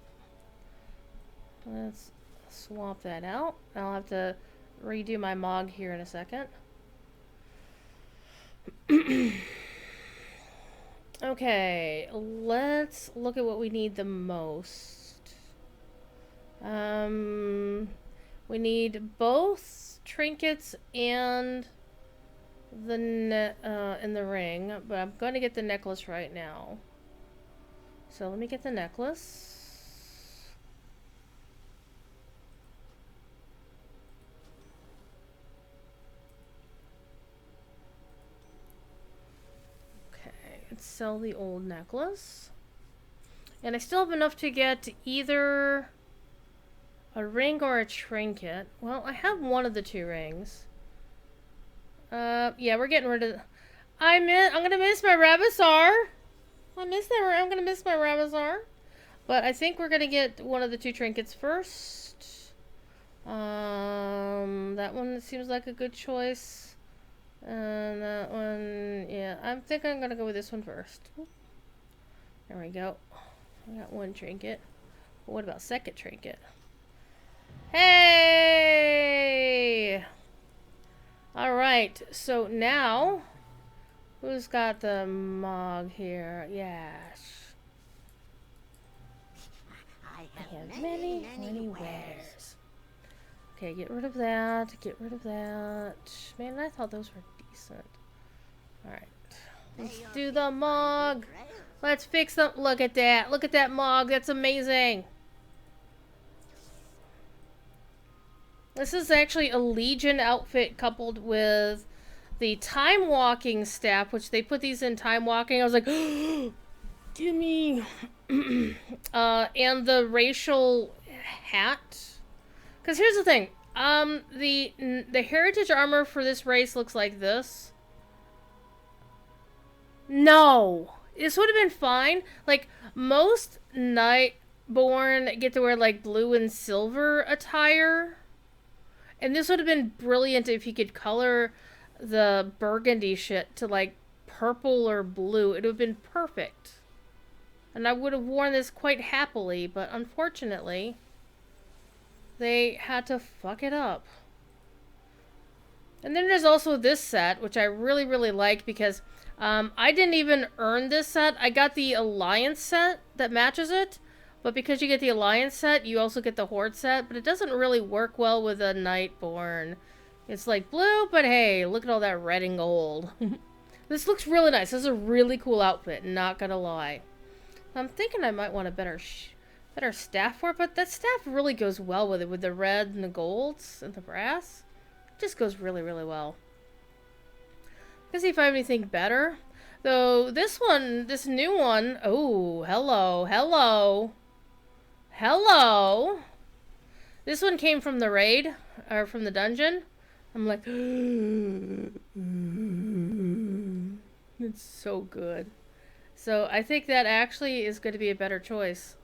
Let's swap that out. I'll have to redo my MOG here in a second. Okay, let's look at what we need the most. We need both trinkets and the in the ring, but I'm going to get the necklace right now. So let me get the necklace. Let's sell the old necklace. And I still have enough to get either a ring or a trinket. Well, I have one of the two rings. Yeah, we're getting rid of... I'm gonna miss my Rabasar. I'm gonna miss my Rabasar. But I think we're gonna get one of the two trinkets first. That one seems like a good choice. And that one, yeah, I think I'm gonna go with this one first. There we go. I got one trinket. But what about second trinket? Hey! Alright, so now, who's got the MOG here? Yes. I have many wares. Okay, get rid of that. Get rid of that. Man, I thought those were decent. Alright. Let's do the MOG. Let's fix them. Look at that. Look at that MOG. That's amazing. This is actually a Legion outfit coupled with the time walking staff, which they put these in time walking. I was like, gimme. And the racial hat. Because here's the thing. The heritage armor for this race looks like this. No. This would have been fine. Like, most Nightborn get to wear, like, blue and silver attire. And this would have been brilliant if you could color the burgundy shit to, like, purple or blue. It would have been perfect. And I would have worn this quite happily, but unfortunately, they had to fuck it up. And then there's also this set, which I really, really like because I didn't even earn this set. I got the Alliance set that matches it. But because you get the Alliance set, you also get the Horde set. But it doesn't really work well with a Nightborn. It's like blue, but hey, look at all that red and gold. This looks really nice. This is a really cool outfit, not gonna lie. I'm thinking I might want a better staff for it, but that staff really goes well with it, with the red and the golds and the brass. It just goes really, really well. Let's see if I have anything better. Though, this one, this new one, oh, hello, hello. Hello! This one came from the raid, or from the dungeon. I'm like, it's so good. So I think that actually is going to be a better choice.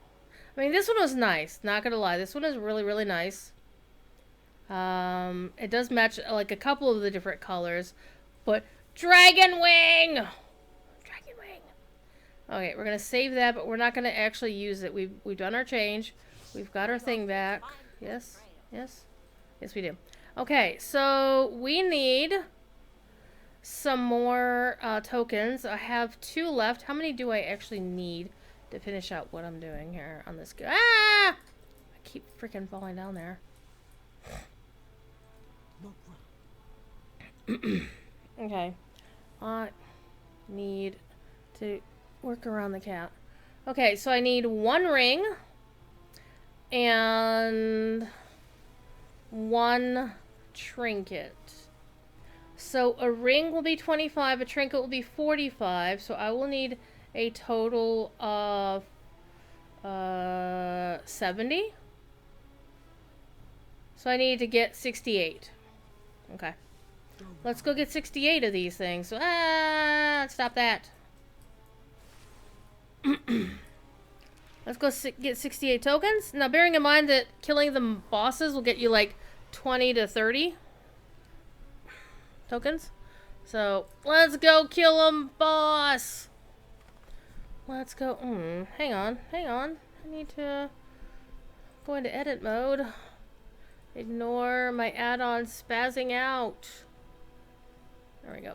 I mean, this one was nice, not gonna lie. This one is really, really nice. It does match, like, a couple of the different colors. But, Dragon Wing! Okay, we're gonna save that, but we're not gonna actually use it. We've done our change. We've got our thing back. Yes? Yes? Yes, we do. Okay, so we need some more tokens. I have 2 left. How many do I actually need to finish out what I'm doing here on this? Ah! I keep freaking falling down there. Okay. I need to work around the cat. Okay, so I need 1 ring and 1 trinket. So a ring will be 25, a trinket will be 45, so I will need a total of 70. So I need to get 68. Okay. Let's go get 68 of these things. So, stop that. Let's go get 68 tokens. Now, bearing in mind that killing the bosses will get you like 20 to 30 tokens. So, let's go kill them, boss. Let's go. Hang on. I need to go into edit mode. Ignore my add-on spazzing out. There we go.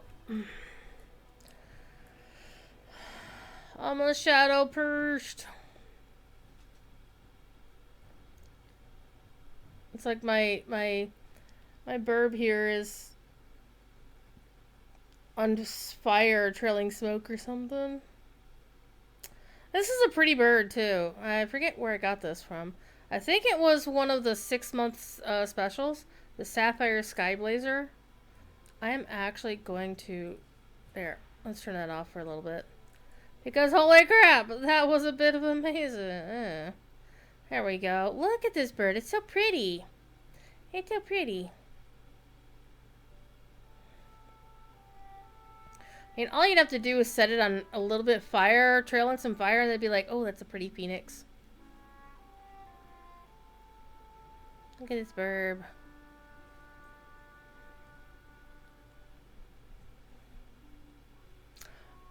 I'm a shadow perched. It's like my burb here is on fire, trailing smoke or something. This is a pretty bird too. I forget where I got this from. I think it was one of the 6 months specials, the Sapphire Sky Blazer. I am actually going to... There, let's turn that off for a little bit. Because holy crap, that was a bit of amazing. There we go. Look at this bird. It's so pretty. It's so pretty. I mean, all you'd have to do is set it on a little bit of fire, trail on some fire, and they'd be like, oh, that's a pretty phoenix. Look at this burb.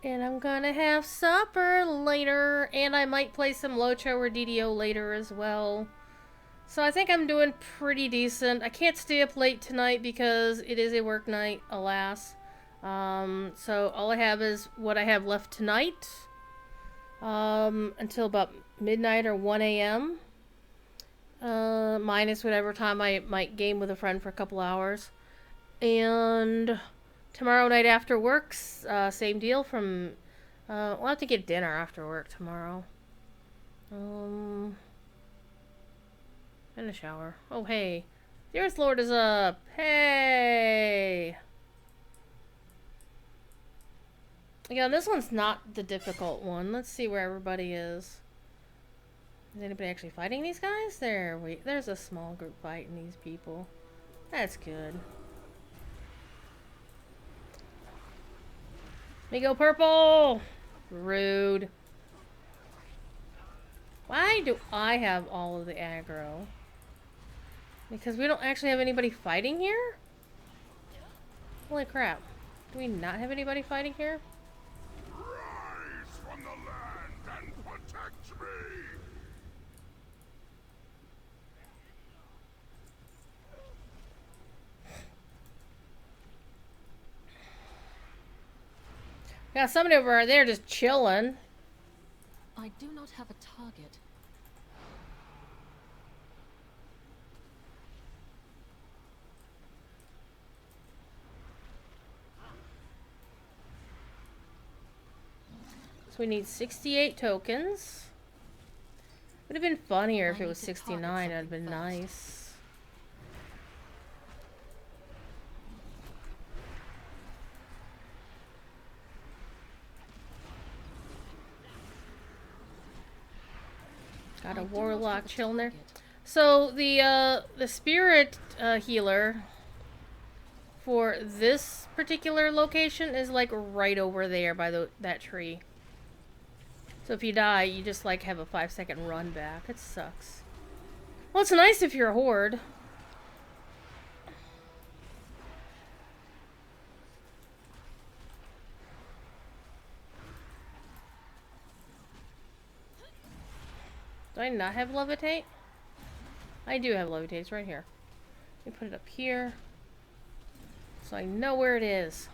And I'm gonna have supper later, and I might play some Locho or DDO later as well. So I think I'm doing pretty decent. I can't stay up late tonight because it is a work night, alas. So all I have is what I have left tonight. Until about midnight or 1 a.m. Minus whatever time I might game with a friend for a couple hours. And tomorrow night after work, same deal from... we'll have to get dinner after work tomorrow. And a shower. Oh, hey. The Earth Lord is up. Hey! Again, this one's not the difficult one. Let's see where everybody is. Is anybody actually fighting these guys? There's a small group fighting these people. That's good. Let me go purple! Rude. Why do I have all of the aggro? Because we don't actually have anybody fighting here? Holy crap. Do we not have anybody fighting here? Rise from the land and protect me! Got somebody over there just chilling. I do not have a target. So we need 68 tokens. Would have been funnier if it was 69. That'd have been nice. Got a warlock chilling there. So the spirit healer for this particular location is like right over there by that tree. So if you die, you just like have a 5-second run back. It sucks. Well, it's nice if you're a horde. Do I not have levitate? I do have levitate. It's right here. Let me put it up here so I know where it is.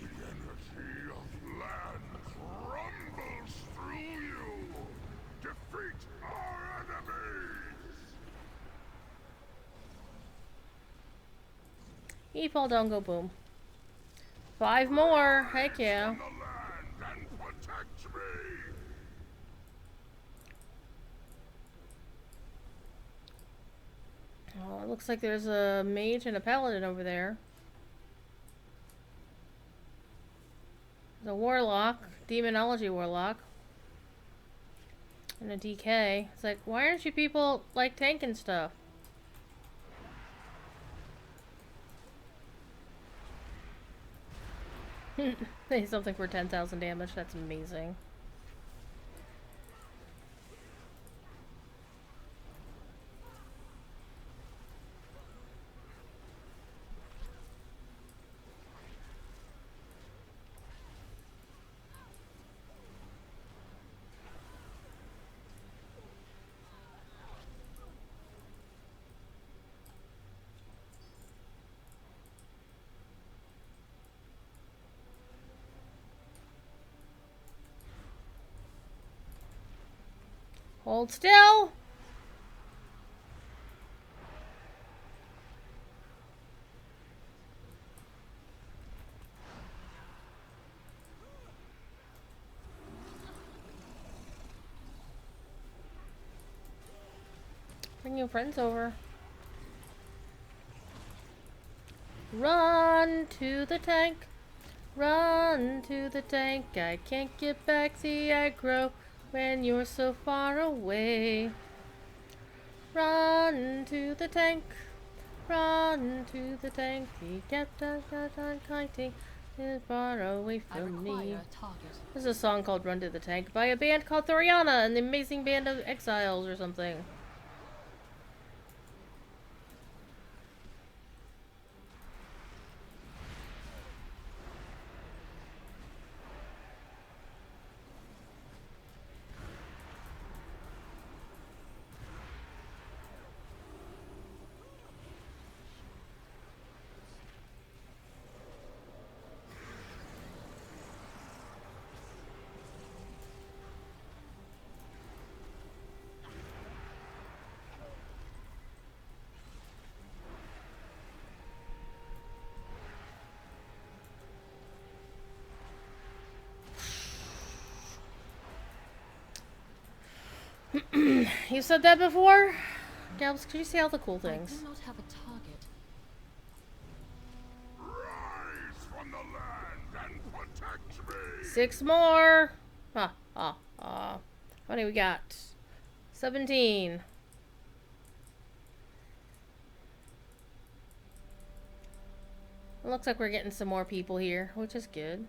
The energy of land rumbles through you. Defeat our enemies. You fall down, go boom. 5 more. Heck yeah. From the land and protect me. Oh, it looks like there's a mage and a paladin over there. There's a warlock, demonology warlock, and a DK. It's like, why aren't you people like tanking stuff? Hey, something for 10,000 damage. That's amazing. Hold still. Bring your friends over. Run to the tank. Run to the tank. I can't get back the aggro when you're so far away. Run to the tank. Run to the tank. The captain kiting is far away from me. This is a song called Run to the Tank by a band called Thoriana and the Amazing Band of Exiles or something. You said that before? Gabs, could you say all the cool things? I do not have a target. Rise from the land and protect me. 6 more. How many we got? 17. It looks like we're getting some more people here, which is good.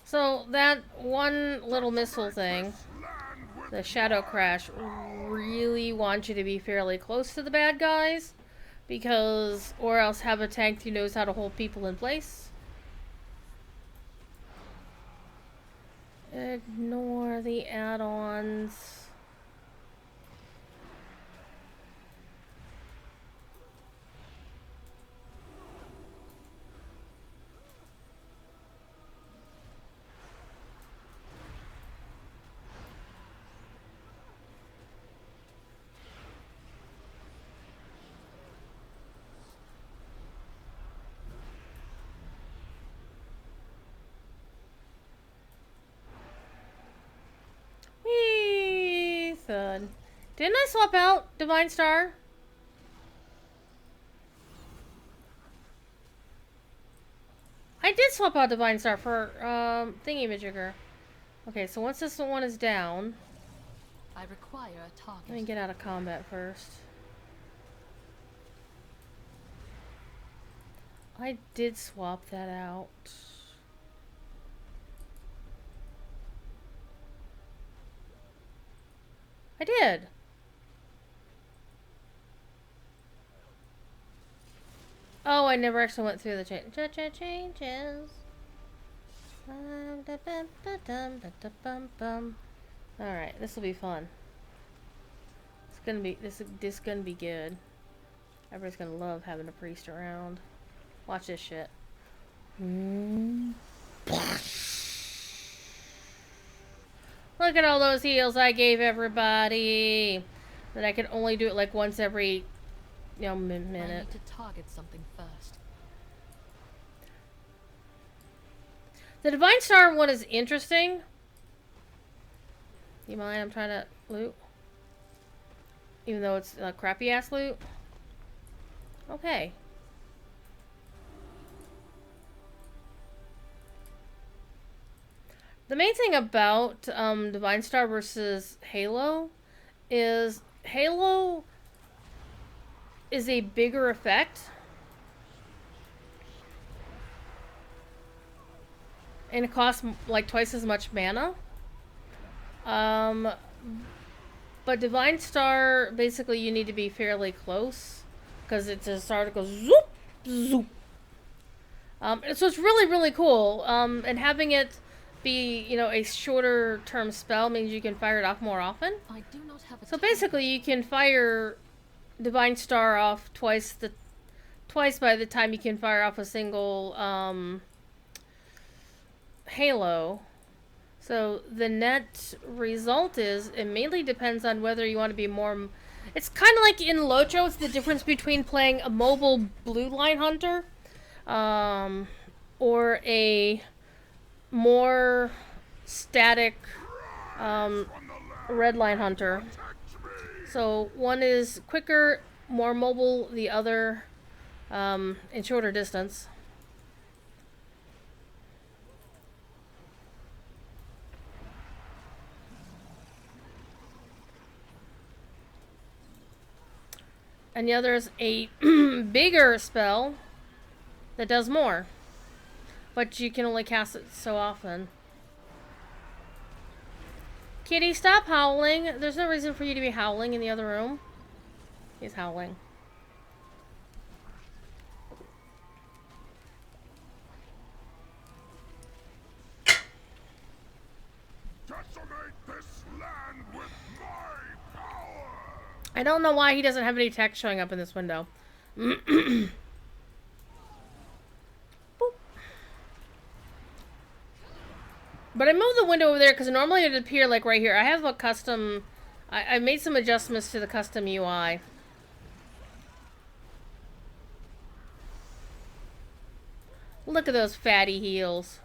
So that one little missile thing, the shadow crash, really wants you to be fairly close to the bad guys, because, or else have a tank who knows how to hold people in place. Ignore the add-ons. Ethan. Didn't I swap out Divine Star? I did swap out Divine Star for Thingy-Majigger. Okay, so once this one is down, I require a target. let me get out of combat first. I did swap that out. I did. Oh, I never actually went through the changes. Alright, this will be fun. It's gonna be this is gonna be good. Everybody's gonna love having a priest around. Watch this shit. Look at all those heals I gave everybody. That I can only do it like once every, I minute. need to target something first. The Divine Star one is interesting. You mind? I'm trying to loot. Even though it's crappy ass loot. Okay. The main thing about Divine Star versus Halo is Halo is a bigger effect. And it costs like twice as much mana. But Divine Star, basically you need to be fairly close. Because it's a star that goes zoop, zoop. So it's really, really cool. And having it be, a shorter term spell means you can fire it off more often. I do not have a So basically you can fire Divine Star off twice by the time you can fire off a single Halo. So the net result is it mainly depends on whether you want to be more. It's kind of like in Locho. It's the difference between playing a mobile blue line hunter, or a more static red line hunter. So one is quicker, more mobile. The other in shorter distance. And the other is a bigger spell that does more. But you can only cast it so often. Kitty, stop howling. There's no reason for you to be howling in the other room. He's howling. Decimate this land with my power! I don't know why he doesn't have any text showing up in this window. Boop. But I moved the window over there because normally it would appear like right here. I have a custom... I made some adjustments to the custom UI. Look at those fatty heels.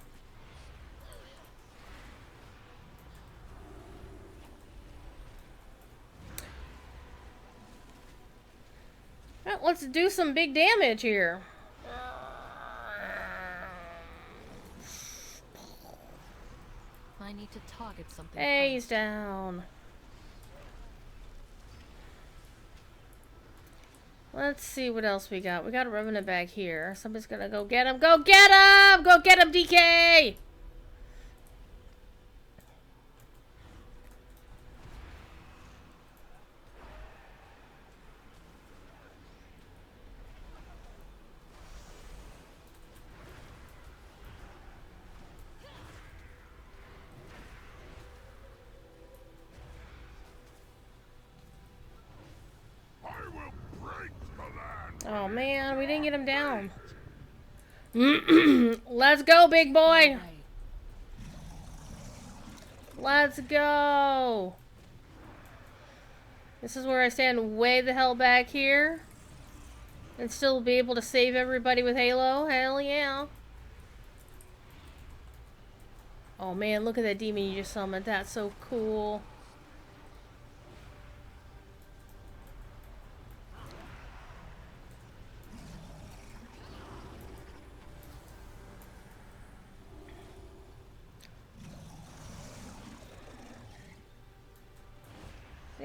Well, let's do some big damage here. I need to target something Hey, he's first. down. Let's see what else we got. We got a revenant bag here. Somebody's gonna go get him. Go get him! Go get him, DK! I will break the land! Oh man, we didn't get him down. Let's go, big boy! Right. Let's go! This is where I stand way the hell back here. And still be able to save everybody with Halo. Hell yeah. Oh man, look at that demon you just summoned. That's so cool.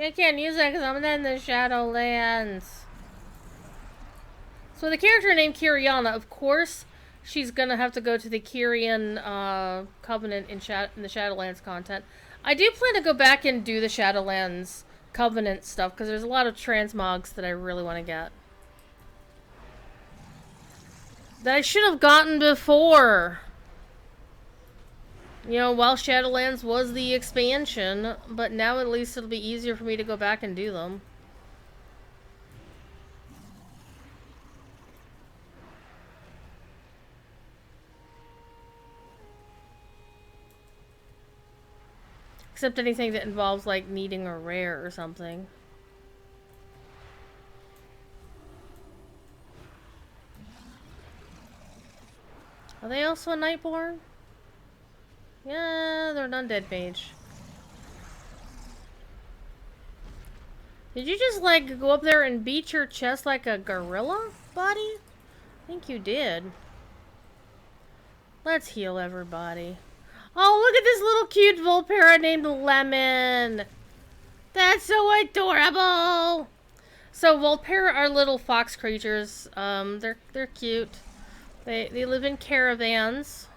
I can't use that because I'm in the Shadowlands. So the character named Kiriana, of course, she's gonna have to go to the Kyrian Covenant in the Shadowlands content. I do plan to go back and do the Shadowlands Covenant stuff because there's a lot of transmogs that I really want to get. That I should have gotten before. You know, while Shadowlands was the expansion, but now at least it'll be easier for me to go back and do them. Except anything that involves, like, needing a rare or something. Are they also a Nightborn? Yeah, they're an undead mage. Did you just, like, go up there and beat your chest like a gorilla, buddy? I think you did. Let's heal everybody. Oh, look at this little cute Volpera named Lemon. That's so adorable. So Volpera are little fox creatures. They're cute. They live in caravans.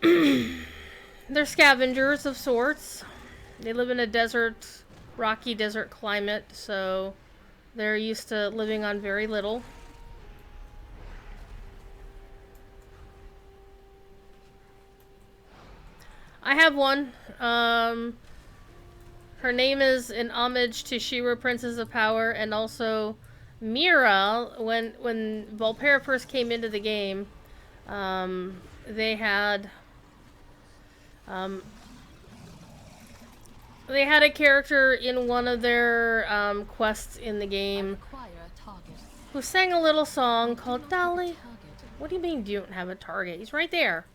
They're scavengers of sorts. They live in a desert, rocky desert climate, so they're used to living on very little. I have one. Her name is in homage to She-Ra, Princess of Power, and also Mira. When Volpera first came into the game, they had a character in one of their quests in the game who sang a little song called Dolly. What do you mean you don't have a target? He's right there.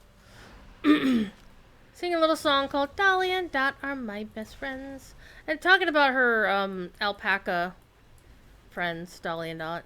Sing a little song called Dolly and Dot are my best friends. And talking about her alpaca friends, Dolly and Dot.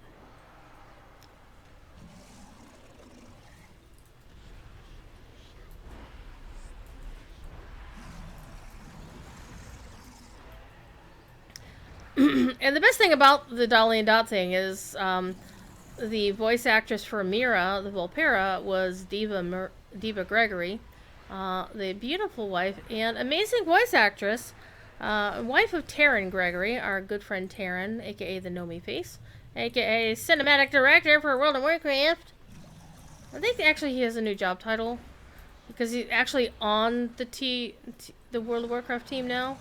And the best thing about the Dolly and Dot thing is the voice actress for Mira, the Volpera, was Diva Gregory. The beautiful wife and amazing voice actress, wife of Taryn Gregory, our good friend Taryn, aka the Nomi Face, aka Cinematic Director for World of Warcraft. I think actually he has a new job title because he's actually on the World of Warcraft team now.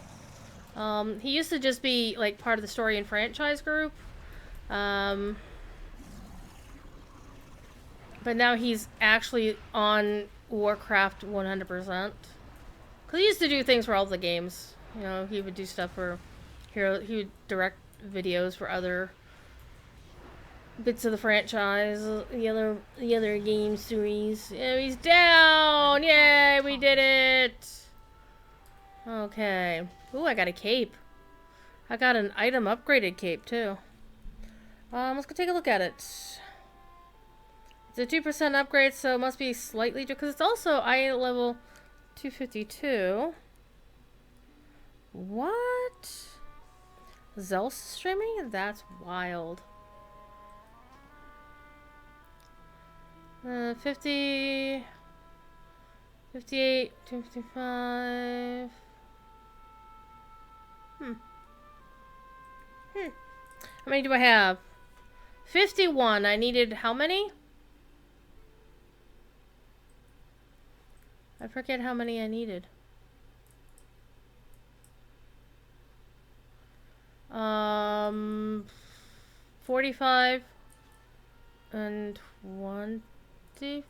He used to just be like part of the story and franchise group, but now he's actually on Warcraft 100%. Because he used to do things for all the games. You know, he would do stuff for Hero. He would direct videos for other bits of the franchise, the other game series. Yeah, he's down! Yay, we did it! Okay. Ooh, I got a cape. I got an item upgraded cape, too. Let's go take a look at it. It's a 2% upgrade, so it must be slightly... Because it's also eye level 252. What? Zel's streaming? That's wild. 50... 58, 255... How many do I have? 51. I needed how many? I forget how many I needed. 45 and 25?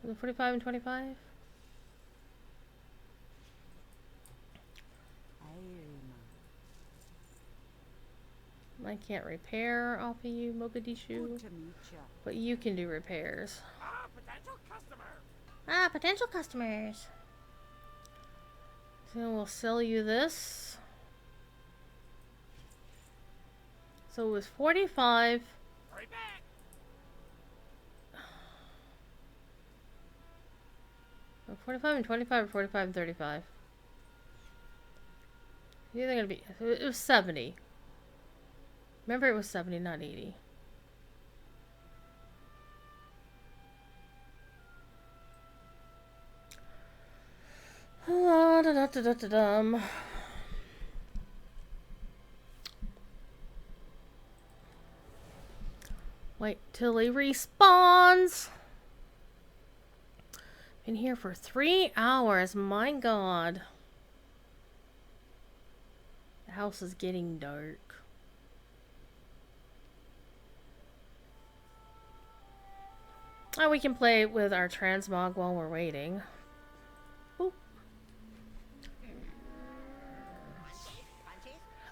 Was it 45 and 25? I can't repair off of you, Mogadishu. But you can do repairs. Potential customers. So we'll sell you this. So it was 45. Right back. 45 and 25 or 45 and 35? Either gonna be... It was 70. Remember, it was 70, not 80. Wait till he respawns. Been here for 3 hours. My God. The house is getting dark. Oh, we can play with our transmog while we're waiting. Boop.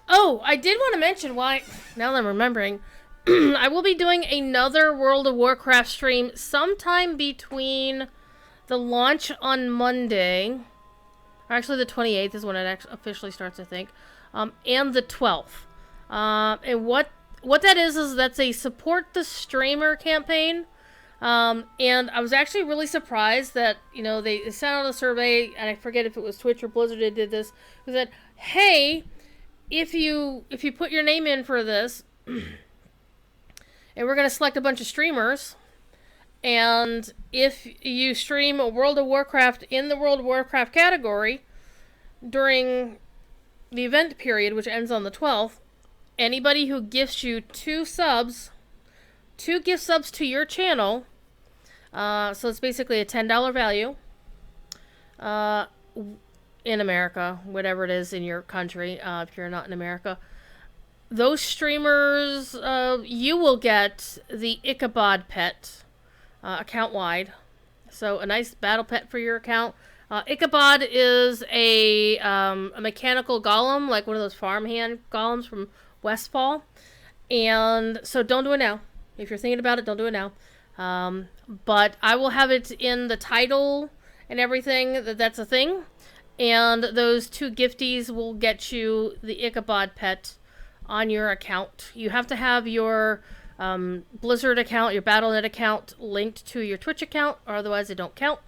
Oh, I did want to mention why, now that I'm remembering, I will be doing another World of Warcraft stream sometime between the launch on Monday, or actually the 28th is when it officially starts, I think, and the 12th. And what that is that's a support the streamer campaign. And I was actually really surprised that, you know, they sent out a survey, and I forget if it was Twitch or Blizzard that did this, who said, hey, if you put your name in for this, and we're going to select a bunch of streamers, and if you stream a World of Warcraft in the World of Warcraft category during the event period, which ends on the 12th, anybody who gifts you 2 gift subs to your channel, so it's basically a $10 value, in America, whatever it is in your country, if you're not in America, those streamers, you will get the Ichabod pet, account-wide. So a nice battle pet for your account. Ichabod is a mechanical golem, like one of those farmhand golems from Westfall. And so don't do it now. If you're thinking about it, don't do it now. But I will have it in the title and everything that's a thing. And those 2 gifties will get you the Ichabod pet on your account. You have to have your Blizzard account, your Battle.net account linked to your Twitch account, or otherwise it don't count.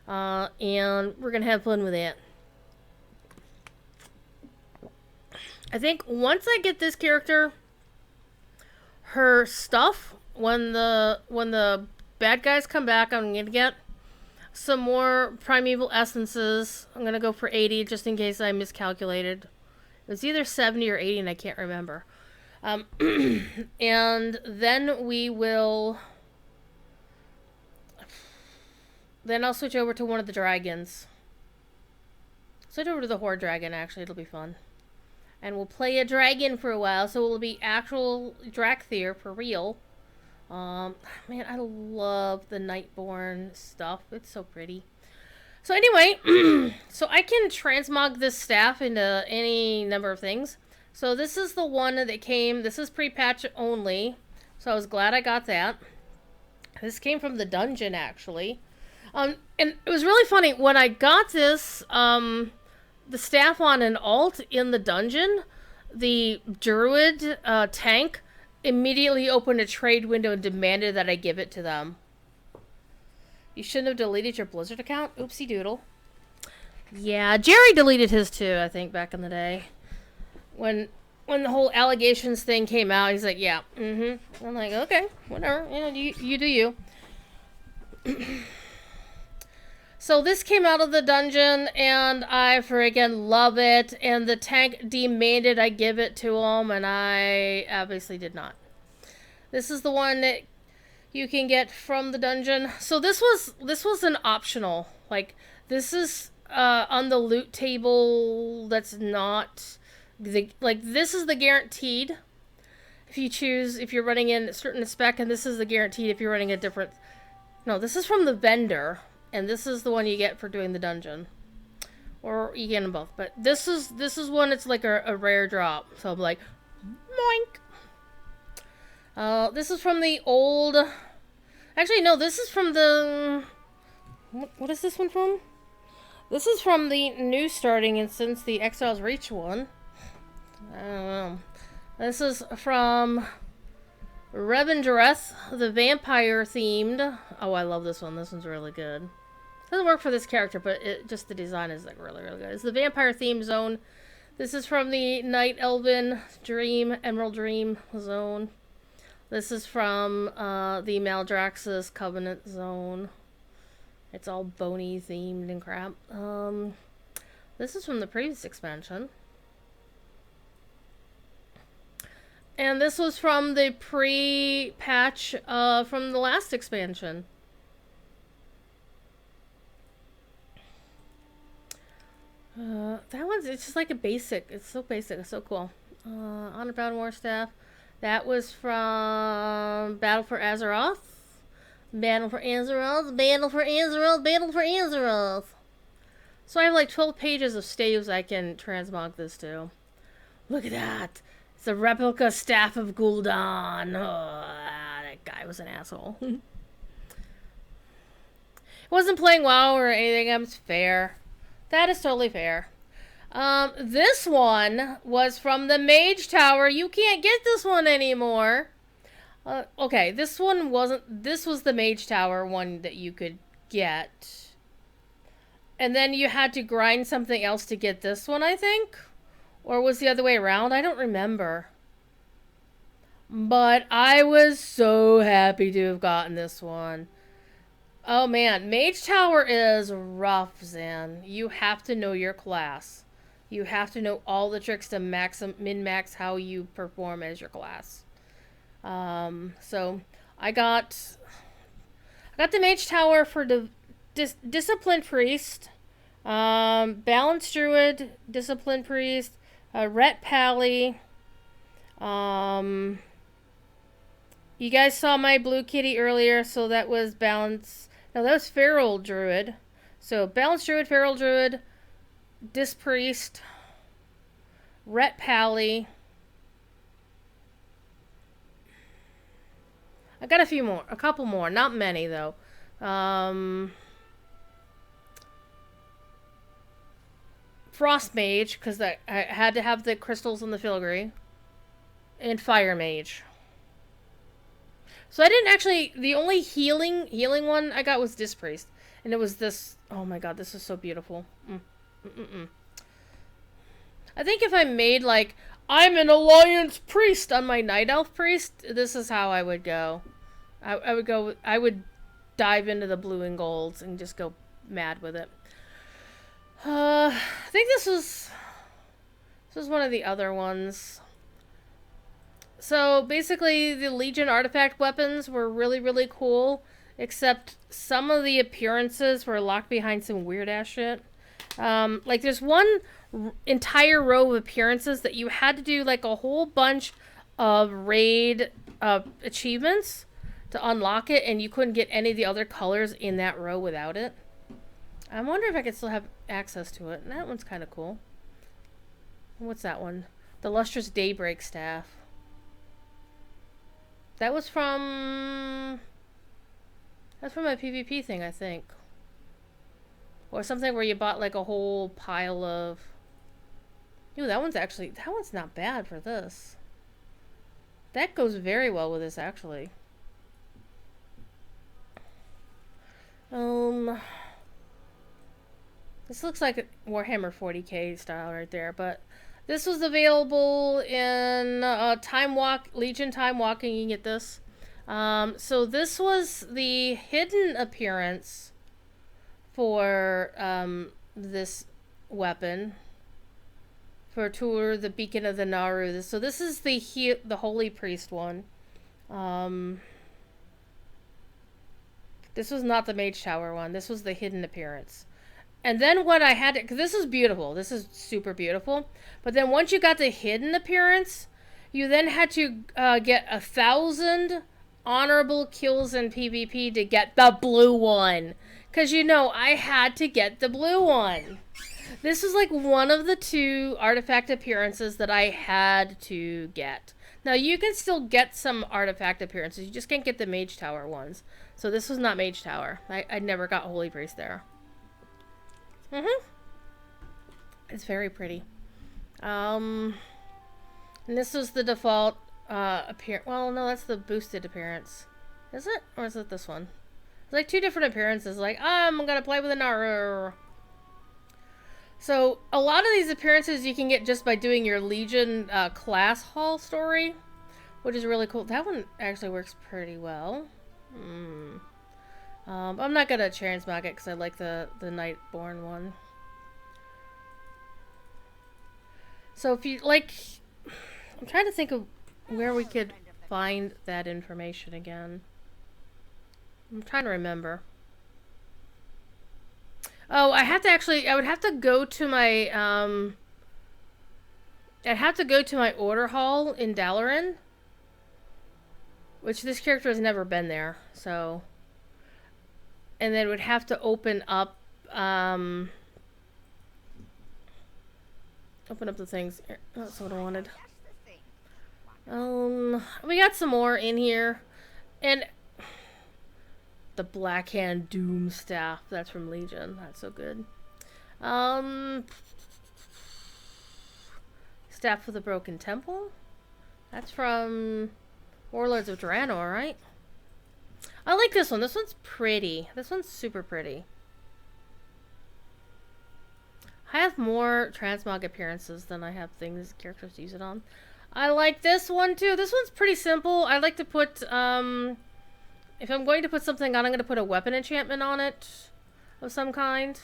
And we're going to have fun with that. I think once I get this character, her stuff, when the bad guys come back, I'm going to get some more primeval essences. I'm going to go for 80 just in case I miscalculated. It was either 70 or 80 and I can't remember. And then we will... Then I'll switch over to one of the dragons. Switch over to the Horde Dragon, actually. It'll be fun. And we'll play a dragon for a while, so it'll be actual Dracthyr for real. Man, I love the Nightborn stuff. It's so pretty. So anyway, so I can transmog this staff into any number of things. So this is the one that came, this is pre-patch only. So I was glad I got that. This came from the dungeon, actually. And it was really funny, when I got this, the staff on an alt in the dungeon, the druid tank immediately opened a trade window and demanded that I give it to them. You shouldn't have deleted your Blizzard account? Oopsie doodle. Yeah, Jerry deleted his too, I think, back in the day. When the whole allegations thing came out, he's like, yeah, I'm like, okay, whatever, you know, you do you. So this came out of the dungeon, and I friggin' love it, and the tank demanded I give it to him, and I obviously did not. This is the one that you can get from the dungeon. So this was an optional. Like, this is on the loot table that's not... this is the guaranteed. If you're running in a certain spec, and this is the guaranteed if you're running a different... No, this is from the vendor. And this is the one you get for doing the dungeon. Or you get them both. But this is one, it's like a rare drop. So I'm like, moink! This is from the old... Actually, no, this is from the... What is this one from? This is from the new starting instance, the Exiles Reach one. I don't know. This is from Revendreth, the vampire themed. Oh, I love this one. This one's really good. Doesn't work for this character, but just the design is like really, really good. It's the vampire theme zone. This is from the Night Elven Dream, Emerald Dream zone. This is from the Maldraxxus Covenant zone. It's all bony themed and crap. This is from the previous expansion. And this was from the pre-patch from the last expansion. That one's, it's just like a basic. It's so basic. It's so cool. Honor Bound War Staff. That was from Battle for Azeroth. Battle for Azeroth, battle for Azeroth, battle for Azeroth. So I have like 12 pages of staves I can transmog this to. Look at that. It's a replica staff of Gul'dan. Oh, that guy was an asshole. Wasn't playing WoW or anything. It's fair. That is totally fair. This one was from the Mage Tower. You can't get this one anymore. Okay, this one wasn't. This was the Mage Tower one that you could get. And then you had to grind something else to get this one, I think? Or was the other way around? I don't remember. But I was so happy to have gotten this one. Oh man, Mage Tower is rough, Zan. You have to know your class. You have to know all the tricks to min-max how you perform as your class. So I got the Mage Tower for the Disciplined Priest, Balanced Druid, Disciplined Priest, Ret Pally. You guys saw my blue kitty earlier, so that was Balance. No, that was Feral Druid. So Balanced Druid, Feral Druid, Dis Priest, Ret Pally. I got a couple more, not many though. Frost Mage, because I had to have the crystals and the filigree, and Fire Mage. So I didn't actually. The only healing one I got was Dis Priest, and it was this. Oh my god, this is so beautiful. I think if I made like I'm an Alliance Priest on my Night Elf Priest, this is how I would go. I would go. I would dive into the blue and golds and just go mad with it. I think this was one of the other ones. So basically the Legion artifact weapons were really, really cool, except some of the appearances were locked behind some weird ass shit. Like there's one entire row of appearances that you had to do like a whole bunch of raid achievements to unlock it, and you couldn't get any of the other colors in that row without it. I wonder if I could still have access to it. And that one's kind of cool. What's that one? The Lustrous Daybreak Staff. That was from... That's from my PvP thing, I think. Or something where you bought like a whole pile of... Ooh, that one's not bad for this. That goes very well with this, actually. This looks like a Warhammer 40k style right there, but this was available in Legion Time Walking. You can get this. So this was the hidden appearance for this weapon for Tour the Beacon of the Naru. So this is the Holy Priest one. This was not the Mage Tower one. This was the hidden appearance. And then what I had to... Because this is beautiful. This is super beautiful. But then once you got the hidden appearance, you then had to get 1,000 honorable kills in PvP to get the blue one. Because, you know, I had to get the blue one. This is like one of the 2 artifact appearances that I had to get. Now, you can still get some artifact appearances. You just can't get the Mage Tower ones. So this was not Mage Tower. I never got Holy Priest there. It's very pretty. And this is the default appearance. Well, no, that's the boosted appearance. Is it? Or is it this one? It's like 2 different appearances. Like, I'm gonna play with a Naru. So, a lot of these appearances you can get just by doing your Legion class hall story, which is really cool. That one actually works pretty well. I'm not gonna transmog it because I like the Nightborn one. So if you like, I'm trying to think of where we could find that information again. I'm trying to remember. Oh, I would have to go to my, I'd have to go to my order hall in Dalaran, which this character has never been there, so and then would have to open up the things. That's what I wanted. We got some more in here, and the Black Hand Doom Staff. That's from Legion. That's so good. Staff of the Broken Temple. That's from Warlords of Draenor, right? I like this one. This one's pretty. This one's super pretty. I have more transmog appearances than I have things characters to use it on. I like this one too. This one's pretty simple. I like to put, if I'm going to put something on, I'm going to put a weapon enchantment on it of some kind.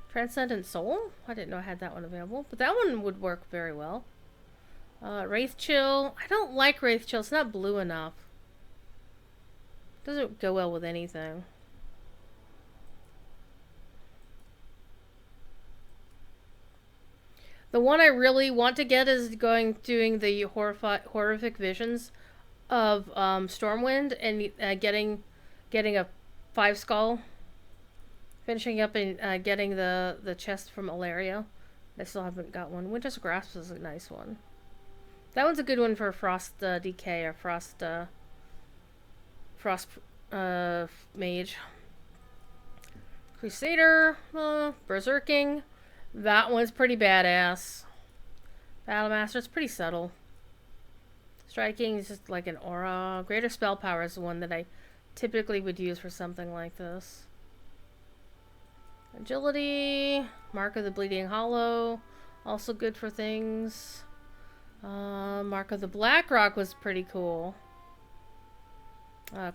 Transcendent Soul? I didn't know I had that one available, but that one would work very well. Wraith Chill. I don't like Wraith Chill. It's not blue enough. Doesn't go well with anything. The one I really want to get is doing the horrific visions of Stormwind and getting a 5 skull, finishing up and getting the chest from Ilaria. I still haven't got one. Winter's Grasp is a nice one. That one's a good one for Frost DK or Frost Mage. Crusader, Berserking. That one's pretty badass. Battlemaster, it's pretty subtle. Striking is just like an aura. Greater Spell Power is the one that I typically would use for something like this. Agility, Mark of the Bleeding Hollow, also good for things. Mark of the Blackrock was pretty cool.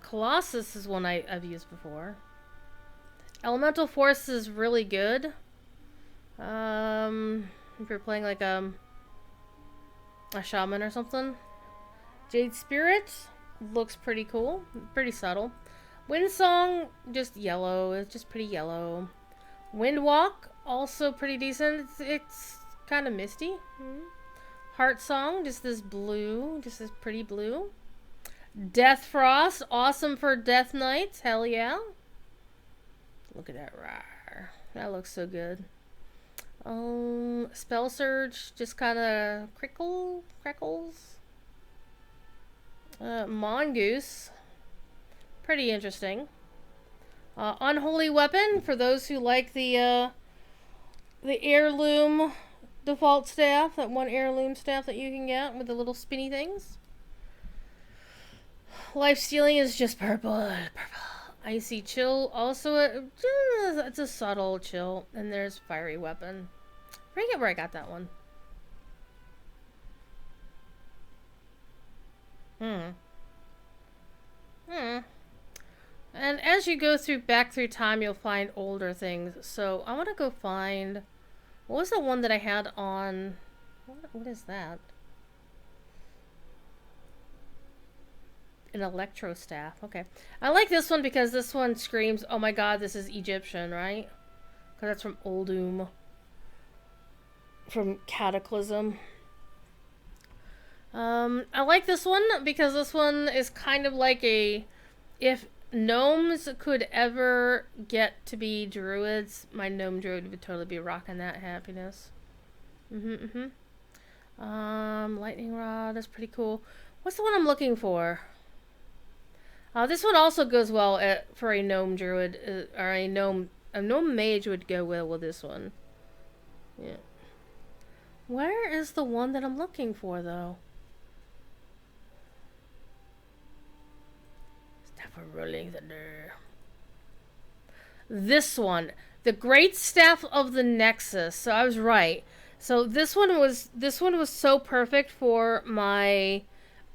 Colossus is one I've used before. Elemental Force is really good. If you're playing like a shaman or something. Jade Spirit looks pretty cool, pretty subtle. Windsong, just yellow. It's just pretty yellow. Windwalk, also pretty decent. It's kind of misty. Heart Song, just this blue, just this pretty blue. Death Frost, awesome for Death Knights. Hell yeah. Look at that. Rawr. That looks so good. Spell Surge, just kind of crackles. Mongoose, pretty interesting. Unholy Weapon, for those who like the heirloom default staff, that one heirloom staff that you can get with the little spinny things. Life Stealing is just purple. Icy Chill, also it's a subtle chill. And there's Fiery Weapon. I forget where I got that one. And as you go back through time, you'll find older things. So I want to go find, what was the one that I had on? What is that? An Electro Staff. Okay, I like this one because this one screams, "Oh my God, this is Egyptian," right? Because that's from Uldum. From Cataclysm. I like this one because this one is kind of like if gnomes could ever get to be druids, my gnome druid would totally be rocking that happiness. Lightning Rod is pretty cool. What's the one I'm looking for? This one also goes well for a gnome druid, or a gnome mage would go well with this one. Yeah. Where is the one that I'm looking for, though? Staff of Rolling Thunder. This one, the Great Staff of the Nexus. So I was right. So this one was so perfect for my.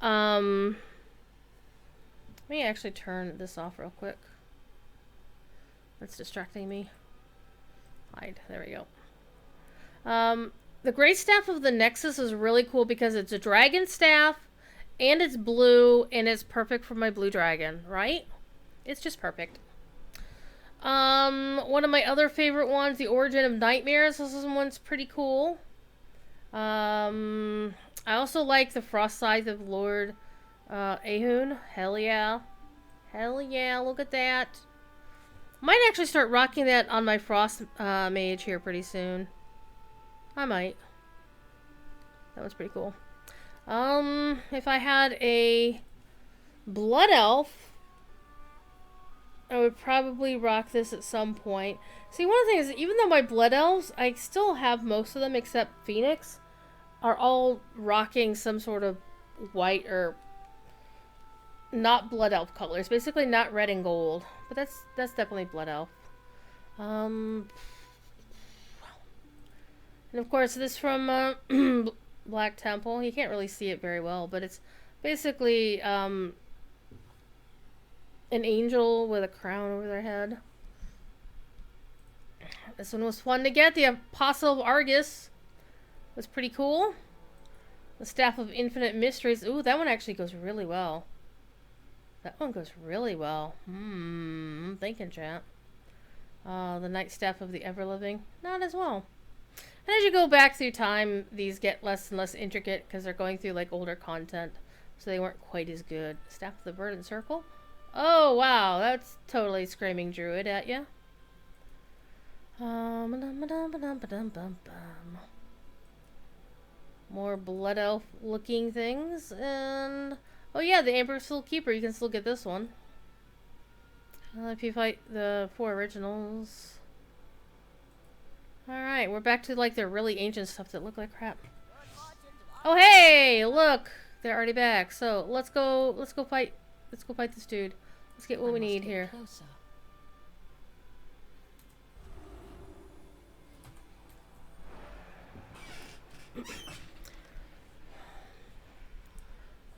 Let me actually turn this off real quick. That's distracting me. Hide. There we go. The Great Staff of the Nexus is really cool because it's a dragon staff, and it's blue, and it's perfect for my blue dragon, right? It's just perfect. One of my other favorite ones, the Origin of Nightmares. This one's pretty cool. I also like the Frost Scythe of Lord Ahun. Hell yeah. Hell yeah, look at that. Might actually start rocking that on my Frost Mage here pretty soon. I might. That was pretty cool. If I had a Blood Elf, I would probably rock this at some point. See, one of the things is, even though my Blood Elves, I still have most of them except Phoenix, are all rocking some sort of white or not Blood Elf colors. Basically not red and gold. But that's definitely Blood Elf. And of course this from Black Temple. You can't really see it very well, but it's basically an angel with a crown over their head. This one was fun to get. The Apostle of Argus was pretty cool. The Staff of Infinite Mysteries. Ooh, that one actually goes really well. That one goes really well. I'm thinking, chat. The Night Staff of the Everliving. Not as well. And as you go back through time, these get less and less intricate because they're going through like older content. So they weren't quite as good. Staff of the Verdant Circle. Oh, wow. That's totally screaming druid at you. More Blood Elf looking things. And oh yeah, the Amber Soul Keeper. You can still get this one. If you fight the 4 originals. Alright, we're back to like the really ancient stuff that look like crap. Oh hey, look! They're already back. So let's go fight this dude. Let's get what we need here. Closer.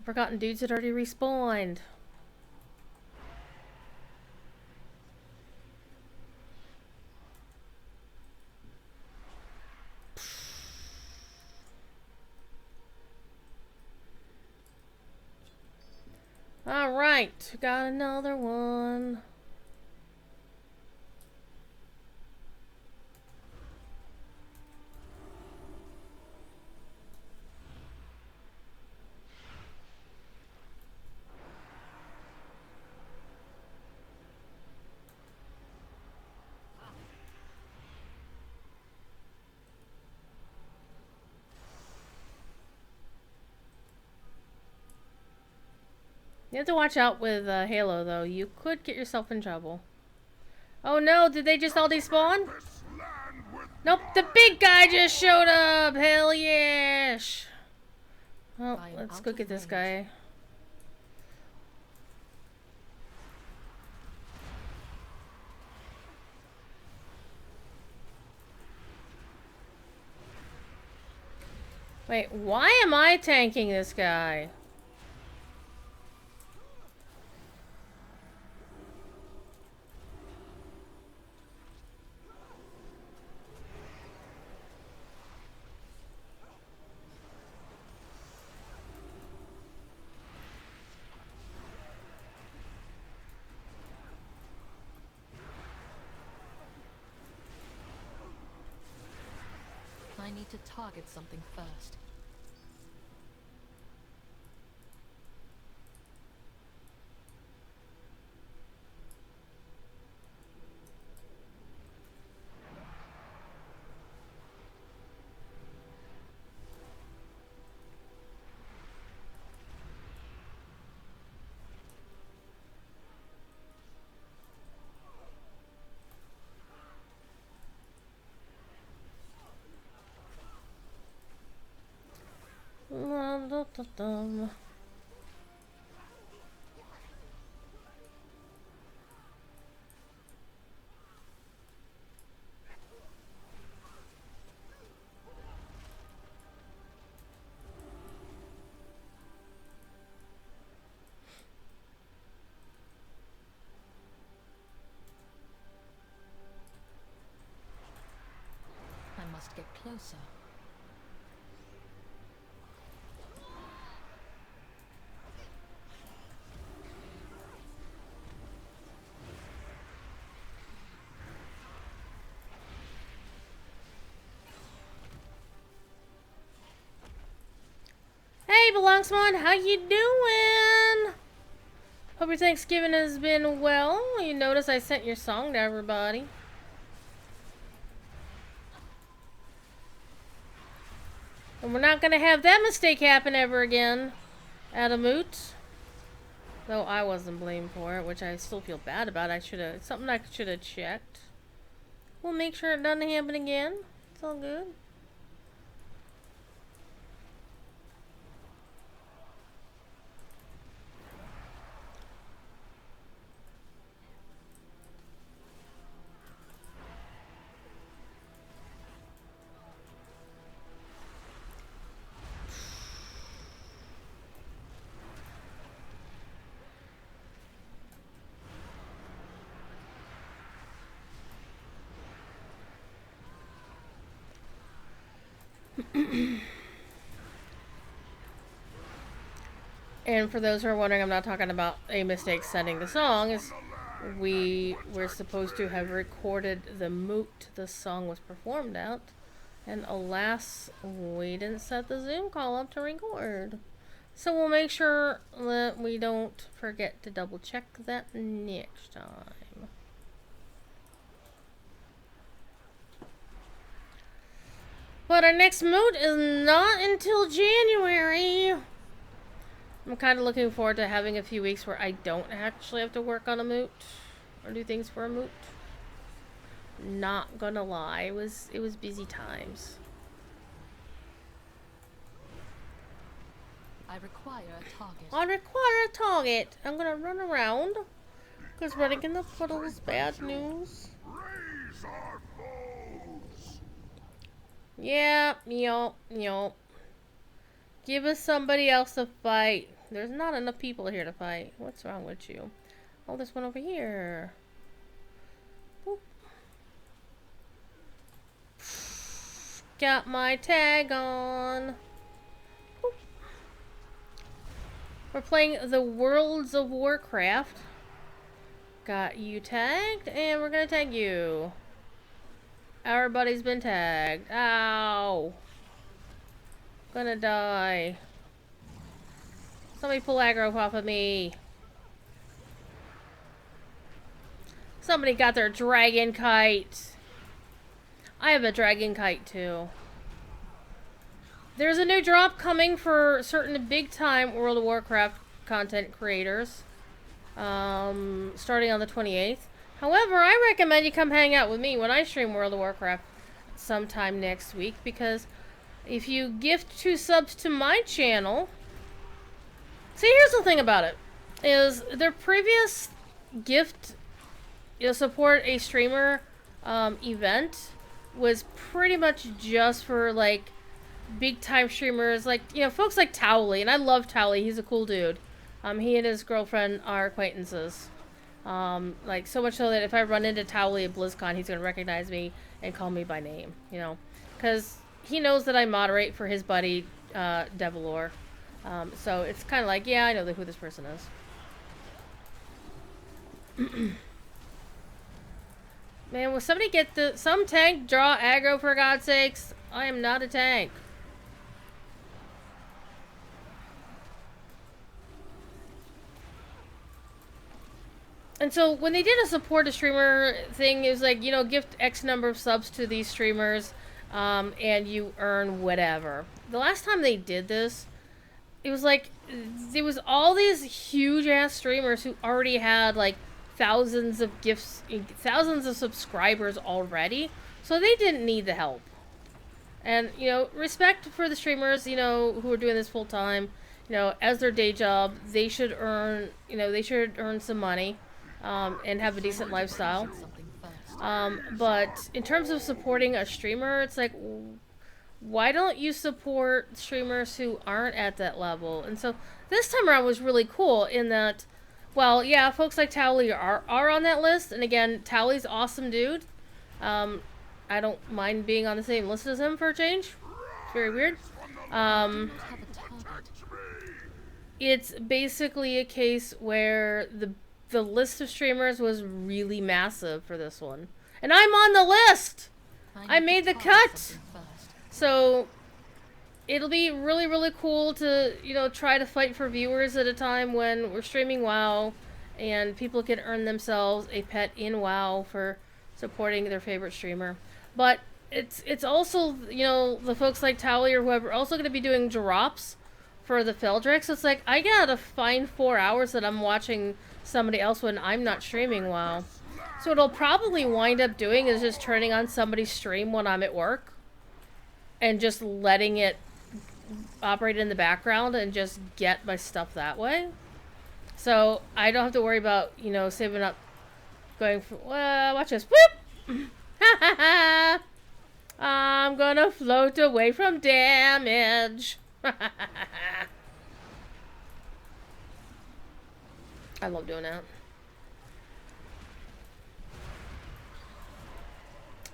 Forgotten dudes had already respawned. Alright, got another one. You have to watch out with Halo, though. You could get yourself in trouble. Oh no, did they just all despawn? Nope, the big guy just showed up! Hell yes! Well, let's go get this guy. Wait, why am I tanking this guy? I need to target something first. I must get closer. Hey, Belongsmon, how you doing? Hope your Thanksgiving has been well. You notice I sent your song to everybody. And we're not gonna have that mistake happen ever again at a moot. Though I wasn't blamed for it, which I still feel bad about. Something I should have checked. We'll make sure it doesn't happen again. It's all good. And for those who are wondering, I'm not talking about a mistake sending the song. We were supposed to have recorded the moot the song was performed at. And alas, we didn't set the Zoom call up to record. So we'll make sure that we don't forget to double check that next time. But our next moot is not until January. I'm kind of looking forward to having a few weeks where I don't actually have to work on a moot or do things for a moot. Not gonna lie, it was busy times. I require a target. I require a target. I'm gonna run around because running in the puddle is bad news. Raise our foes! Yeah, yup. Give us somebody else to fight. There's not enough people here to fight. What's wrong with you? Oh, there's one over here. Boop. Got my tag on. Boop. We're playing the Worlds of Warcraft. Got you tagged, and we're gonna tag you. Everybody's been tagged. Ow. Gonna die. Somebody pull aggro off of me. Somebody got their dragon kite. I have a dragon kite too. There's a new drop coming for certain big time World of Warcraft content creators. Starting on the 28th. However, I recommend you come hang out with me when I stream World of Warcraft sometime next week, because if you gift 2 subs to my channel... See, here's the thing about it. Is their previous gift, support a streamer event was pretty much just for, like, big time streamers. Like, folks like Towley. And I love Towley. He's a cool dude. He and his girlfriend are acquaintances. Like, so much so that if I run into Towley at BlizzCon, he's going to recognize me and call me by name, Because he knows that I moderate for his buddy, Devilor. So it's kind of like, yeah, I know who this person is. Man, will somebody get some tank draw aggro, for God's sakes? I am not a tank. And so when they did a support a streamer thing, it was like, gift X number of subs to these streamers, and you earn whatever. The last time they did this, it was like, there was all these huge ass streamers who already had like thousands of gifts, thousands of subscribers already, so they didn't need the help. And respect for the streamers, who are doing this full time, as their day job. They should earn, some money, and have a decent lifestyle. But in terms of supporting a streamer, it's like, why don't you support streamers who aren't at that level? And so this time around was really cool in that, well, yeah, folks like Towley are on that list. And again, Towley's awesome dude. I don't mind being on the same list as him for a change. It's very weird. It's basically a case where the list of streamers was really massive for this one. And I'm on the list! I made the cut! So, it'll be really, really cool to, try to fight for viewers at a time when we're streaming WoW and people can earn themselves a pet in WoW for supporting their favorite streamer. But it's also, the folks like Towley or whoever are also going to be doing drops for the Feldrick. So it's like, I gotta find 4 hours that I'm watching somebody else when I'm not streaming WoW. So what I'll probably wind up doing is just turning on somebody's stream when I'm at work and just letting it operate in the background and just get my stuff that way. So I don't have to worry about, saving up, going for, well, watch this. Whoop! I'm gonna float away from damage. I love doing that.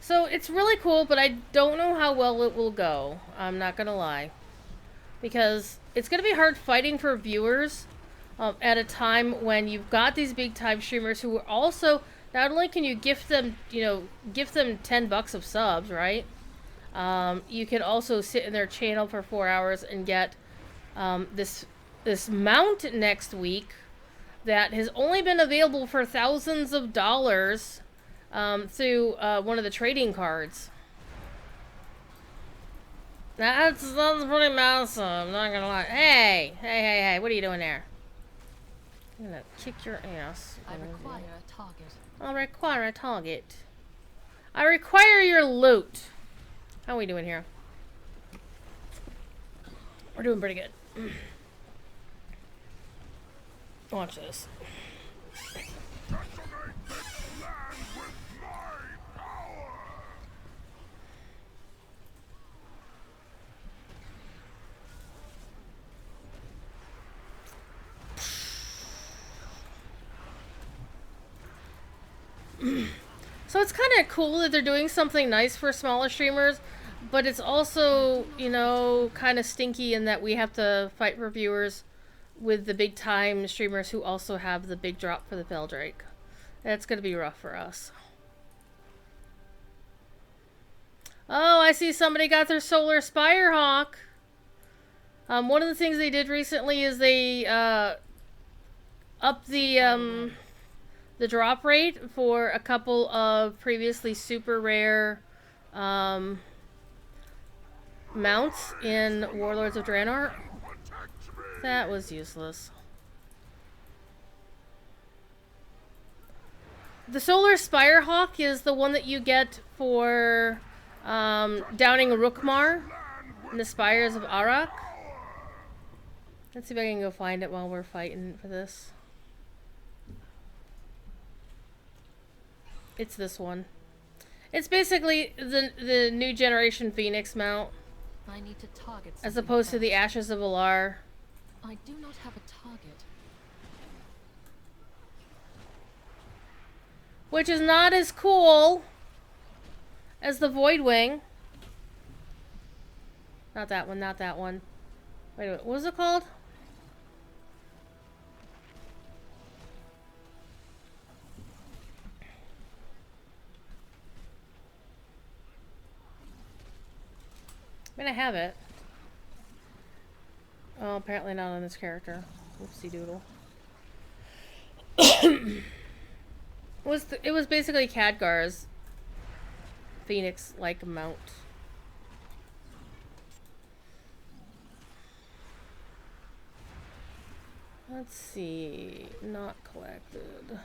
So it's really cool, but I don't know how well it will go. I'm not gonna lie. Because it's gonna be hard fighting for viewers at a time when you've got these big time streamers who are also, not only can you gift them, gift them $10 of subs, right? You can also sit in their channel for 4 hours and get this mount next week that has only been available for thousands of dollars through one of the trading cards. That's pretty massive, I'm not gonna lie. Hey, what are you doing there? I'm gonna kick your ass. I require a target. I'll require a target. I require your loot. How are we doing here? We're doing pretty good. Watch this. So it's kind of cool that they're doing something nice for smaller streamers, but it's also, kind of stinky in that we have to fight for viewers with the big time streamers who also have the big drop for the Feldrake. That's going to be rough for us. Oh, I see somebody got their Solar Spirehawk. One of the things they did recently is they upped the drop rate for a couple of previously super rare mounts in Warlords of Draenor. That was useless. The Solar Spirehawk is the one that you get for downing Rookmar in the Spires of Arak. Let's see if I can go find it while we're fighting for this. It's this one. It's basically the new generation Phoenix mount. I need to target As something opposed to first. the Ashes of Alar. I do not have a target. Which is not as cool as the Voidwing. Not that one, not that one. Wait a minute, what was it called? I mean, I have it. Oh, apparently not on this character. Whoopsie doodle. It was basically Khadgar's Phoenix-like mount. Let's see. Not collected.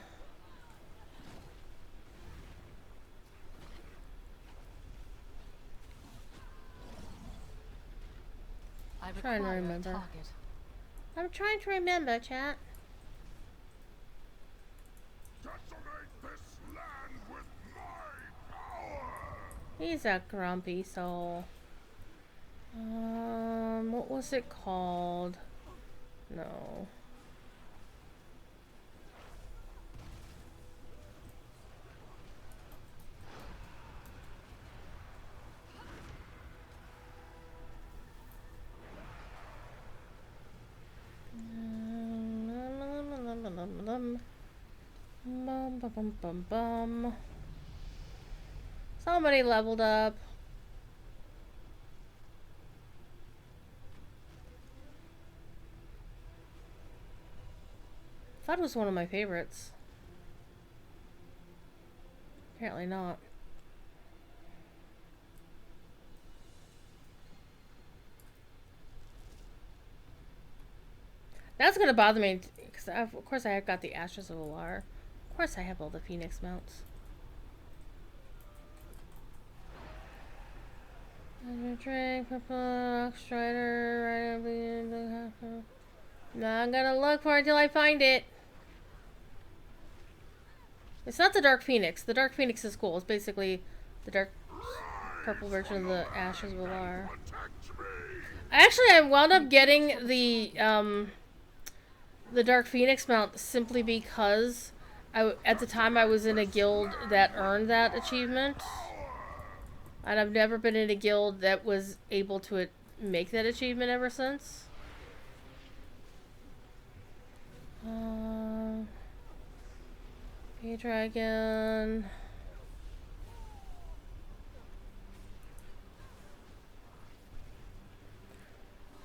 I Trying to require a remember. target. I'm trying to remember, chat. Desolate this land with my power! He's a grumpy soul. What was it called? No. Bum, bum, bum, bum, bum. Somebody leveled up. thought it was one of my favorites. Apparently not. That's gonna bother me because of course I have got the Ashes of Alar. Of course I have all the Phoenix mounts. Drake, purple, strider, right. Now I'm gonna look for it until I find it. It's not the Dark Phoenix. The Dark Phoenix is cool. It's basically the dark purple version of the Ashes of Alar. Actually, I wound up getting the Dark Phoenix mount simply because at the time I was in a guild that earned that achievement. And I've never been in a guild that was able to make that achievement ever since. Dragon.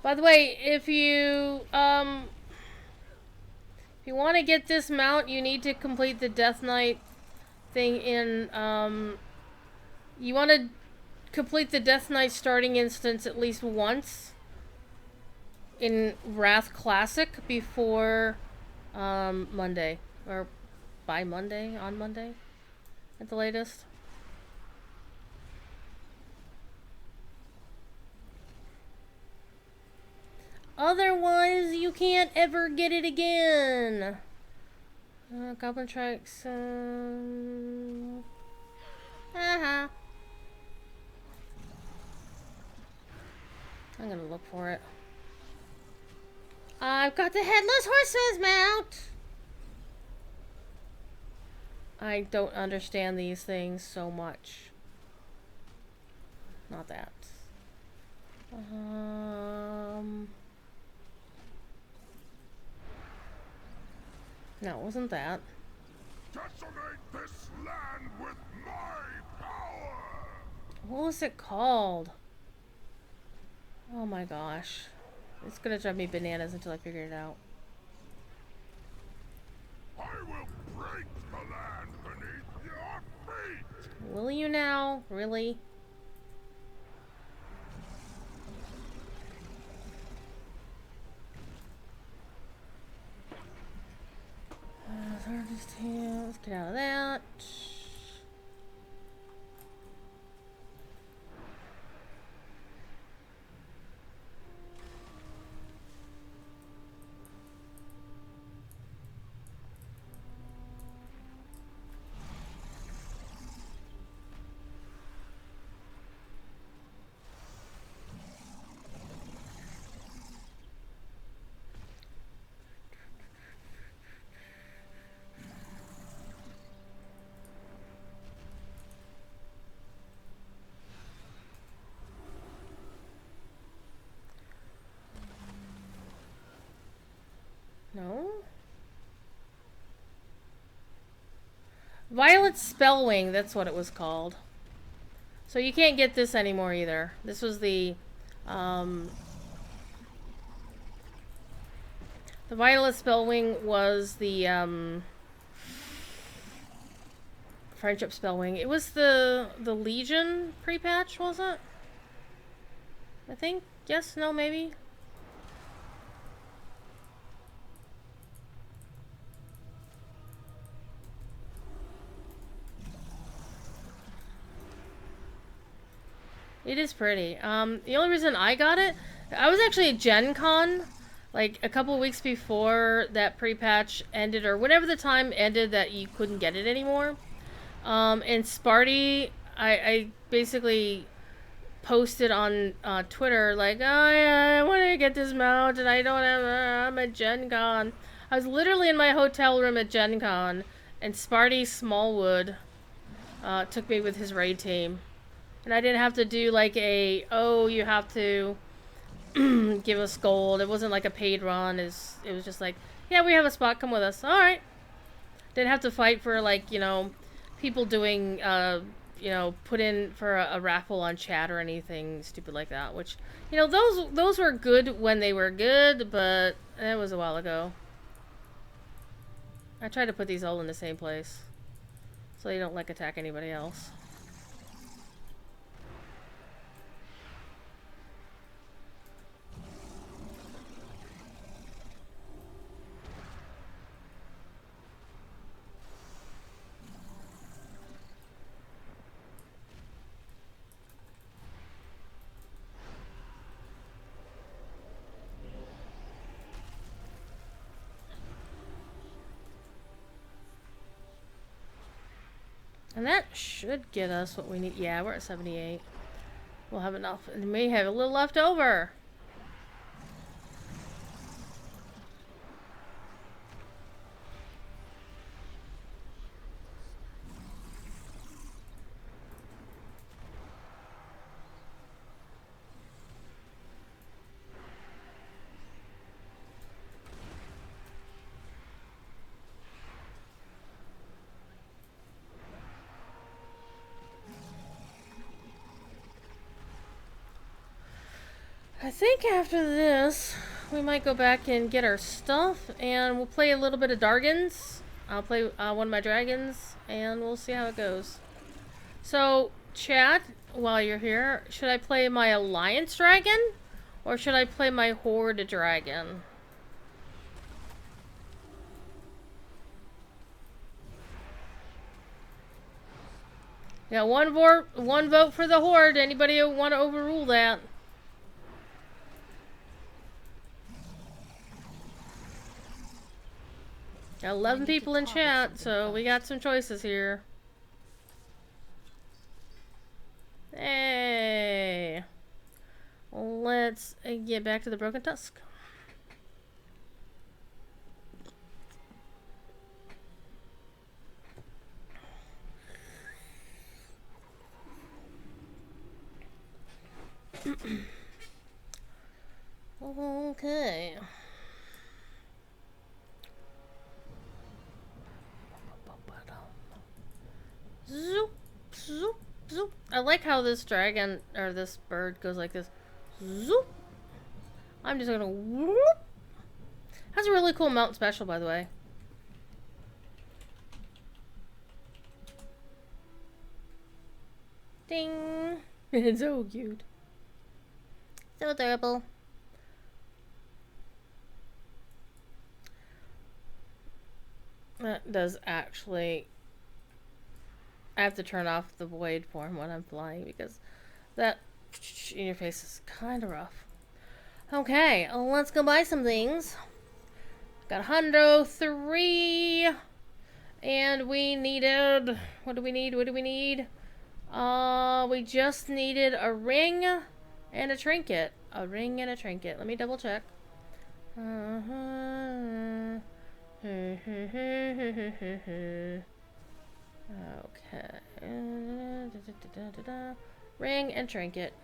By the way, if you want to get this mount, you need to complete the Death Knight thing in you want to complete the Death Knight starting instance at least once in Wrath Classic before Monday, or by Monday, on Monday at the latest. Otherwise, you can't ever get it again. Goblin Trikes. I'm gonna look for it. I've got the Headless Horseman's mount! I don't understand these things so much. Not that. No, it wasn't that. Decimate this land with my power! What was it called? Oh my gosh. It's gonna drive me bananas until I figure it out. I will break the land beneath your feet! Will you now? Really? Let's get out of that. No? Violet Spellwing, that's what it was called. So you can't get this anymore either. This was the Violet Spellwing was the Friendship Spellwing. It was the Legion pre-patch, was it? I think. Yes, no, maybe. It is pretty. The only reason I got it, I was actually at Gen Con, like a couple of weeks before that pre-patch ended, or whenever the time ended that you couldn't get it anymore. And Sparty, I basically posted on Twitter, like, oh yeah, I want to get this mount, and I don't have, I'm at Gen Con. I was literally in my hotel room at Gen Con, and Sparty Smallwood took me with his raid team. And I didn't have to do like oh, you have to give us gold. It wasn't like a paid run. It was just like, yeah, we have a spot, come with us. Alright. Didn't have to fight for like, people doing, put in for a raffle on chat or anything stupid like that. Which, those were good when they were good, but that was a while ago. I try to put these all in the same place, so they don't, like, attack anybody else. And that should get us what we need. Yeah, we're at 78. We'll have enough. And we may have a little left over. I think after this, we might go back and get our stuff, and we'll play a little bit of Dargans. I'll play one of my dragons, and we'll see how it goes. So, chat, while you're here, should I play my Alliance Dragon, or should I play my Horde Dragon? Yeah, one vote for the Horde. Anybody want to overrule that? Got 11 people in chat, so we got some choices here. Hey! Let's get back to the Broken Tusk. Okay. Zoop, zoop, zoop. I like how this dragon, or this bird, goes like this. Zoop. I'm just gonna whoop. That's a really cool mount special, by the way. Ding. It's so cute. So adorable. That does actually... I have to turn off the void form when I'm flying because that interface is kind of rough. Okay, let's go buy some things. Got $103, and we needed. What do we need? What do we need? We just needed a ring and a trinket. A ring and a trinket. Let me double check. Okay. Ring and trinket.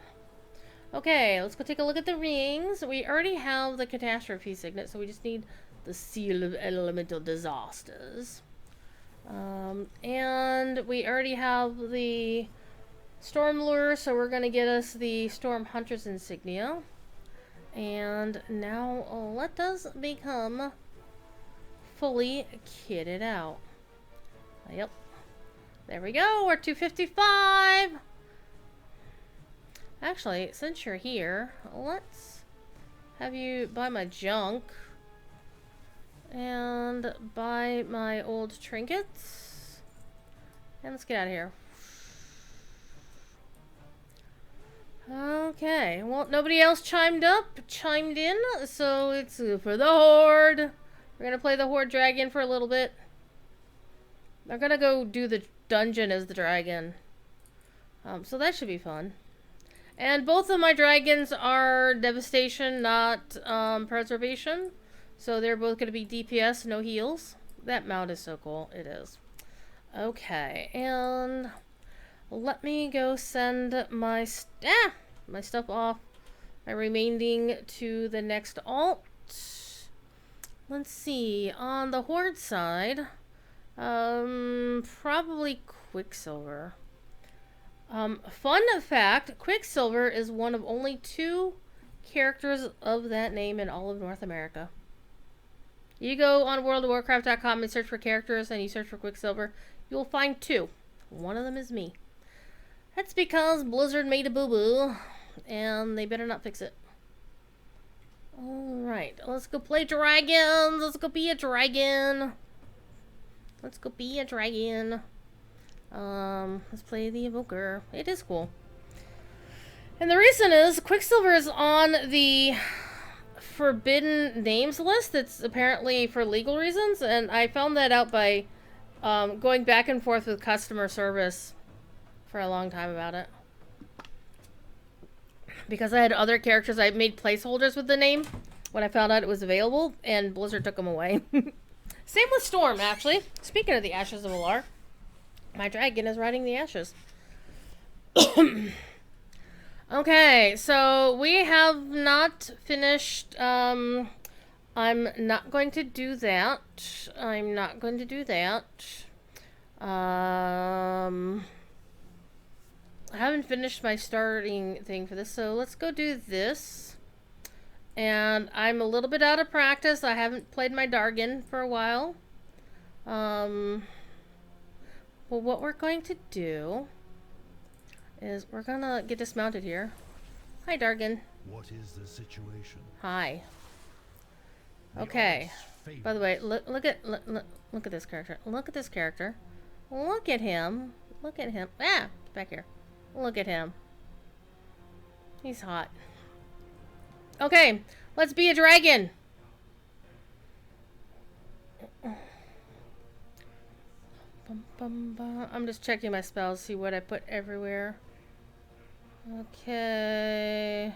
Okay, let's go take a look at the rings. We already have the catastrophe signet, so we just need the seal of elemental disasters. And we already have the storm lure, so we're gonna get us the storm hunter's insignia. And now let us become fully kitted out. Yep. There we go, we're 255. Actually, since you're here, let's have you buy my junk and buy my old trinkets. And let's get out of here. Okay, well, nobody else chimed in, so it's for the Horde. We're gonna play the Horde Dragon for a little bit. I'm gonna go do the dungeon as the dragon. So that should be fun. And both of my dragons are devastation, not preservation. So they're both gonna be DPS, no heals. That mount is so cool. It is. Okay, and let me go send my stuff off. My remaining to the next alt. Let's see. On the Horde side, probably Quicksilver. Fun fact, Quicksilver is one of only 2 characters of that name in all of North America. You go on worldofwarcraft.com and search for characters, and you search for Quicksilver. You'll find 2. One of them is me. That's because Blizzard made a boo-boo, and they better not fix it. Alright, let's go play dragons. Let's go be a dragon. Let's go be a dragon. Let's play the Evoker. It is cool. And the reason is Quicksilver is on the forbidden names list. That's apparently for legal reasons, and I found that out by going back and forth with customer service for a long time about it. Because I had other characters, I made placeholders with the name when I found out it was available, and Blizzard took them away. Same with Storm, actually. Speaking of the Ashes of Alar, my dragon is riding the ashes. Okay, so we have not finished. I'm not going to do that. I'm not going to do that. I haven't finished my starting thing for this, so let's go do this. And I'm a little bit out of practice. I haven't played my Dargan for a while. Well, what we're going to do is we're gonna get dismounted here. Hi, Dargan. What is the situation? Hi. Okay. By the way, look at this character. Look at this character. Look at him. Look at him. Ah, get back here. Look at him. He's hot. Okay, let's be a dragon. I'm just checking my spells, see what I put everywhere. Okay.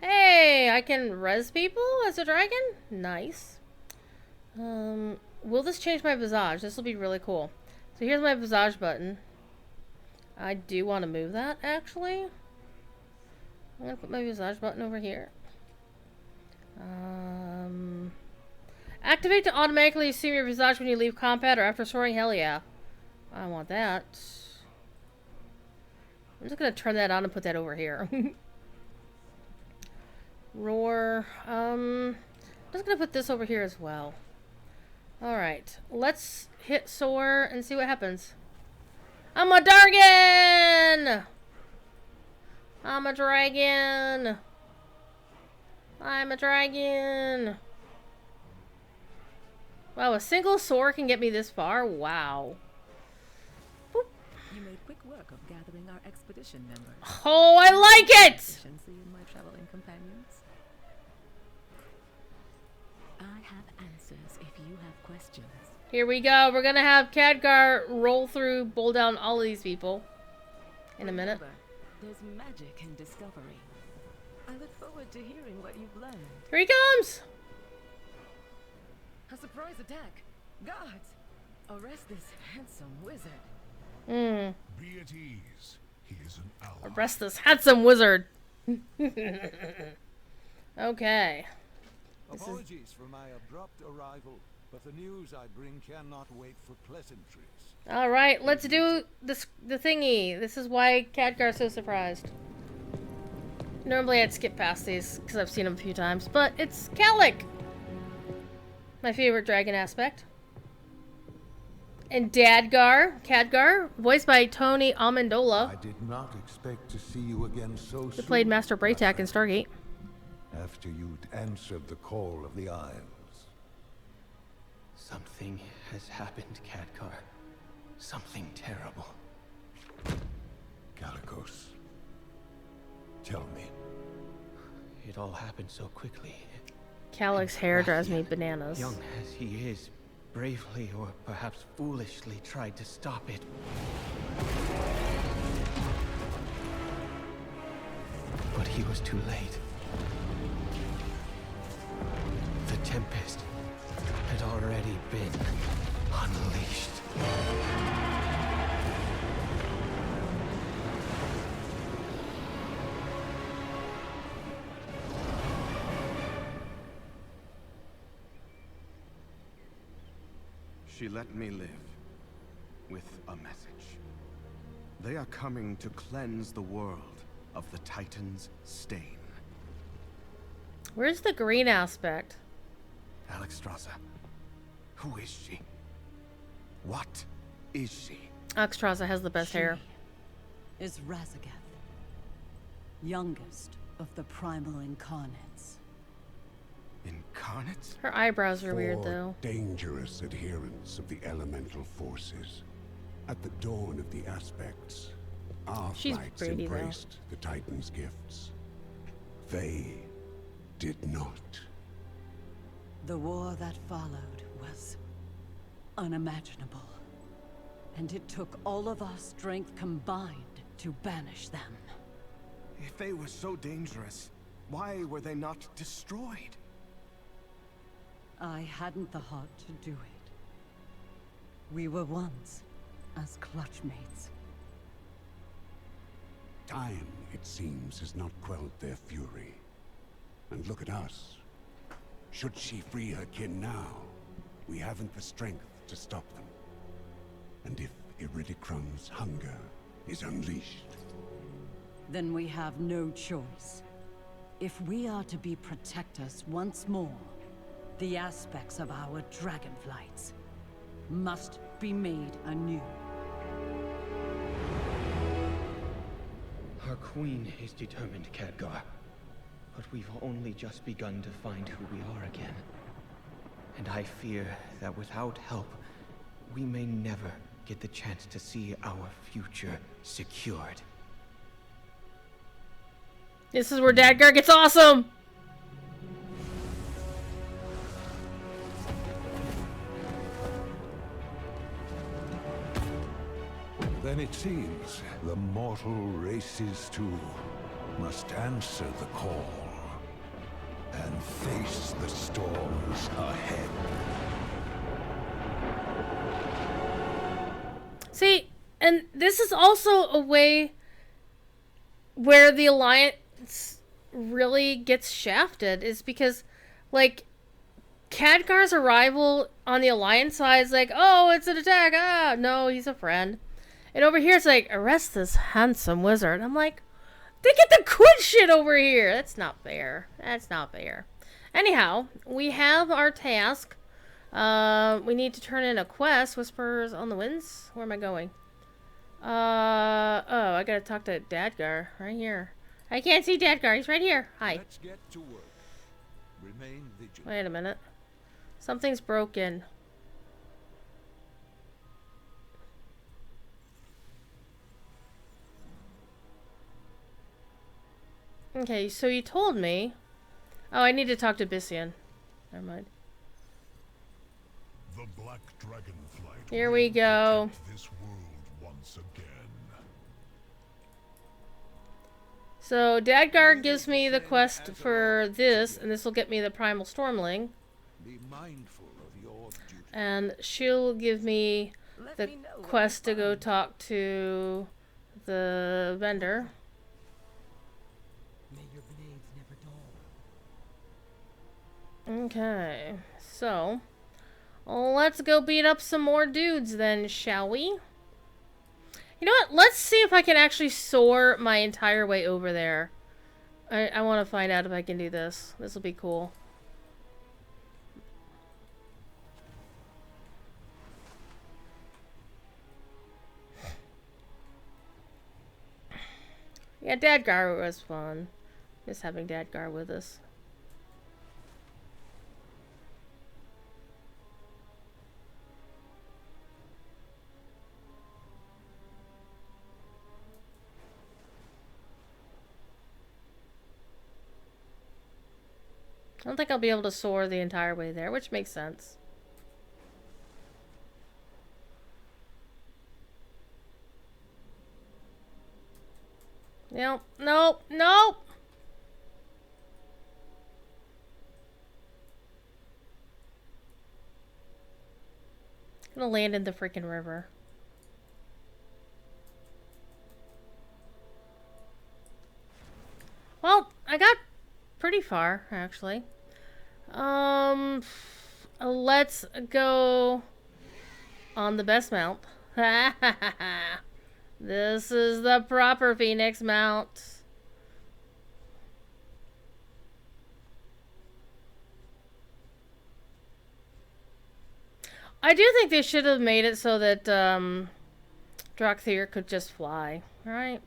Hey, I can res people as a dragon? Nice. Will this change my visage? This will be really cool. So here's my visage button. I do want to move that, actually. I'm going to put my visage button over here. Activate to automatically assume your visage when you leave combat or after soaring. Hell yeah. I want that. I'm just going to turn that on and put that over here. Roar. I'm just going to put this over here as well. Alright. Let's hit soar and see what happens. I'm a Dargan! I'm a dragon! I'm a dragon! Wow, a single soar can get me this far? Wow. Boop. You made quick work of gathering our expedition members. Oh, I like it! Efficiency in my traveling companions. I have answers if you have questions. Here we go. We're gonna have Khadgar roll through, bowl down all of these people in a minute. Remember, there's magic in discovery. I look forward to hearing what you've learned. Here he comes! A surprise attack! Guards! Arrest this handsome wizard. Be at ease. He is an ally. Arrest this handsome wizard. Okay. Apologies for my abrupt arrival, but the news I bring cannot wait for pleasantries. Alright, let's do this, the thingy. This is why Khadgar's so surprised. Normally I'd skip past these because I've seen them a few times, but it's Kalik! My favorite dragon aspect. And Khadgar, voiced by Tony Amendola, I did not expect to see you again so who soon. played Master Braytak in Stargate. After you'd answered the call of the Isles. Something has happened, Khadgar. Something terrible. Calicos, tell me. It all happened so quickly. Kalik's hair drives me bananas. Young as he is, bravely or perhaps foolishly tried to stop it. But he was too late. The Tempest had already been unleashed. She let me live with a message. They are coming to cleanse the world of the Titan's stain. Where's the green aspect? Alex Alexstrasza. Who is she? What is she? Alexstrasza has the best hair. Is Razagath, youngest of the primal incarnates. Incarnates? Her eyebrows are weird, For though. dangerous adherents of the elemental forces. At the dawn of the aspects, our She's flights pretty, though. embraced the Titan's gifts. They did not. The war that followed was unimaginable. And it took all of our strength combined to banish them. If they were so dangerous, why were they not destroyed? I hadn't the heart to do it. We were once as clutchmates. Time, it seems, has not quelled their fury. And look at us. Should she free her kin now, we haven't the strength to stop them. And if Iridicrum's hunger is unleashed... Then we have no choice. If we are to be protectors once more, the aspects of our dragonflights must be made anew. Our queen is determined, Khadgar. But we've only just begun to find who we are again. And I fear that without help, we may never get the chance to see our future secured. This is where Dadgar gets awesome! Then it seems the mortal races too must answer the call and face the storms ahead. See, and this is also a way where the Alliance really gets shafted, is because, like, Khadgar's arrival on the Alliance side is like, oh, it's an attack, ah, no, he's a friend. And over here it's like, arrest this handsome wizard. I'm like, they get the good shit over here. That's not fair. That's not fair. Anyhow, we have our task. We need to turn in a quest. Whispers on the Winds. Where am I going? Oh, I gotta talk to Dadgar right here. I can't see Dadgar. He's right here. Hi. Let's get to work. Remain vigilant. Wait a minute. Something's broken. Okay, so you told me. Oh, I need to talk to Bissian. Never mind. The Black Dragonflight Here we go. this world once again. So Dadgar gives me the quest for this, and this will get me the Primal Stormling. Be mindful of your duty. And she'll give me the quest to go talk to the vendor. May your blades never dull. Okay, so let's go beat up some more dudes then, shall we? You know what? Let's see if I can actually soar my entire way over there. I want to find out if I can do this. This will be cool. Yeah, Dadgar was fun. Just having Dadgar with us. I don't think I'll be able to soar the entire way there, which makes sense. Nope, nope, nope! I'm gonna land in the freaking river. Well, I got pretty far, actually. Let's go on the best mount. This is the proper Phoenix mount. I do think they should have made it so that Dracthyr could just fly. Right?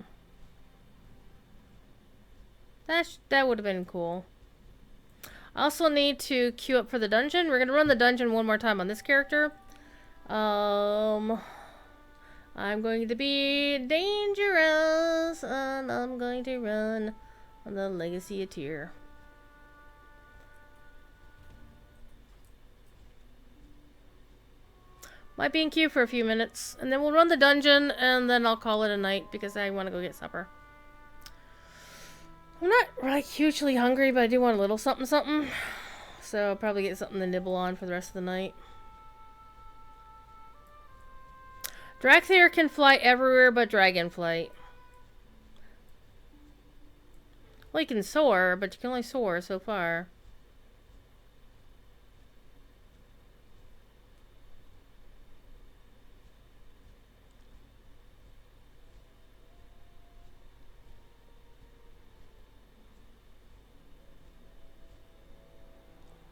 That would have been cool. I also need to queue up for the dungeon. We're gonna run the dungeon one more time on this character. I'm going to be dangerous, and I'm going to run on the Legacy of Tyr. Might be in queue for a few minutes, and then we'll run the dungeon, and then I'll call it a night because I want to go get supper. I'm not like hugely hungry, but I do want a little something something. So I'll probably get something to nibble on for the rest of the night. Dracthyr can fly everywhere but Dragonflight. Well, you can soar, but you can only soar so far.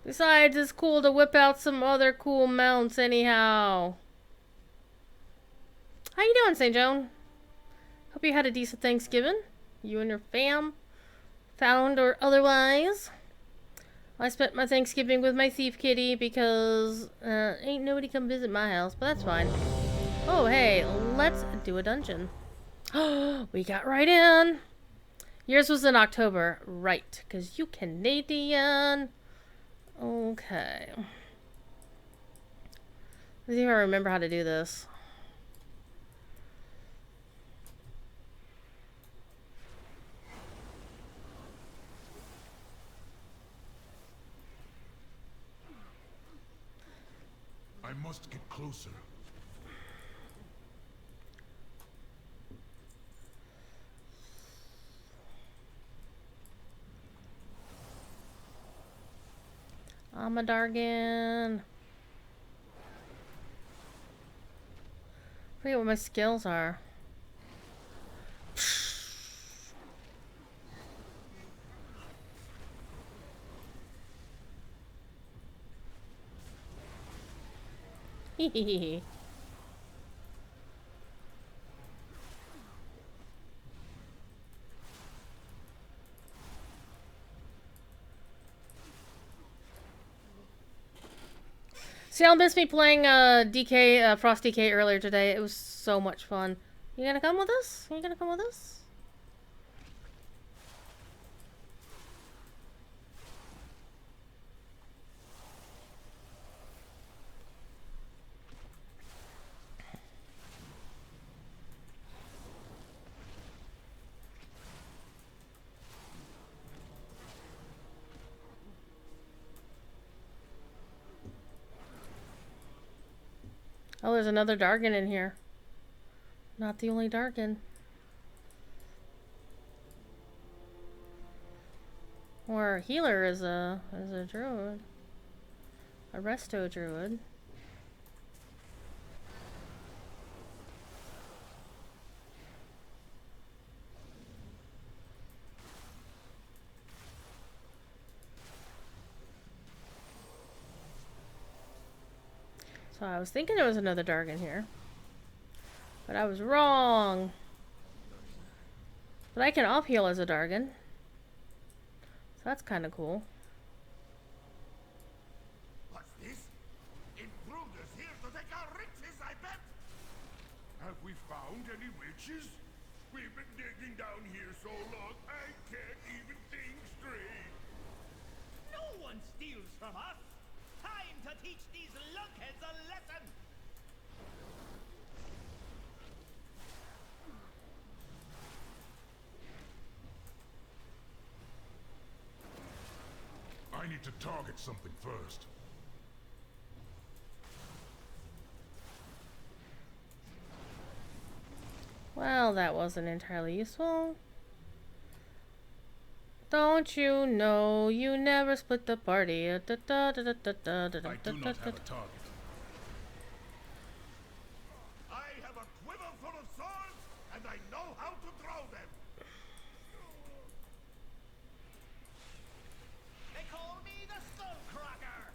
Besides, it's cool to whip out some other cool mounts anyhow. How you doing, St. Joan? Hope you had a decent Thanksgiving. You and your fam. Found or otherwise. I spent my Thanksgiving with my thief kitty because ain't nobody come visit my house, but that's fine. Oh, hey, let's do a dungeon. We got right in. Yours was in October. Right, because you Canadian. Okay. Let's see if I remember how to do this. I must get closer. I'm a Dargan. Forget what my skills are. Hehehe. See, I'll miss me playing Frost DK earlier today. It was so much fun. You gonna come with us? You gonna come with us? Oh, there's another Dargan in here. Not the only Dargan. Or a healer is a druid. A resto druid. So I was thinking there was another Dargan here. But I was wrong. But I can off-heal as a Dargan. So that's kind of cool. What's this? Intruders here to take our riches, I bet! Have we found any riches? We've been digging down here so long, I can't even think straight. No one steals from us. Time to teach these lunkheads a lesson. I need to target something first. Well, that wasn't entirely useful. Don't you know you never split the party? I do not have a target. I have a quiver full of swords, and I know how to throw them. They call me the Skullcracker.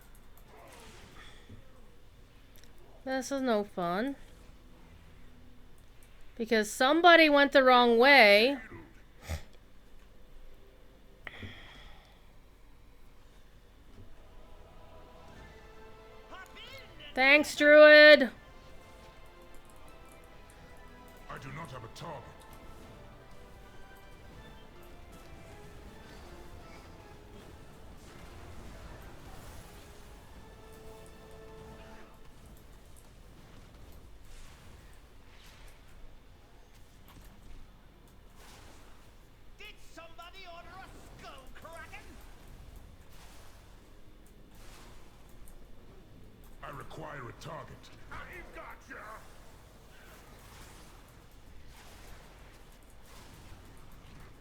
This is no fun. Because somebody went the wrong way. Thanks, Druid. I do not have a target. Did somebody order a skull kraken? I require a target. I've got you.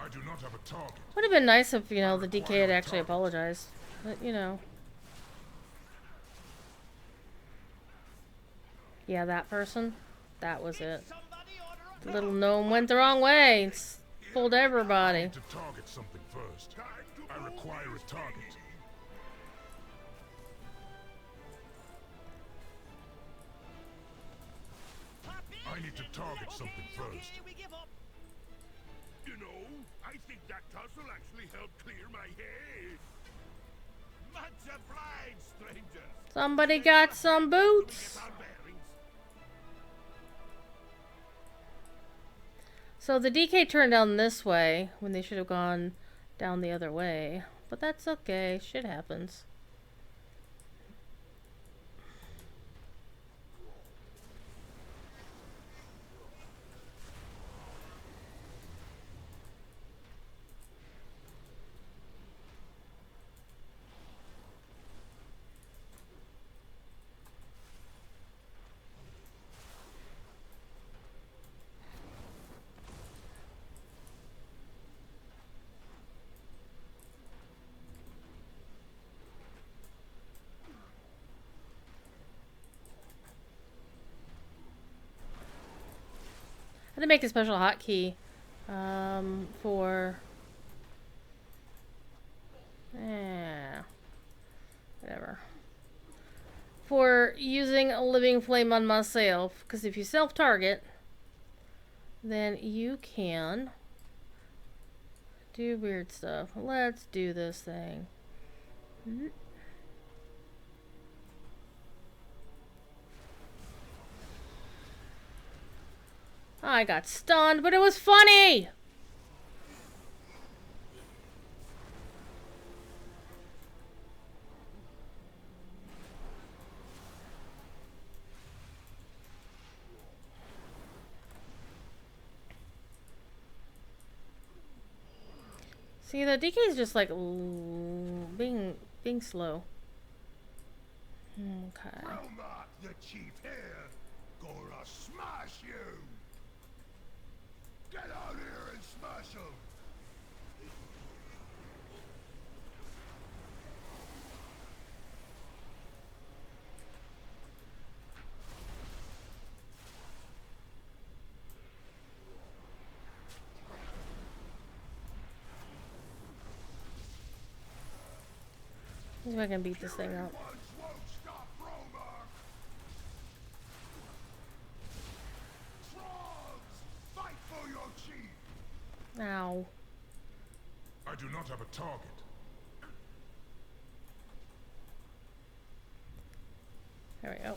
I do not have a target. Would have been nice if, you know, the DK had actually apologized. But, you know. Yeah, that person. That was it. The little gnome went the wrong way. It's fooled everybody. I need to target something first. I require a target. I need to target something first. You know, I think that tussle actually helped clear my head. Much obliged, strangers. Somebody got some boots. So the DK turned down this way when they should have gone down the other way. But that's okay. Shit happens. I had to make a special hotkey for whatever, for using a living flame on myself, because if you self-target, then you can do weird stuff. Let's do this thing. I got stunned, but it was funny! See, the DK is just like being slow. Okay. Not the chief here. Gonna smash you. Get out here and smash him. See if I can beat this thing up. Ow. I do not have a target. There we go.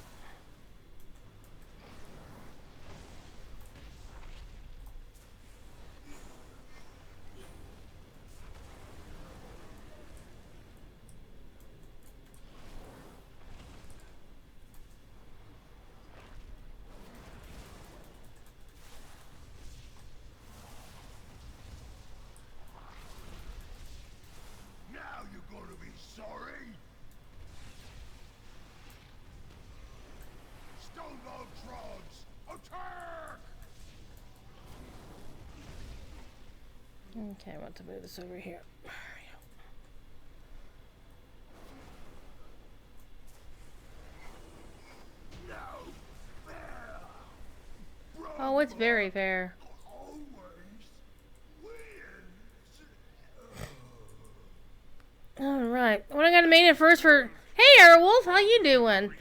Okay, I want to move this over here. Oh, it's very fair. Alright. Well, I gotta make it first for... Hey, Airwolf! How you doing?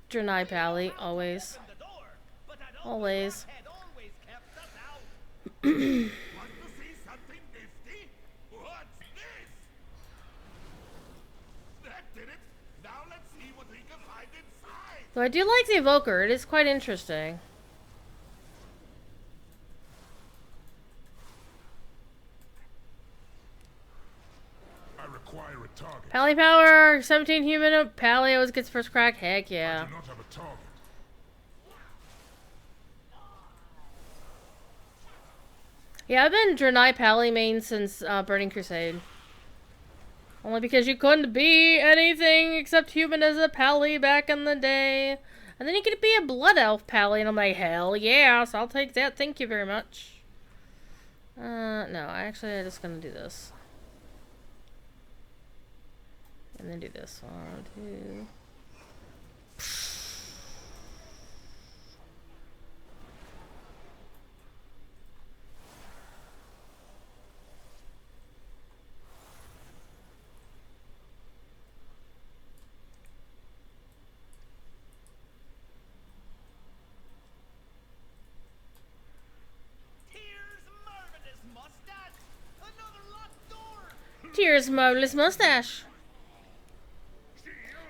Drenai Pally, always. Open the door, but that ugly Always. rock had always kept us out. Want to see something nifty? What's this? That did it. Now let's see what we can find inside. So I do like the evoker. It is quite interesting. I require a target. Pally power, 17 human. Pally always gets first crack. Heck I yeah. do not have a target. Yeah, I've been Drenai Pally main since Burning Crusade. Only because you couldn't be anything except human as a Pally back in the day. And then you could be a Blood Elf Pally, and I'm like, hell yes, I'll take that. Thank you very much. No, actually, I'm just gonna do this. And then do this. 1, 2. Tears marvelous mustache. Another locked door. Tears marvelous mustache.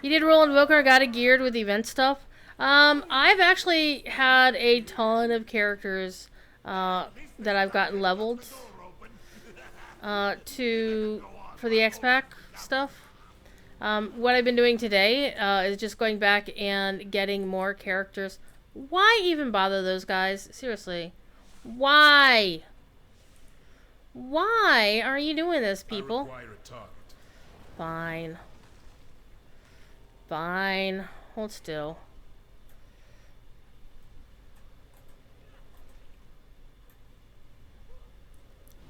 You did roll invoker, got it geared with event stuff. I've actually had a ton of characters that I've gotten leveled for the X-Pack stuff. What I've been doing today is just going back and getting more characters. Why even bother those guys? Seriously. Why? Why are you doing this, people? I require a target. Fine. Fine. Hold still.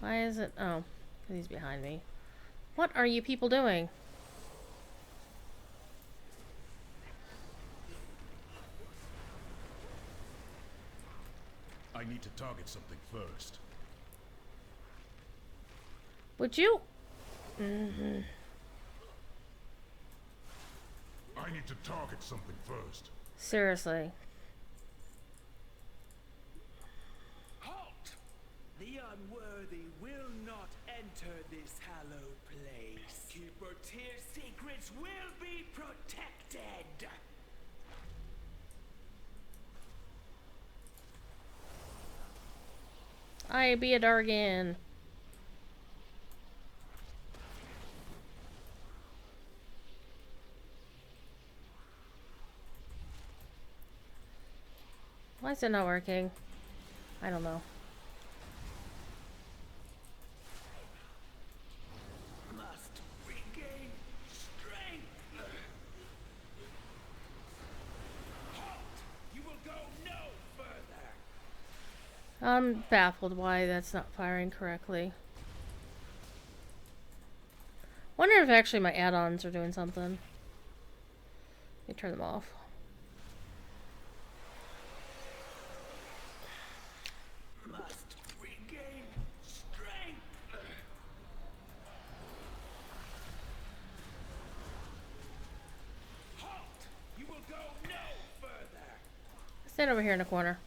Why is it? Oh, 'cause he's behind me. What are you people doing? I need to target something first. Would you? I need to target something first. Seriously. Halt! The unworthy will not enter this hallowed place. Keeper Tyr's secrets will be protected. I be a Dargan. Why is it not working? I don't know. Must regain strength. Halt! You will go no further. I'm baffled why that's not firing correctly. Wonder if actually my add-ons are doing something. Let me turn them off. Must regain strength. Halt! You will go no further. Stand over here in the corner.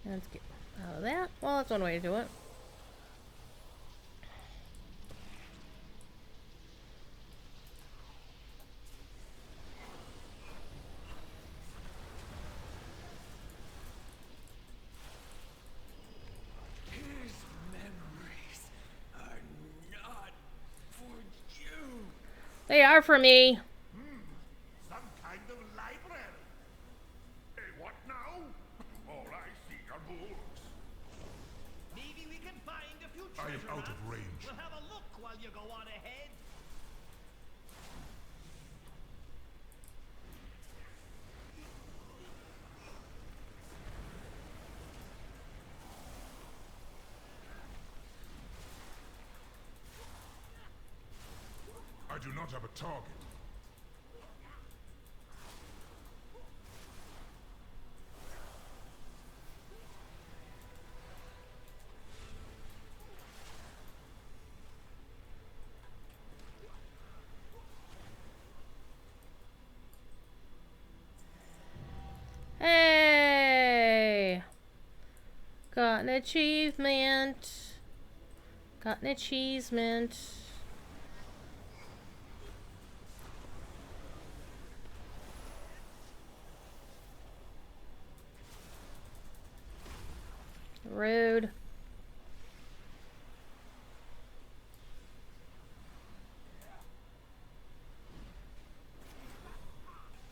Let's get out of that. Well, that's one way to do it. His memories are not for you. They are for me. Some kind of library. Hey, what now? All I see are books. Maybe we can find a few I am treasure out of maps. range. We'll have a look while you go on ahead. I do not have a target. achievement. Got an achievement. Rude.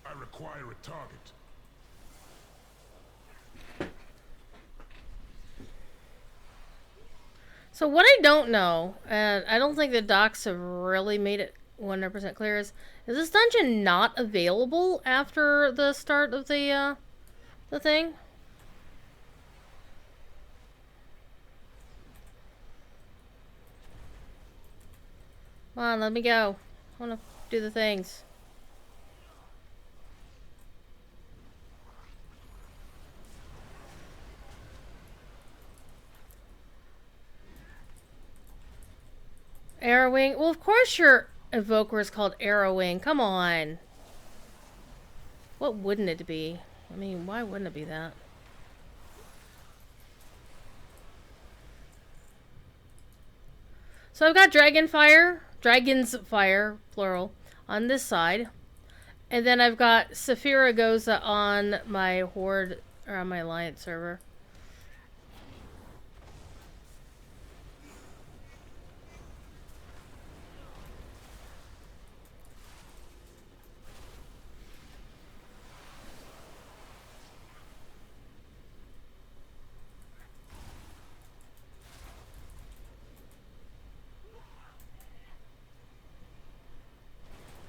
I require a target. So what I don't know, and I don't think the docs have really made it 100% clear, is this dungeon not available after the start of the thing? Come on, let me go. I want to do the things. Arrowing? Well, of course your evoker is called Arrowing. Come on. What wouldn't it be? I mean, why wouldn't it be that? So I've got Dragon's Fire, plural, on this side. And then I've got Saphiragosa on my Horde, or on my Alliance server.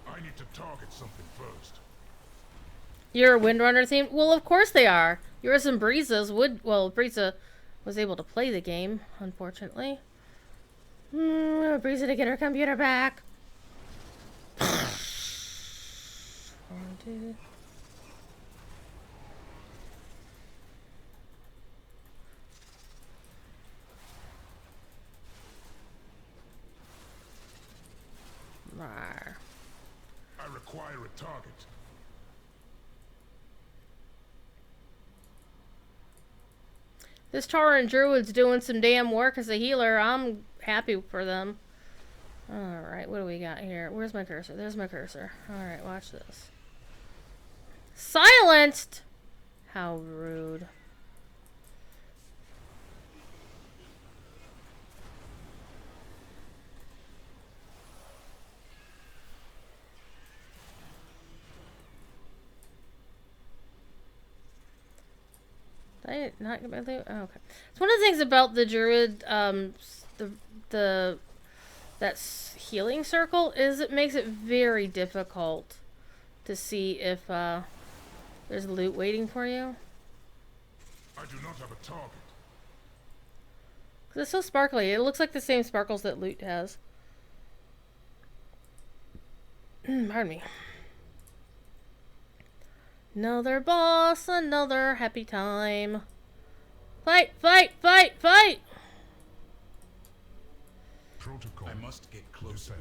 I need to target something first. You're a Windrunner theme? Well, of course they are. Yours and Breeza's would... Well, Breeza was able to play the game, unfortunately. Breeza to get her computer back. 1, 2... Rawr. I require a target. This Tauren Druid's doing some damn work as a healer. I'm happy for them. Alright, what do we got here? Where's my cursor? There's my cursor. Alright, watch this. Silenced! How rude. Did I not get my loot? Oh, okay. It's one of the things about the Druid, that healing circle is it makes it very difficult to see if there's loot waiting for you. I do not have a target. Cause it's so sparkly. It looks like the same sparkles that loot has. Pardon me. Another boss, another happy time. Fight, fight, fight, fight! Protocol. I must get closer.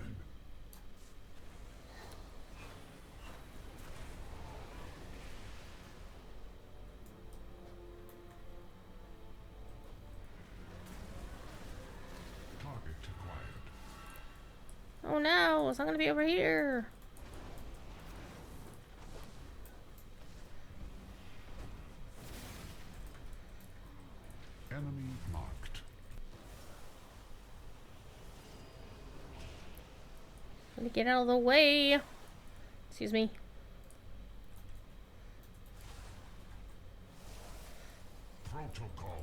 Target acquired. Oh no, it's not gonna be over here. Enemy marked. Let me get out of the way. Excuse me. Protocol.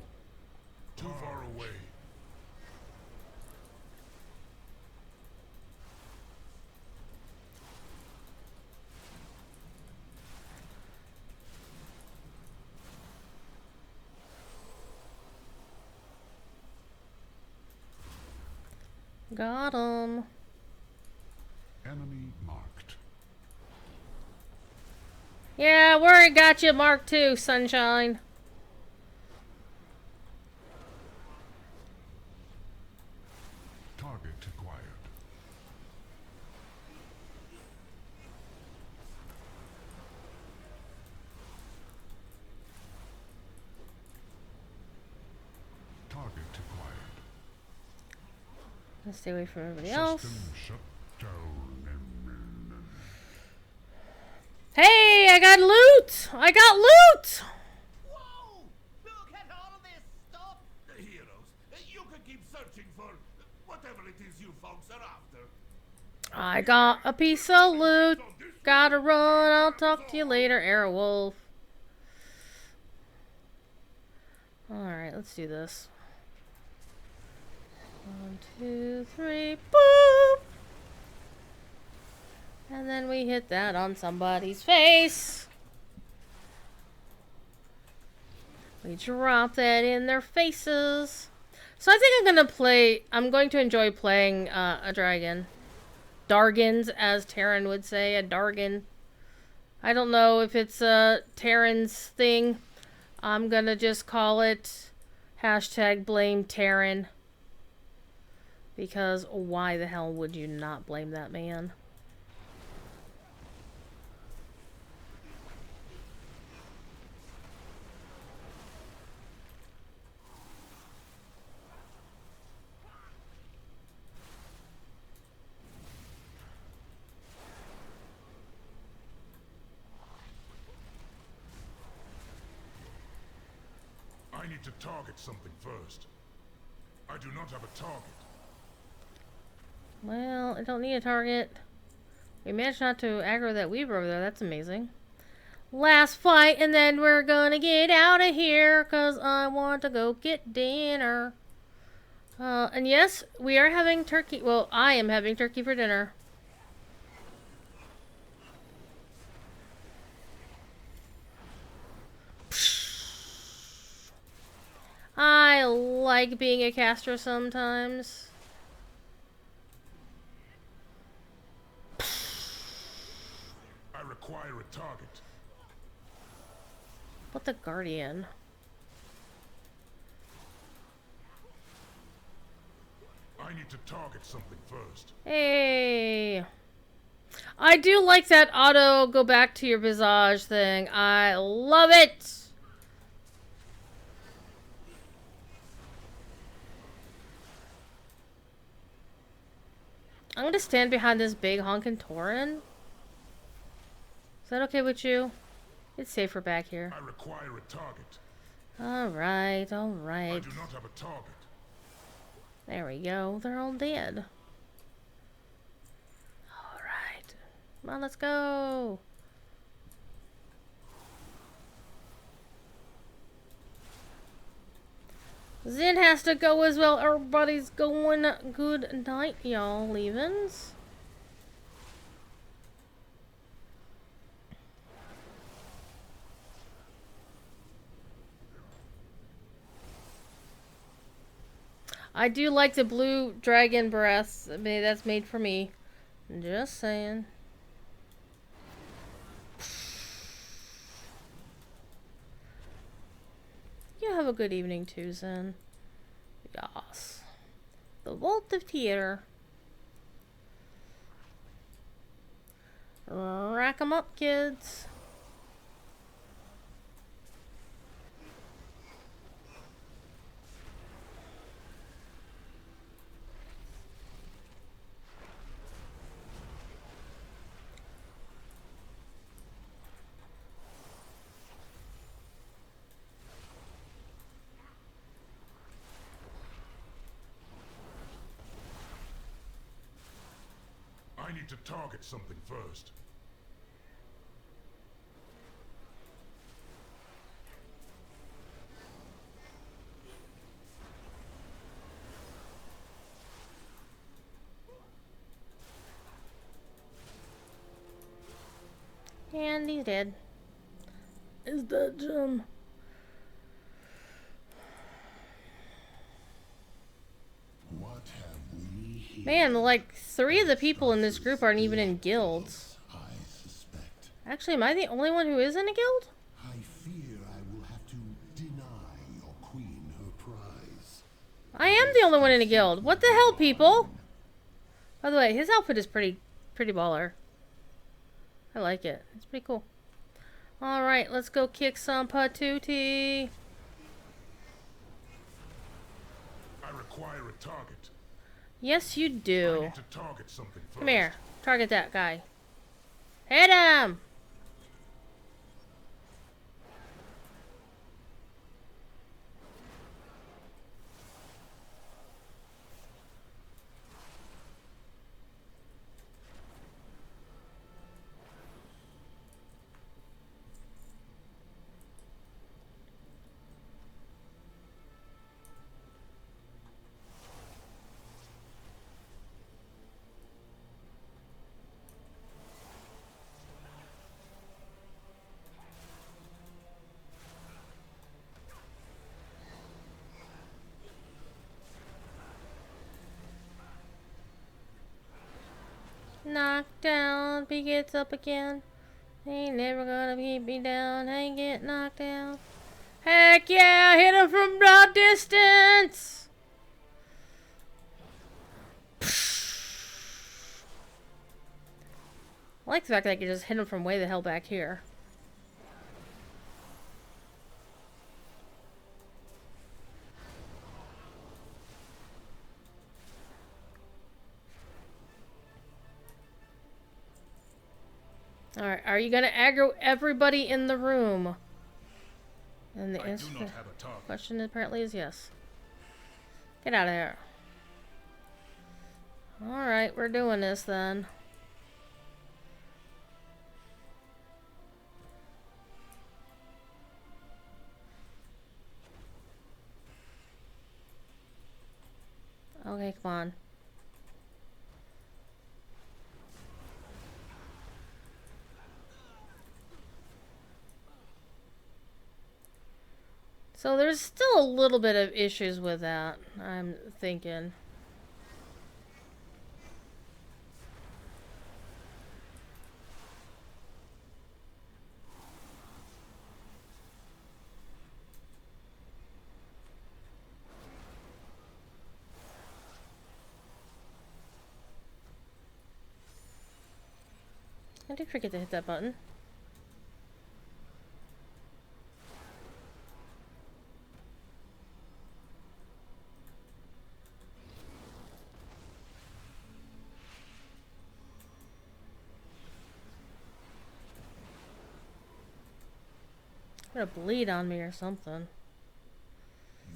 Too far away. Got him. Enemy marked. Yeah, we already got you marked too, sunshine. Target acquired. Let's stay away from everybody else. Shut down. Hey, I got loot! I got loot! Whoa! Look at all of this stuff! Heroes, you can keep searching for whatever it is you folks are after. I got a piece of loot. Gotta run. I'll talk to you later, Airwolf. Alright, let's do this. 1, 2, 3, boop! And then we hit that on somebody's face. We drop that in their faces. So I think I'm going to enjoy playing a dragon. Dargans, as Terran would say, a Dargan. I don't know if it's Terran's thing. I'm gonna just call it #blame Terran. Because why the hell would you not blame that man? I need to target something first. I do not have a target. Well, I don't need a target. We managed not to aggro that Weaver over there. That's amazing. Last fight, and then we're gonna get out of here, because I want to go get dinner. And yes, we are having turkey. Well, I am having turkey for dinner. I like being a caster sometimes. I require a target. What the Guardian? I need to target something first. Hey! I do like that auto go back to your visage thing. I love it! I'm gonna stand behind this big honkin' Tauren. Is that okay with you? It's safer back here. I require a target. Alright, I alright. do not have a target. There we go. They're all dead. Alright. Come on, let's go. Zin has to go as well. Everybody's going. Good night, y'all. Leavins. I do like the blue dragon breasts. I mean, that's made for me. Just saying. You have a good evening too, Zen. Yas. The Vault of Theater. Rack 'em up, kids. I need to target something first. And he's dead. Is that Jim? What have we here? Man, like 3 of the people in this group aren't even in guilds. I suspect. Actually, am I the only one who is in a guild? I fear I will have to deny your queen her prize. I am the only one in a guild. What the hell, people? By the way, his outfit is pretty baller. I like it. It's pretty cool. Alright, let's go kick some patootie. I require a target. Yes, you I do. need to target something first. Come here. Target that guy. Hit him! Knocked down, he gets up again. Ain't never gonna keep me down, ain't get knocked down. Heck yeah, hit him from the distance! I like the fact that I can just hit him from way the hell back here. Alright, are you gonna aggro everybody in the room? And the answer to the question apparently is yes. Get out of here. Alright, we're doing this then. Okay, come on. So there's still a little bit of issues with that, I'm thinking. I did forget to hit that button. Gonna bleed on me or something.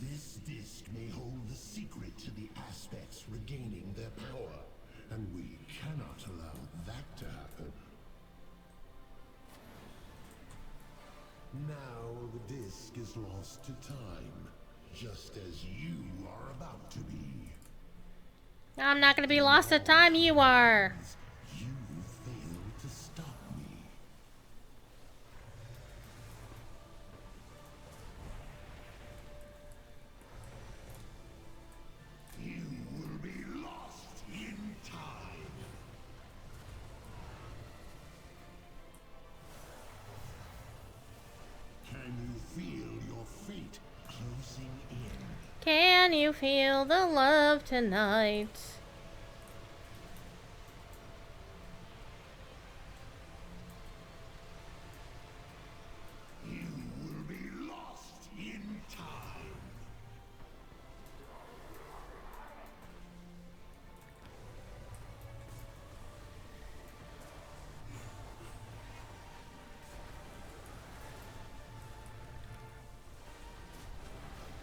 This disc may hold the secret to the aspects regaining their power, and we cannot allow that to happen. Now the disc is lost to time, just as you are about to be. I'm not gonna be lost to time, you are! You failed to stop me. You will be lost in time. Can you feel your fate closing in? Can you feel the love tonight? You will be lost in time.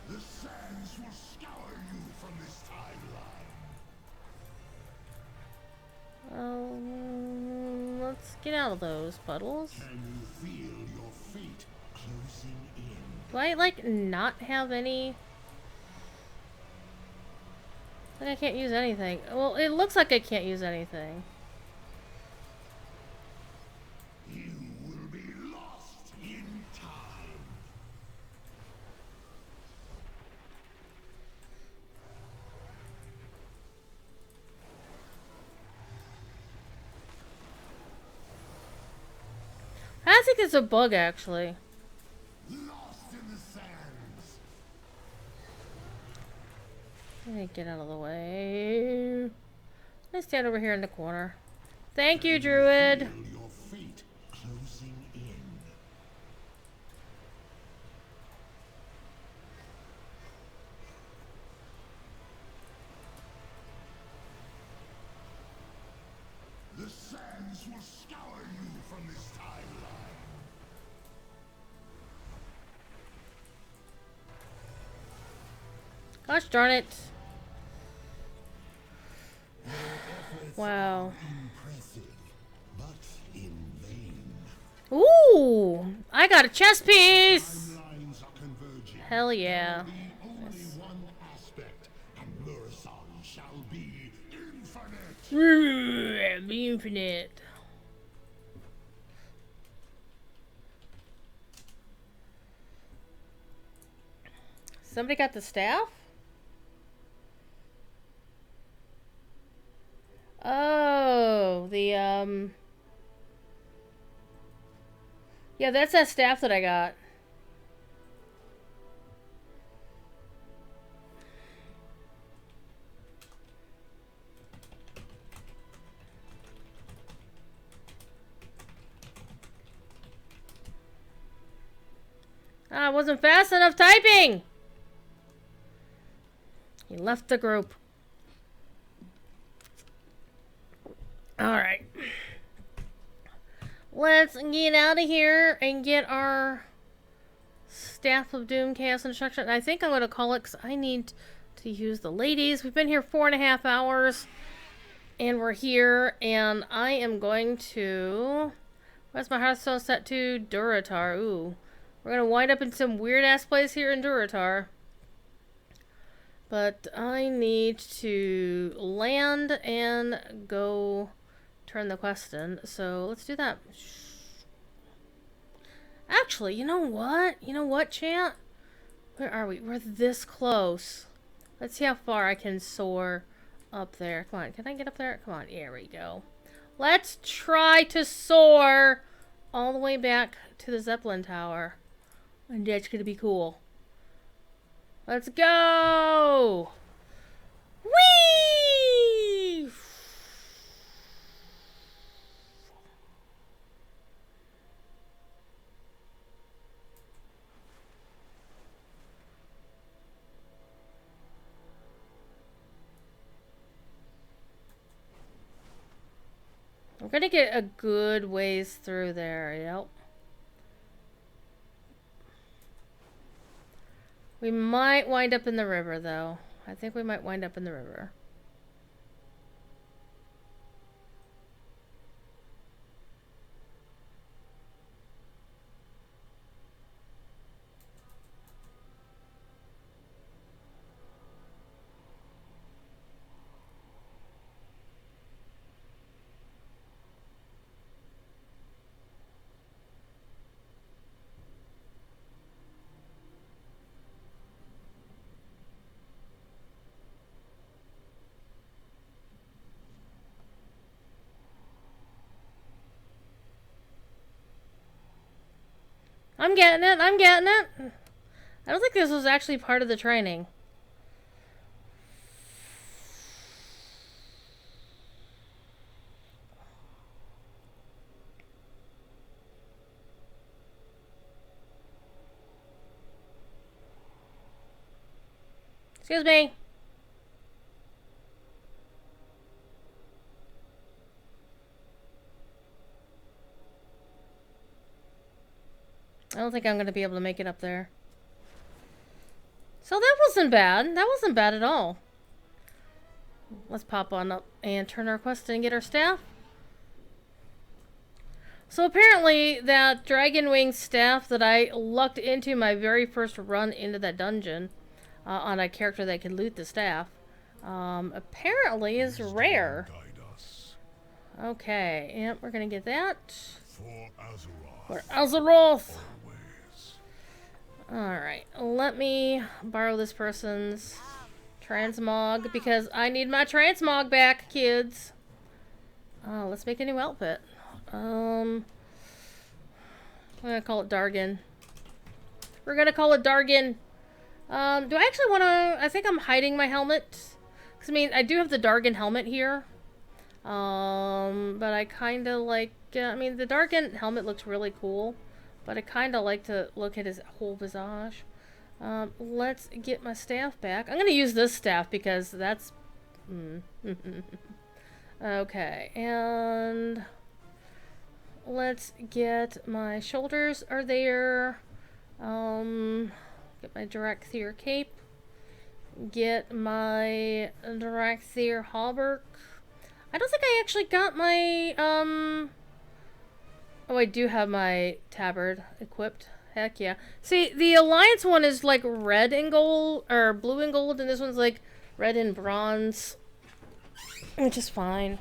The sands will scour you from this timeline. Let's get out of those puddles. Can you feel your fate closing in? Do I, like, not have any? Like, I can't use anything. Well, it looks like I can't use anything. You will be lost in time. I think it's a bug, actually. Lost in the sands. Let me get out of the way. Let's stand over here in the corner. Thank you, Druid. Feel your fate closing in. The sands will scour you from this timeline. Gosh darn it. Your efforts Wow. are impressive, but in vain. Ooh! I got a chess piece! Timelines are converging. Hell yeah. There will be only one aspect, and Murison shall be infinite. Be infinite. Somebody got the staff? Oh, yeah, that's that staff that I got. I wasn't fast enough typing! He left the group. Alright. Let's get out of here and get our Staff of Doom, Chaos, and Destruction. I think I'm going to call it because I need to use the ladies. We've been here 4.5 hours. And we're here. And I am going to... What's my Hearthstone set to? Durotar. Ooh. We're going to wind up in some weird-ass place here in Durotar. But I need to land and go turn the quest in. So let's do that. Actually, you know what? You know what, chat? Where are we? We're this close. Let's see how far I can soar up there. Come on, can I get up there? Come on, here we go. Let's try to soar all the way back to the Zeppelin Tower. And that's gonna be cool. Let's go! Whee! I'm gonna get a good ways through there, yep. We might wind up in the river, though. I think we might wind up in the river. I'm getting it. I'm getting it. I don't think this was actually part of the training. Excuse me. I don't think I'm going to be able to make it up there. So that wasn't bad. That wasn't bad at all. Let's pop on up and turn our quest in and get our staff. So apparently that dragon wing staff that I lucked into my very first run into that dungeon on a character that could loot the staff apparently is rare. Okay, yep, we're going to get that. For Azeroth. Alright, let me borrow this person's transmog because I need my transmog back, kids. Let's make a new outfit. I'm gonna call it Dargan. We're gonna call it Dargan. Do I actually want to... I think I'm hiding my helmet. Because, I mean, I do have the Dargan helmet here. But I kind of like... I mean, the Dargan helmet looks really cool. But I kind of like to look at his whole visage. Let's get my staff back. I'm going to use this staff because that's... Okay, and let's get my shoulders are there. Get my Dracthyr cape. Get my Dracthyr hauberk. I don't think I actually got my, oh, I do have my tabard equipped. Heck yeah. See, the Alliance one is like red and gold, or blue and gold, and this one's like red and bronze. Which is fine.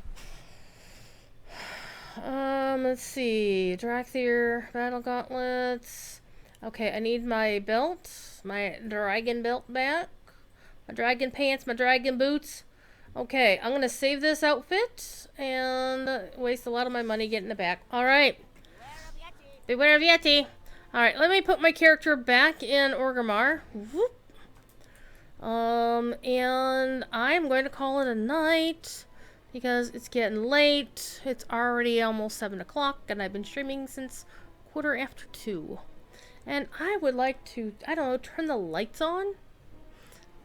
Let's see. Dracthyr, battle gauntlets. Okay, I need my belt. My dragon belt back. My dragon pants, my dragon boots. Okay, I'm gonna save this outfit and waste a lot of my money getting it back. Alright. Beware of Yeti. Alright, let me put my character back in Orgrimmar. Whoop. And I'm going to call it a night because it's getting late. It's already almost 7 o'clock and I've been streaming since 2:15. And I would like to, I don't know, turn the lights on.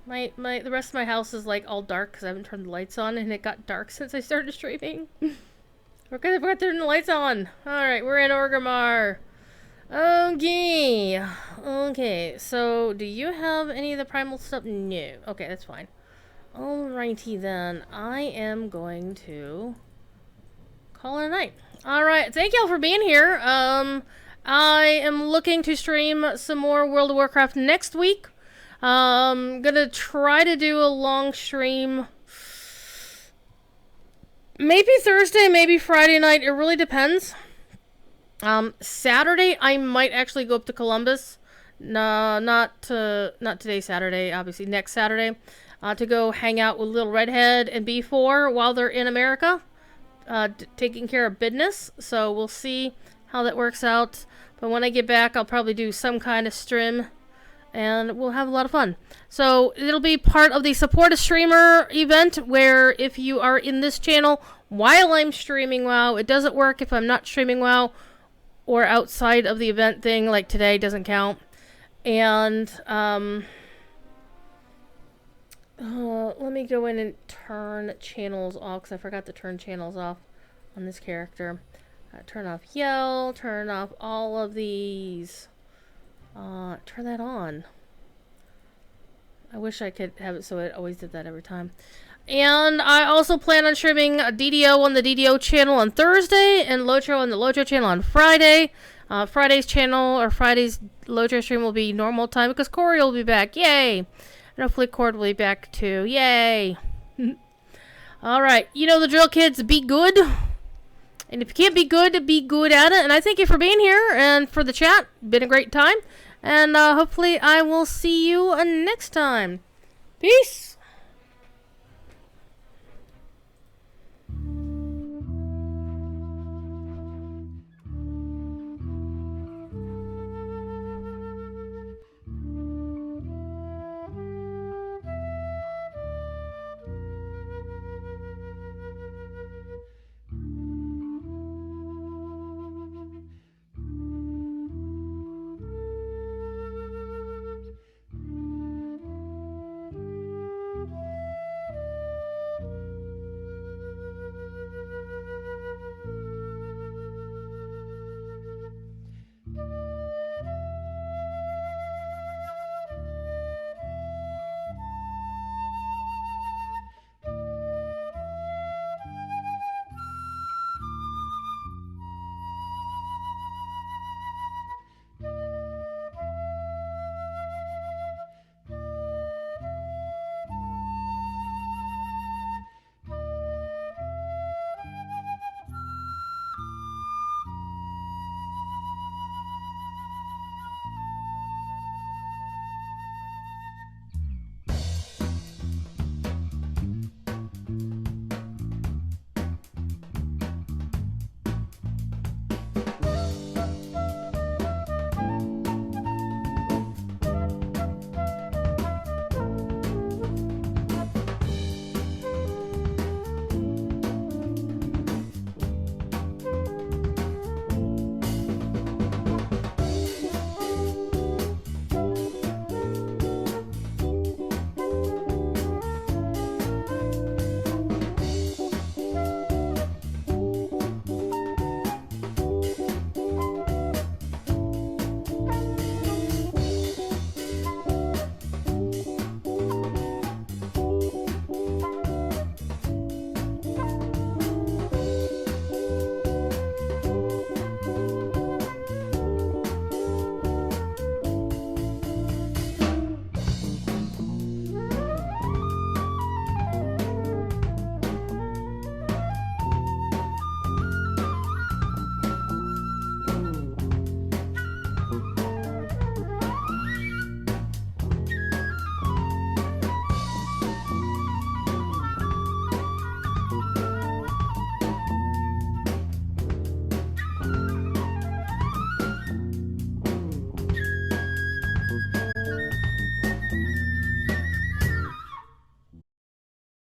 The rest of my house is like all dark because I haven't turned the lights on and it got dark since I started streaming. I forgot to turn the lights on. Alright, we're in Orgrimmar. Okay. Okay, so do you have any of the primal stuff? No. Okay, that's fine. Alrighty then. I am going to call it a night. Alright, thank y'all for being here. I am looking to stream some more World of Warcraft next week. Gonna try to do a long stream. Maybe Thursday, maybe Friday night. It really depends. Saturday, I might actually go up to Columbus. No, not today, Saturday. Obviously, next Saturday. To go hang out with Little Redhead and B4 while they're in America. Taking care of business. So we'll see how that works out. But when I get back, I'll probably do some kind of stream. And we'll have a lot of fun. So it'll be part of the Support a Streamer event where if you are in this channel while I'm streaming WoW, it doesn't work if I'm not streaming WoW or outside of the event thing, like today doesn't count. And let me go in and turn channels off because I forgot to turn channels off on this character. Turn off yell, turn off all of these. Turn that on. I wish I could have it so it always did that every time. And I also plan on streaming DDO on the DDO channel on Thursday and Lotro on the Lotro channel on Friday. Friday's channel or Friday's Lotro stream will be normal time because Corey will be back. Yay! And hopefully Cord will be back too. Yay! Alright, you know the drill, kids. Be good. And if you can't be good at it. And I thank you for being here and for the chat. Been a great time. And hopefully I will see you next time. Peace!